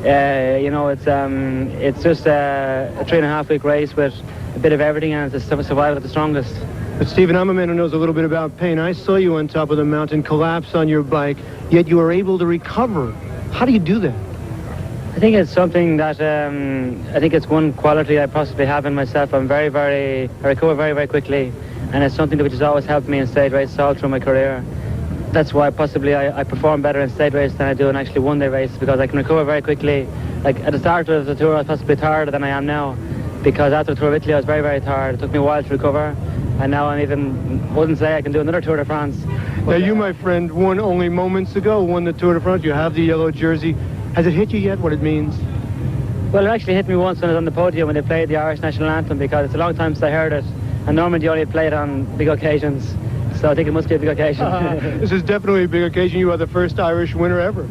It's just a 3.5-week race with a bit of everything, and it's a survival of the strongest. But Stephen, I'm a man who knows a little bit about pain. I saw you on top of the mountain, collapse on your bike, yet you were able to recover. How do you do that? I think it's something that, I think it's one quality I possibly have in myself. I recover very, very quickly, and it's something which has always helped me in stage races all through my career. That's why possibly I perform better in stage races than I do in actually one-day races, because I can recover very quickly. Like at the start of the tour, I was possibly tired than I am now, because after the Tour of Italy, I was very, very tired. It took me a while to recover, and now wouldn't say I can do another Tour de France. Now you, my friend, won only moments ago, won the Tour de France. You have the yellow jersey. Has it hit you yet, what it means? Well, it actually hit me once when I was on the podium when they played the Irish national anthem, because it's a long time since I heard it, and normally you only play it on big occasions. So I think it must be a big occasion. This is definitely a big occasion. You are the first Irish winner ever.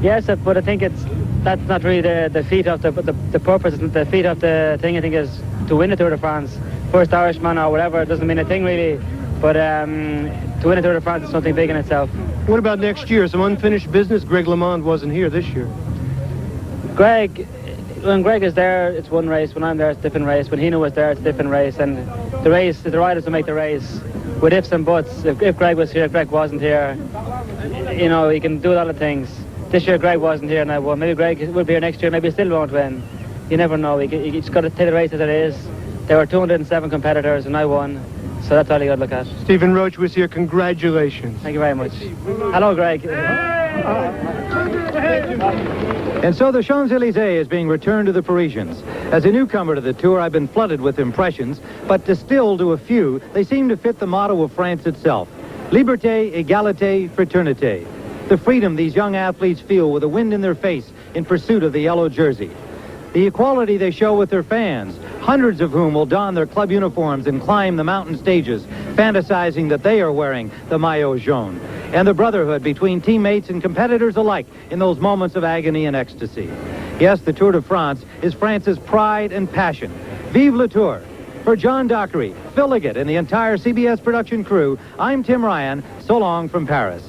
Yes, but I think it's that's not really the feat of the purpose. The feat of the thing, I think, is to win the Tour de France. First Irishman or whatever, it doesn't mean a thing really. But to win a Tour de France is something big in itself. What about next year? Some unfinished business? Greg LeMond wasn't here this year. When Greg is there, it's one race. When I'm there, it's a different race. When Hino was there, it's a different race. And the race, the riders will make the race with ifs and buts. If Greg was here, Greg wasn't here. You know, he can do a lot of things. This year, Greg wasn't here, and I won. Maybe Greg will be here next year. Maybe he still won't win. You never know. You just got to take the race as it is. There were 207 competitors, and I won. So that's all you got to look at. Stephen Roche was here. Congratulations. Thank you very much. Hello, Greg. And so the Champs-Elysees is being returned to the Parisians. As a newcomer to the tour, I've been flooded with impressions, but distilled to a few, they seem to fit the motto of France itself. Liberté, égalité, fraternité. The freedom these young athletes feel with the wind in their face in pursuit of the yellow jersey. The equality they show with their fans, hundreds of whom will don their club uniforms and climb the mountain stages, fantasizing that they are wearing the maillot jaune. And the brotherhood between teammates and competitors alike in those moments of agony and ecstasy. Yes, the Tour de France is France's pride and passion. Vive le Tour! For John Dockery, Phil Liggett, and the entire CBS production crew, I'm Tim Ryan. So long from Paris.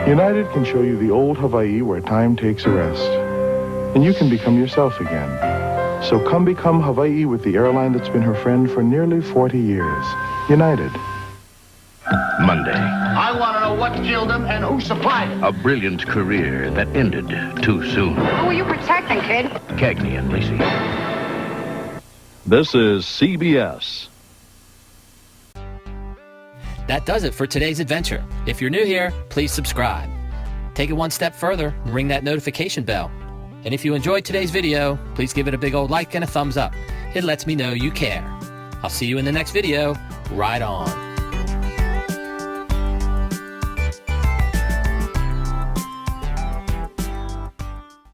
United can show you the old Hawaii where time takes a rest. And you can become yourself again. So come become Hawaii with the airline that's been her friend for nearly 40 years. United. Monday. I want to know what killed him and who supplied it. A brilliant career that ended too soon. Who are you protecting, kid? Cagney and Lacey. This is CBS. That does it for today's adventure. If you're new here, please subscribe. Take it one step further and ring that notification bell. And if you enjoyed today's video, please give it a big old like and a thumbs up. It lets me know you care. I'll see you in the next video. Ride on.